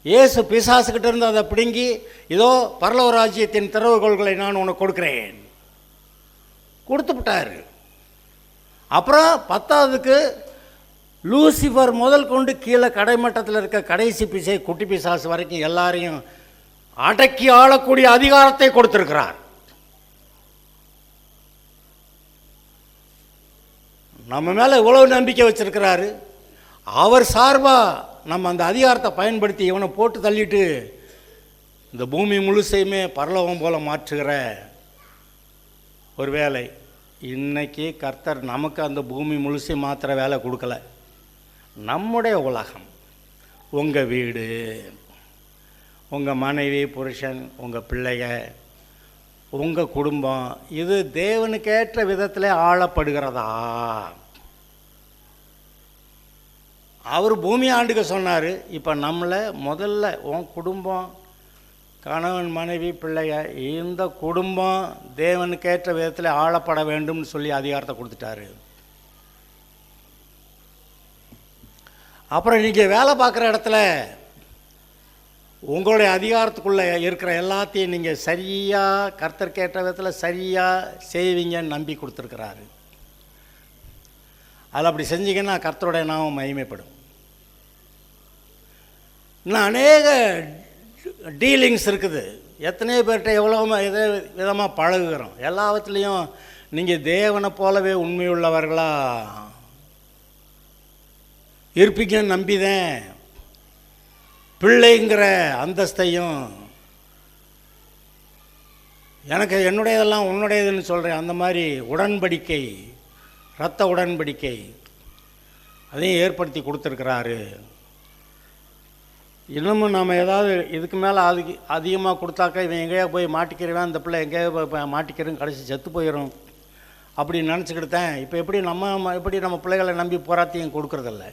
இயேசு பிசாசுக்கிட்ட இருந்து அதை பிடுங்கி, இதோ பரலோக ராஜ்யத்தின் திறவுகோல்களை நான் உனக்கு கொடுக்குறேன் கொடுத்து விட்டார். அப்புறம் 10வதுக்கு லூசிஃபர் முதல் கொண்டு கீழே கடைமட்டத்தில் இருக்க கடைசி பிசை குட்டி பிசாசு வரைக்கும் எல்லாரையும் அடக்கி ஆளக்கூடிய அதிகாரத்தை கொடுத்திருக்கிறார். நம்ம மேலே இவ்வளவு நம்பிக்கை வச்சிருக்கிறாரு. அவர் சார்பாக நம்ம அந்த அதிகாரத்தை பயன்படுத்தி இவனை போட்டு தள்ளிட்டு இந்த பூமி முழுசையுமே பரலோகம் போல மாற்றுகிற ஒரு வேலை. இன்னைக்கு கர்த்தர் நமக்கு அந்த பூமி முழுசை மாற்றுற வேலை கொடுக்கல. நம்முடைய உலகம், உங்கள் வீடு, உங்கள் மனைவி, புருஷன், உங்கள் பிள்ளைங்க, உங்கள் குடும்பம், இது தேவனுக்கேற்ற விதத்தில் ஆளப்படுகிறதா? அவர் பூமி ஆண்டுக்கு சொன்னார். இப்போ நம்மளை முதல்ல உன் குடும்பம், கணவன், மனைவி, பிள்ளைங்க, இந்த குடும்பம் தேவனுக்கேற்ற விதத்தில் ஆளப்பட வேண்டும்னு சொல்லி அதிகாரத்தை கொடுத்துட்டாரு. அப்புறம் நீங்கள் வேலை பார்க்குற இடத்துல உங்களுடைய அதிகாரத்துக்குள்ளே இருக்கிற எல்லாத்தையும் நீங்கள் சரியாக கர்த்தருக்கேற்ற விதத்தில் சரியாக செய்வீங்கன்னு நம்பி கொடுத்துருக்கிறாரு. அதில் அப்படி செஞ்சீங்கன்னா கர்த்தருடைய நாமம் மகிமைப்படும். இன்னும் அநேக டீலிங்ஸ் இருக்குது. எத்தனையோ பேர்கிட்ட எவ்வளோ விதமாக பழகுகிறோம். எல்லாவற்றுலேயும் நீங்கள் தேவனை போலவே உண்மையுள்ளவர்களாக இருப்பீங்கன்னு நம்பிதான் பிள்ளைங்கிற அந்தஸ்தையும் எனக்கு என்னுடையதெல்லாம் உன்னுடையதுன்னு சொல்கிறேன். அந்த மாதிரி உடன்படிக்கை, இரத்த உடன்படிக்கை அதையும் ஏற்படுத்தி கொடுத்துருக்கிறாரு. இன்னமும் நம்ம ஏதாவது இதுக்கு மேலே அதிகமாக கொடுத்தாக்கா இவன் எங்கேயா போய் மாட்டிக்கிறவன், அந்த பிள்ளை எங்கேயா போய் மாட்டிக்கிறேன், கடைசி செத்து போயிடும் அப்படின்னு நினச்சிக்கிட்டு தான் இப்போ எப்படி நம்ம பிள்ளைகளை நம்பி போராத்தையும் கொடுக்குறதில்ல.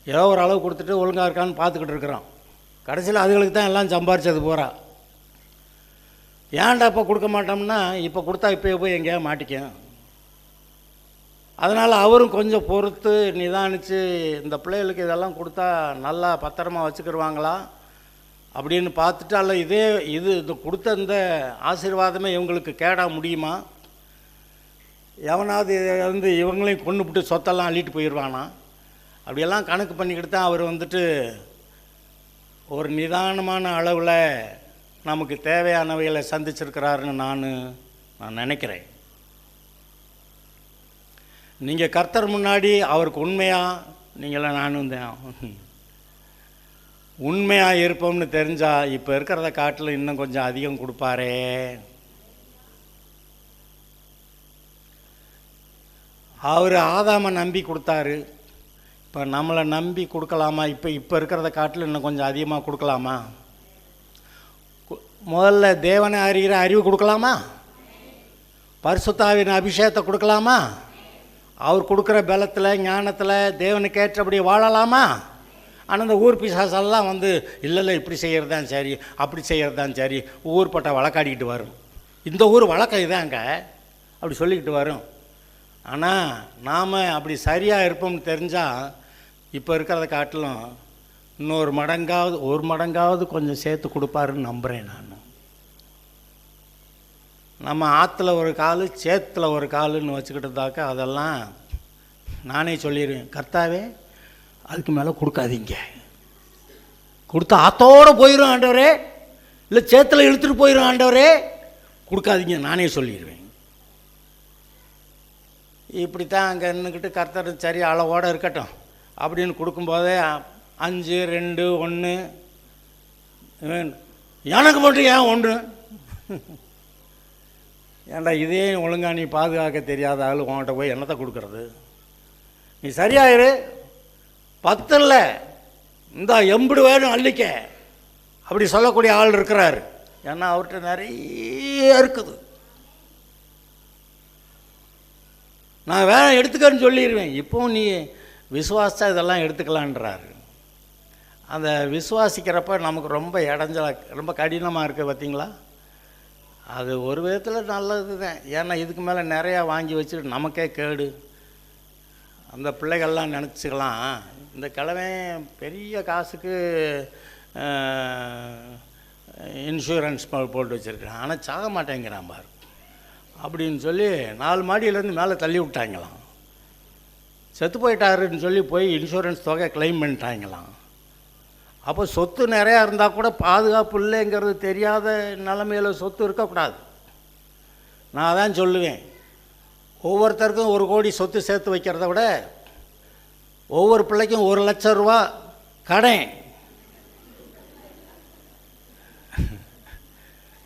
ஏதோ ஒரு அளவு கொடுத்துட்டு ஒழுங்காக இருக்கான்னு பார்த்துக்கிட்டு இருக்கிறோம். கடைசியில் அதுகளுக்கு தான் எல்லாம் சம்பாரிச்சது போகிறா. ஏன்டா இப்போ கொடுக்க மாட்டோம்னா, இப்போ கொடுத்தா இப்போ போய் எங்கேயாவது மாட்டிக்கும். அதனால் அவரும் கொஞ்சம் பொறுத்து நிதானித்து இந்த பிள்ளைகளுக்கு இதெல்லாம் கொடுத்தா நல்லா பத்திரமா வச்சுக்கிடுவாங்களா அப்படின்னு பார்த்துட்டு, அல்ல இது கொடுத்த இந்த ஆசீர்வாதமே இவங்களுக்கு கேடா முடியுமா, எவனாவது வந்து இவங்களையும் கொண்டுபிட்டு சொத்தெல்லாம் அள்ளிட்டு போயிடுவானா, அப்படியெல்லாம் கணக்கு பண்ணிக்கிட்டு தான் அவர் வந்துட்டு ஒரு நிதானமான அளவில் நமக்கு தேவையானவைகளை சந்திச்சிருக்கிறாருன்னு நான் நினைக்கிறேன். நீங்கள் கர்த்தர் முன்னாடி அவருக்கு உண்மையாக நீங்களாம் நானும் தான் உண்மையாக இருப்போம்னு தெரிஞ்சால் இப்போ இருக்கிறத காட்டில் இன்னும் கொஞ்சம் அதிகம் கொடுப்பாரே. அவர் ஆதாமை நம்பி கொடுத்தாரு, இப்போ நம்மளை நம்பி கொடுக்கலாமா? இப்போ இருக்கிறத காட்டில் இன்னும் கொஞ்சம் அதிகமாக கொடுக்கலாமா? முதல்ல தேவனை அறிகிற அறிவு கொடுக்கலாமா? பரிசுத்தாவின் அபிஷேகத்தை கொடுக்கலாமா? அவர் கொடுக்குற பலத்தில் ஞானத்தில் தேவனுக்கு ஏற்றபடி வாழலாமா? ஆனால் இந்த ஊர் பிசாசெல்லாம் வந்து இல்லை இப்படி செய்கிறது தான் சரி, அப்படி செய்கிறது தான் சரி, ஊர்பட்ட வழக்காடிக்கிட்டு வரும். இந்த ஊர் வழக்கம் இதாங்க அப்படி சொல்லிக்கிட்டு வரும். ஆனால் நாம் அப்படி சரியாக இருப்போம்னு தெரிஞ்சால் இப்போ இருக்கிறத காட்டிலும் இன்னொரு மடங்காவது ஒரு மடங்காவது கொஞ்சம் சேர்த்து கொடுப்பாருன்னு நம்புகிறேன் நான். நம்ம ஆற்றுல ஒரு கால் சேத்துல ஒரு காலுன்னு வச்சுக்கிட்டதாக்கா அதெல்லாம் நானே சொல்லிடுவேன், கர்த்தாவே அதுக்கு மேலே கொடுக்காதீங்க, கொடுத்தா ஆற்றோடு போயிடும் ஆண்டவரே, இல்லை சேத்துல இழுத்துட்டு போயிடும் ஆண்டவரே, கொடுக்காதீங்க நானே சொல்லிடுவேன். இப்படித்தான் அங்கே நின்றுக்கிட்டு கர்த்தர் சரி அளவோடு இருக்கட்டும் அப்படின்னு கொடுக்கும்போதே 5, 2, 1 எனக்கு மட்டும் ஏன் 1? ஏன்டா இதே ஒழுங்கா நீ பாதுகாக்க தெரியாத ஆள் உன்கிட்ட போய் என்னத்தை கொடுக்கறது? நீ சரியாயிரு, 10 இல்லை இந்த 80 வேணும் அள்ளிக்க அப்படி சொல்லக்கூடிய ஆள் இருக்கிறாரு. ஏன்னா அவர்கிட்ட நிறைய இருக்குது. நான் வேணாம் எடுத்துக்கன்னு சொல்லிடுவேன். இப்போ நீ விசுவாசா இதெல்லாம் எடுத்துக்கலான்றாரு. அந்த விசுவாசிக்கிறப்ப நமக்கு ரொம்ப இடைஞ்சலாக ரொம்ப கடினமாக இருக்குது பார்த்தீங்களா? அது ஒரு விதத்தில் நல்லது தான். ஏன்னா இதுக்கு மேலே நிறையா வாங்கி வச்சுட்டு நமக்கே கேடு. அந்த பிள்ளைகள்லாம் நினச்சிக்கலாம், இந்த கிழமை பெரிய காசுக்கு இன்சூரன்ஸ் போட்டு வச்சுருக்கேன், ஆனால் சாக மாட்டேங்கிறான் பாரு அப்படின்னு சொல்லி 4 மாடியிலேருந்து மேலே தள்ளி விட்டாங்களாம். செத்து போயிட்டாருன்னு சொல்லி போய் இன்சூரன்ஸ் தொகை கிளைம் பண்ணிட்டாங்களாம். அப்போ சொத்து நிறையா இருந்தால் கூட பாதுகாப்பு இல்லைங்கிறது தெரியாத நிலைமையில் சொத்து இருக்கக்கூடாது. நான் தான் சொல்லுவேன், ஒவ்வொருத்தருக்கும் 1 கோடி சொத்து சேர்த்து வைக்கிறத விட ஒவ்வொரு பிள்ளைக்கும் 1 லட்சம் ரூபா கடன்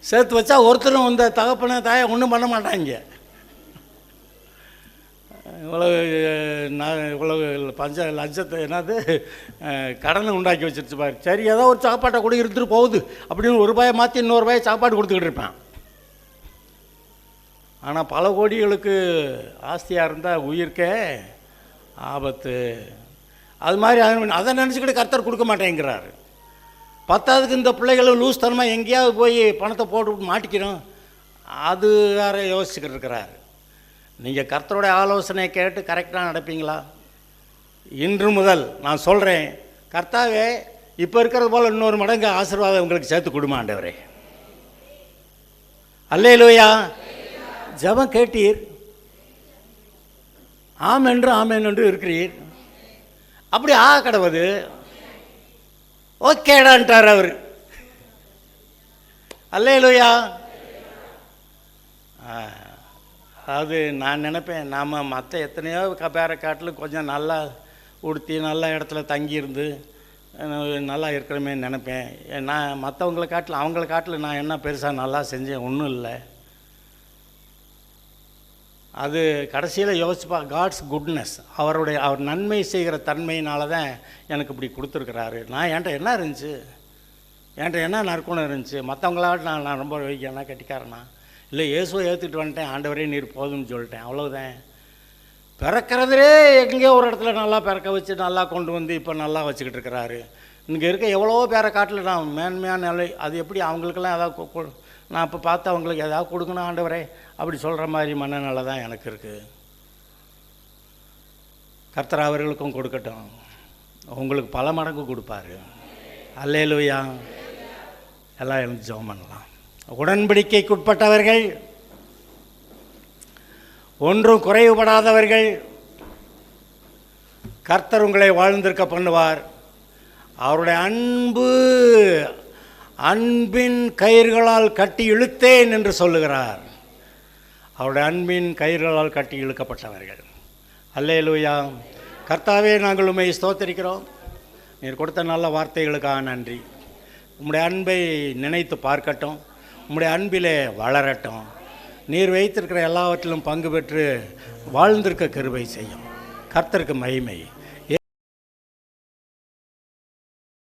சேர்த்து வச்சா ஒருத்தரும் இந்த தகப்பனை தாயை ஒன்றும் பண்ண மாட்டாங்க. இவ்வளவு லட்சத்தை என்னது கடனை உண்டாக்கி வச்சிருச்சு பாரு. சரி ஏதோ ஒரு சாப்பாட்டை கூட இருந்துட்டு போகுது அப்படின்னு ₹1 மாற்றி ₹100 சாப்பாடு கொடுத்துக்கிட்டு இருப்பேன். ஆனால் பல கோடிகளுக்கு ஆஸ்தியாக இருந்தால் உயிர்க்கே ஆபத்து. அது மாதிரி அதை நினச்சிக்கிட்டு கர்த்தர் கொடுக்க மாட்டேங்கிறாரு. 10ஆவதுக்கு இந்த பிள்ளைகளும் லூஸ் தனமாக எங்கேயாவது போய் பணத்தை போட்டு மாட்டிக்கிறோம், அது வேறு யோசிச்சுக்கிட்டு இருக்கிறாரு. நீங்கள் கர்த்தருடைய ஆலோசனை கேட்டு கரெக்டாக நடப்பீங்களா? இன்று முதல் நான் சொல்கிறேன், கர்த்தாவே இப்போ இருக்கிறது போல் இன்னொரு மடங்கு ஆசீர்வாதம் உங்களுக்கு சேர்த்து கொடுமா ஆண்டவரே. அல்லேலூயா. ஜெபம் கேட்டீர், ஆமென் என்று இருக்கிறீர். அப்படி கடவுது ஓகேடான்ட்டார் அவர். அல்லேலூயா. அதாவது நான் நினைப்பேன், நாம் மற்ற எத்தனையோ பேரை காட்டிலும் கொஞ்சம் நல்லா உடுத்தி நல்ல இடத்துல தங்கியிருந்து நல்லா இருக்கிறமே நினைப்பேன். நான் மற்றவங்களை காட்டில் அவங்கள காட்டில் நான் என்ன பெருசாக நல்லா செஞ்சேன்? ஒன்றும் இல்லை. அது கடைசியில் யோசிப்பா, காட்ஸ் குட்னஸ், அவர் நன்மை செய்கிற தன்மையினால தான் எனக்கு இப்படி கொடுத்துருக்குறாரு. நான் என்கிட்ட என்ன இருந்துச்சு, என்கிட்ட என்ன நற்குணம் இருந்துச்சு? மற்றவங்களாட்ட நான் ரொம்ப என்ன கட்டிக்காரனா? இல்லை, இயேசுவை ஏற்றுக்கிட்டு வந்துட்டேன், ஆண்டவரே நீர் போதும்னு சொல்லிட்டேன், அவ்வளோதான். பிறக்கிறதுலே எங்கேயோ ஒரு இடத்துல நல்லா பிறக்க வச்சு நல்லா கொண்டு வந்து இப்போ நல்லா வச்சுக்கிட்டு இருக்கிறாரு. இங்கே இருக்க எவ்வளோ பேரை காட்டில் நான் மேன்மையான நிலை, அது எப்படி அவங்களுக்கெல்லாம் ஏதாவது நான் இப்போ பார்த்து அவங்களுக்கு ஏதாவது கொடுக்கணும் ஆண்டவரே அப்படி சொல்கிற மாதிரி மனநிலை தான் எனக்கு இருக்குது. கர்த்தர் அவர்களுக்கும் கொடுக்கட்டும், உங்களுக்கு பல மடங்கு கொடுப்பாரு. அல்லேலூயா. எல்லாம் எழுந்து ஜெபம் பண்ணலாம். உடன்படிக்கைக்குட்பட்டவர்கள், ஒன்றும் குறைவுபடாதவர்கள், கர்த்தர் உங்களை வாழ்ந்திருக்க பண்ணுவார். அவருடைய அன்பின் கயிர்களால் கட்டி இழுத்தேன் என்று சொல்லுகிறார். அவருடைய அன்பின் கயிர்களால் கட்டி இழுக்கப்பட்டவர்கள். அல்லேலூயா. கர்த்தாவே, நாங்கள் உம்மை ஸ்தோத்திரிக்கிறோம். நீர் கொடுத்த நல்ல வார்த்தைகளுக்காக நன்றி. உம்முடைய அன்பை நினைத்து பார்க்கட்டும், உம்முடைய அன்பிலே வளரட்டும். நீர் வைத்திருக்கிற எல்லாவற்றிலும் பங்கு பெற்று வாழ்ந்திருக்க கிருபை செய்யும். கர்த்தருக்கு மகிமை.